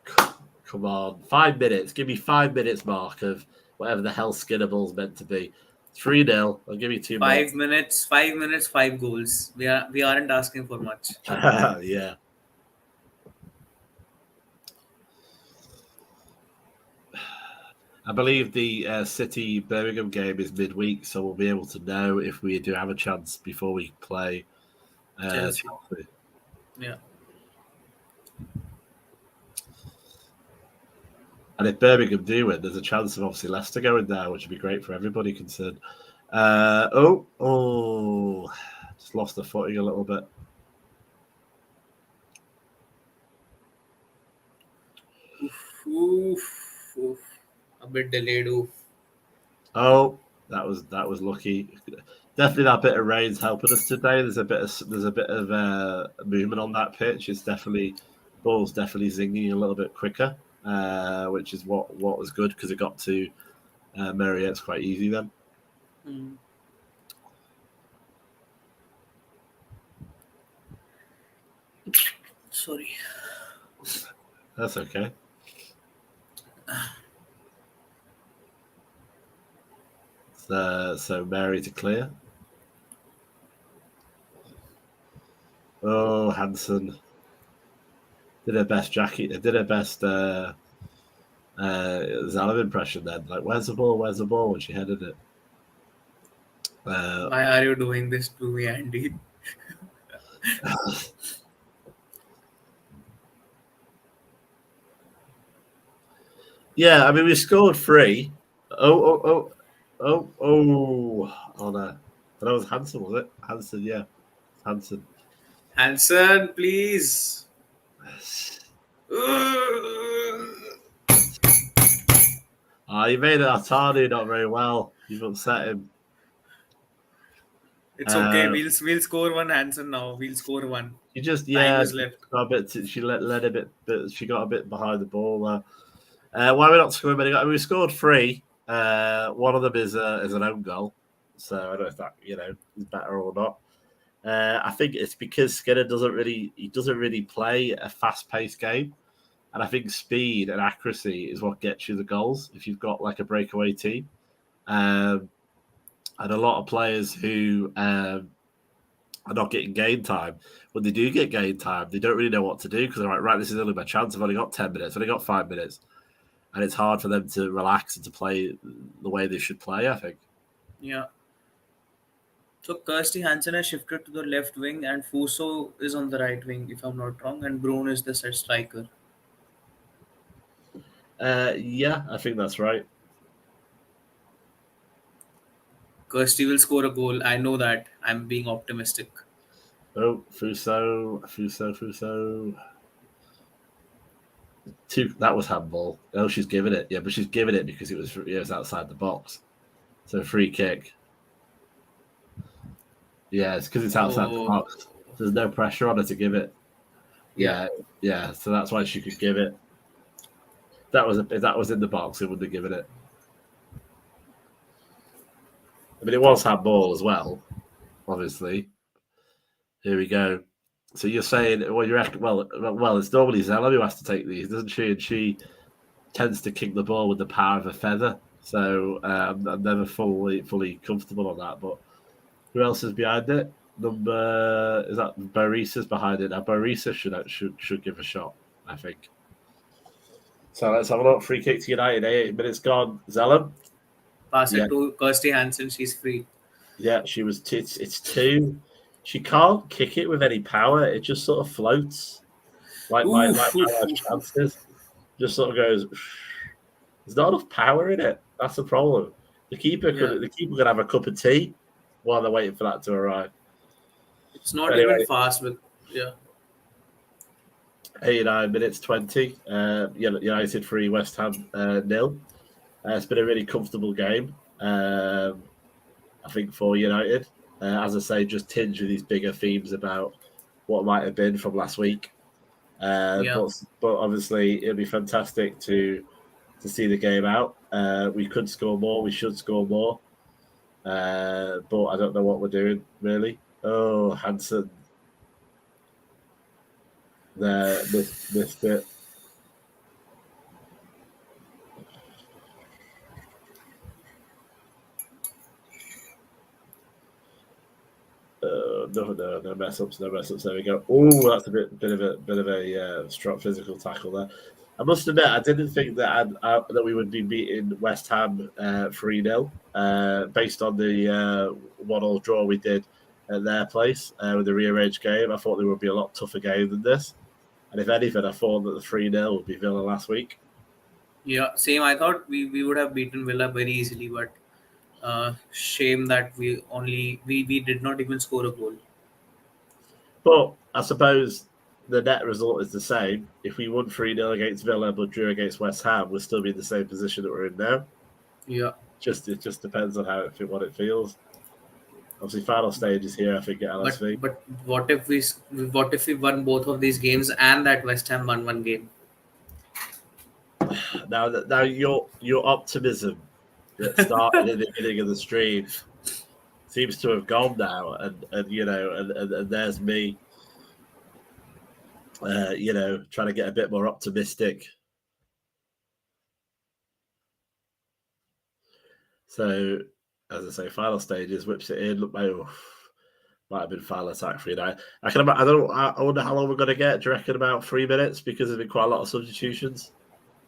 Come on, 5 minutes. Give me 5 minutes mark of whatever the hell Skinnable's meant to be. 3-0. I'll give you 2 more. 5 minutes, 5 minutes, 5 goals. We aren't asking for much. Yeah. I believe the City Birmingham game is midweek, so we'll be able to know if we do have a chance before we play Chelsea. Yeah. And if Birmingham do win, there's a chance of obviously Leicester going there, which would be great for everybody concerned. Just lost the footing a little bit. Oof. A bit delayed. Oof. Oh, that was lucky. Definitely that bit of rain's helping us today. There's a bit of movement on that pitch. It's definitely ball's definitely zinging a little bit quicker, which is what was good because it got to Marriott's quite easy then. Sorry. That's okay. So Mary to clear. Oh, Hansen did her best. Jackie did her best Zalem impression then. Like, where's the ball? Where's the ball? When she headed it. Why are you doing this to me, Andy? Yeah, I mean, we scored 3. Oh, no. That was Hansen, was it? Hansen, yeah. Hansen. Hansen, please. You made Atanu not very well. You've upset him. It's okay. We'll score 1, Hansen. Now we'll score 1. You just Time is left. Got a bit. She led a bit, but she got a bit behind the ball there. Why are we not scoring many? We scored 3. One of them is an own goal, so I don't know if that is better or not. I think it's because Skinner doesn't really play a fast-paced game, and I think speed and accuracy is what gets you the goals if you've got like a breakaway team. And a lot of players who are not getting game time, when they do get game time, they don't really know what to do because they're like, right, this is only my chance. I've only got 10 minutes. I've only got 5 minutes. And it's hard for them to relax and to play the way they should play, I think. Yeah. So Kirsty Hansen has shifted to the left wing and Fuso is on the right wing, if I'm not wrong, and Brune is the set striker. Yeah, I think that's right. Kirsty will score a goal. I know that. I'm being optimistic. Oh, Fuso. That was handball. Oh, she's given it. Yeah, but she's given it because it was outside the box. So free kick. Yeah, it's because it's outside the box. There's no pressure on her to give it. Yeah, yeah. So that's why she could give it. If that was in the box, it wouldn't have given it. I mean, it was handball as well, obviously. Here we go. So you're saying, well, you reckon, well, it's normally Zella who has to take these, doesn't she? And she tends to kick the ball with the power of a feather. So I'm never fully comfortable on that. But who else is behind it? Is that Barisa's behind it? Now Barisa should give a shot, I think. So let's have a look. Free kick to United. 8 minutes gone. Zellum. Pass it to Kirsty Hansen. She's free. Yeah, she was. It's 2. She can't kick it with any power. It just sort of floats, like my chances. Just sort of goes. There's not enough power in it. That's the problem. The keeper could have a cup of tea while they're waiting for that to arrive. It's not even fast with 89 minutes 20. United 3, West Ham 0. It's been a really comfortable game. I think for United, as I say, just tinged with these bigger themes about what might have been from last week. But obviously, it'd be fantastic to see the game out. We could score more. We should score more. But I don't know what we're doing, really. Oh, Hansen. There, missed it. No mess ups. There we go. Oh, that's a bit of a strong physical tackle there. I must admit, I didn't think that that we would be beating West Ham 3-0 based on the 1-1 draw we did at their place with the rearranged game. I thought there would be a lot tougher game than this, and if anything, I thought that the 3-0 would be Villa last week. Yeah, same. I thought we would have beaten Villa very easily, but shame that we did not even score a goal. But I suppose the net result is the same. If we won 3-0 against Villa but drew against West Ham, we'll still be in the same position that we're in now. Yeah. It just depends on what it feels. Obviously, final stage is here, I think, at LSV. But what if we won both of these games and that West Ham won one game? Now your optimism that started in the beginning of the stream seems to have gone now, and there's me, trying to get a bit more optimistic. So, as I say, final stages, whips it in. Look, might have been foul attack for United. I wonder how long we're going to get. Do you reckon about 3 minutes? Because there's been quite a lot of substitutions.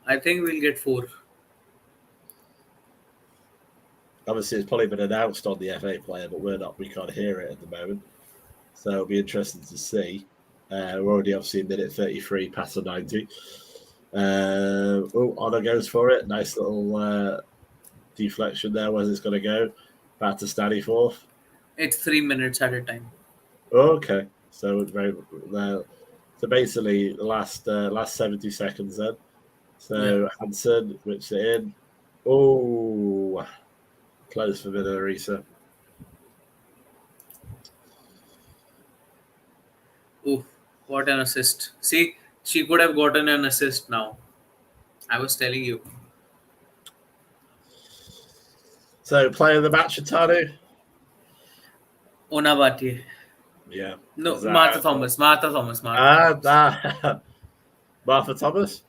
I think we'll get 4. Obviously, it's probably been announced on the FA player, but we can't hear it at the moment. So it'll be interesting to see. We're already obviously in minute 33 past the 90. Honor goes for it. Nice little deflection there. Where's it's going to go? Back to Staniforth. It's 3 minutes at a time. Okay. So basically the last 70 seconds then. So Hansen whips it in. Oh, close for Villarisa. Oh, what an assist. See, she could have gotten an assist now. I was telling you. So, player of the match, Atanu? Onabati. Yeah. No, Martha Thomas. Martha Thomas. Martha Thomas?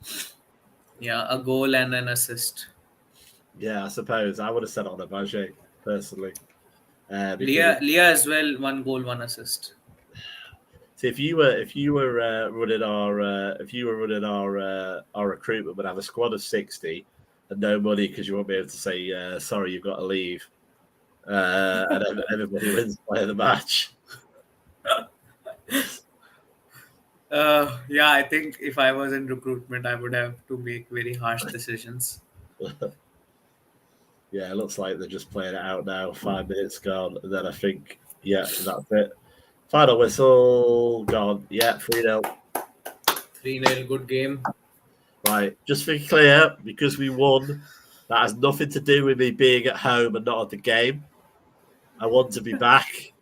Yeah, a goal and an assist. Yeah, I suppose. I would have said Onabaje, personally. Leah as well, 1 goal, 1 assist. See, if you were running our recruitment, would have a squad of 60 and no money because you won't be able to say sorry, you've got to leave, and everybody wins player of the match. Yeah, I think if I was in recruitment, I would have to make very harsh decisions. Yeah, it looks like they're just playing it out now. 5 minutes gone, and then I think, that's it. Final whistle gone. Yeah, 3-0. 3-0, good game. Right, just to be clear, because we won, that has nothing to do with me being at home and not at the game. I want to be back.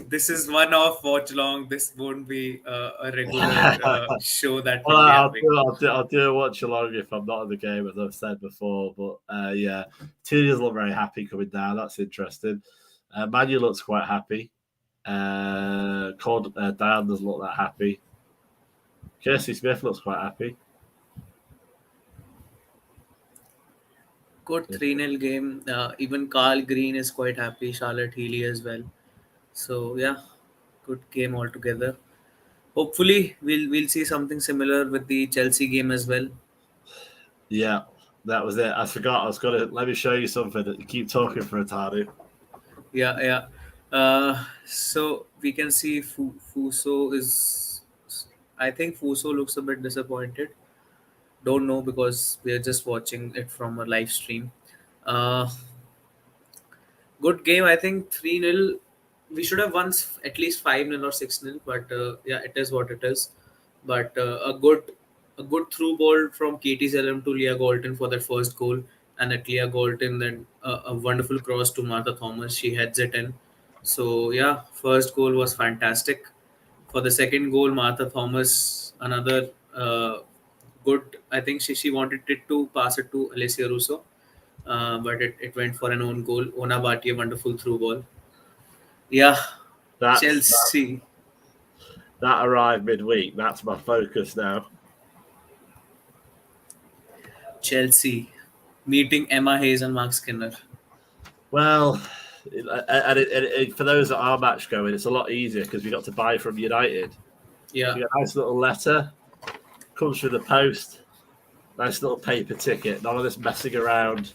this is one off Watchalong. This won't be a regular show that Well, we'll be having. I'll do a watch along if I'm not in the game, as I've said before. But yeah, Two doesn't look very happy coming down. That's interesting. Manu looks quite happy. Diane doesn't look that happy. Kirsty Smith looks quite happy. Good 3-0 game. Even Carl Green is quite happy. Charlotte Healy as well. So yeah, good game altogether. Hopefully, we'll see something similar with the Chelsea game as well. Yeah, that was it. I forgot. I was gonna let me show you something. You keep talking for Atanu. Yeah. So we can see Fuso is. I think Fuso looks a bit disappointed. Don't know because we are just watching it from a live stream. Uh, Good game. I think 3-0. We should have won at least 5-0 or 6-0. But yeah, it is what it is. But a good through ball from Katie Zellum to Leah Galton for that first goal, and at Leah Galton then a wonderful cross to Martha Thomas. She heads it in. So yeah, first goal was fantastic. For the second goal, Martha Thomas, another good. I think she wanted it to pass it to Alessia Russo, but it went for an own goal. Ona Bhatia, wonderful through ball. Yeah, That's Chelsea. that arrived midweek. That's my focus now. Chelsea meeting Emma Hayes and Mark Skinner. Well, for those that are match going, it's a lot easier because we got to buy from United. Yeah, So you get a nice little letter, comes through the post, nice little paper ticket. None of this messing around,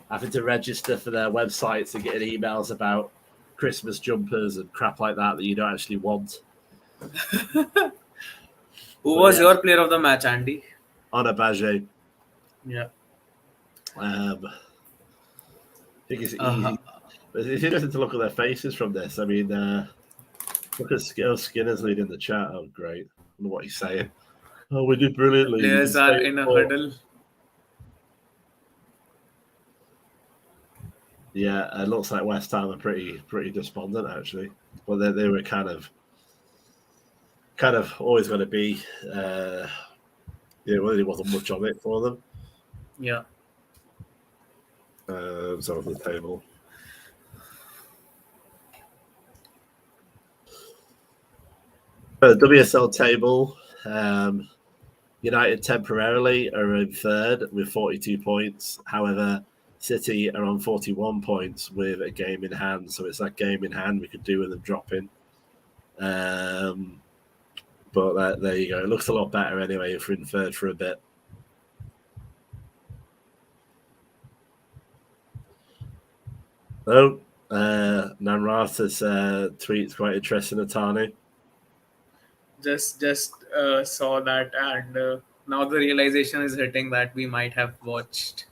having to register for their websites and getting emails about Christmas jumpers and crap like that you don't actually want. Who was your player of the match, Andy? Anna Bajé. Yeah. I think it's easy. But it's interesting to look at their faces from this. I mean, look at Skinner's leading the chat. Oh, great. I don't know what he's saying. Oh, we did brilliantly. Players are in a huddle. Yeah, it looks like West Ham are pretty despondent actually. But they were kind of always going to be. There really wasn't much of it for them. Yeah. So on the table. WSL table. United temporarily are in third with 42 points. However, City are on 41 points with a game in hand. So it's that game in hand we could do with them dropping. But there you go. It looks a lot better anyway if we're in third for a bit. Oh, Nanrata's tweet's quite interesting, Atanu. Just saw that, and now the realization is hitting that we might have watched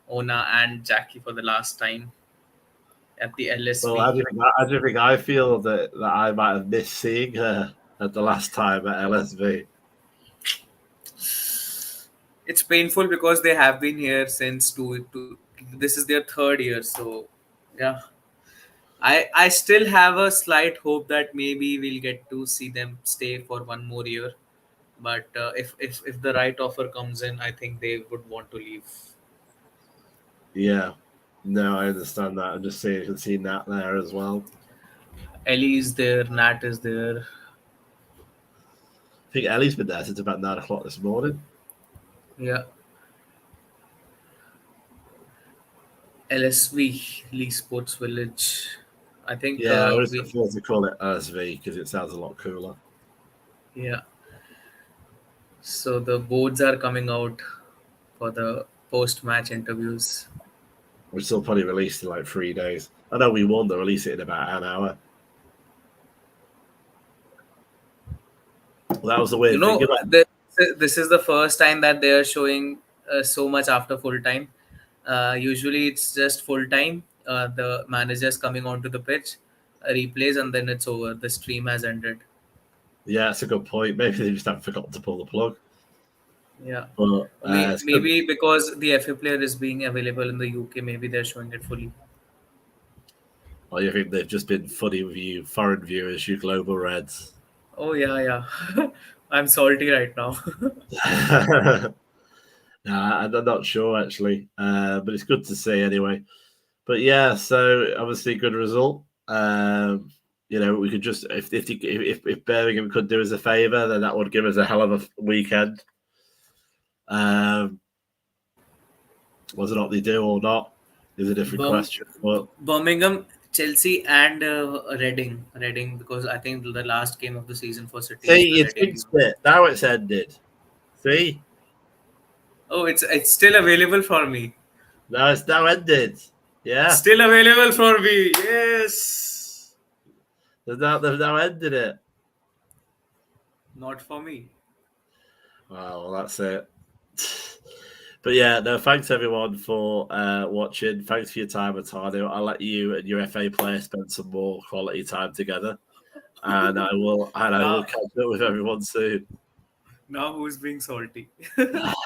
Ona and Jackie for the last time at the LSV. Well, how do you think I feel that I might have missed seeing her at the last time at LSV? It's painful because they have been here since this is their third year. So yeah, I still have a slight hope that maybe we'll get to see them stay for one more year. But if the right offer comes in, I think they would want to leave. Yeah, no, I understand that. I'm just saying, you can see Nat there as well. Ellie is there, Nat is there. I think Ellie's been there since about 9 o'clock this morning. Yeah. LSV, Leigh Sports Village. I think. Yeah, I always prefer to call it LSV because it sounds a lot cooler. Yeah. So the boards are coming out for the post-match interviews. Which still probably released in like 3 days. I know we won, they'll release it in about an hour. Well, that was the weird thing. This is the first time that they are showing so much after full time. Usually it's just full time. The managers coming onto the pitch, replays, and then it's over. The stream has ended. Yeah, that's a good point. Maybe they just haven't forgotten to pull the plug. Yeah. But, maybe because the FA player is being available in the UK, maybe they're showing it fully. Or you think they've just been funny with you, foreign viewers, you global Reds? Oh yeah. I'm salty right now. I'm not sure actually, but it's good to see anyway. But yeah, so obviously good result. We could just if Birmingham could do us a favour, then that would give us a hell of a weekend. Whether or not they do or not is a different question. But Birmingham, Chelsea, and Reading, because I think the last game of the season for City see, is the you Reading. jinxed it. Now it's ended. See, Oh, it's still available for me. now it's now ended. Yeah, Still available for me. Yes. they've now ended it. Not for me. Well, that's it. But yeah, no, thanks everyone for watching. Thanks for your time, Atanu. I'll let you and your FA player spend some more quality time together, and I will Now, catch up with everyone soon. now who's being salty? Next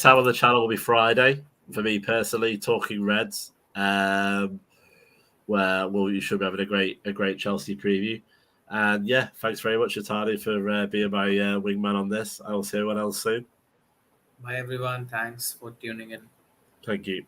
time on the channel will be Friday for me personally, talking Reds, where you should be having a great Chelsea preview. And yeah, thanks very much, Atanu, for being my wingman on this. I will see everyone else soon. Bye everyone. Thanks for tuning in. Thank you.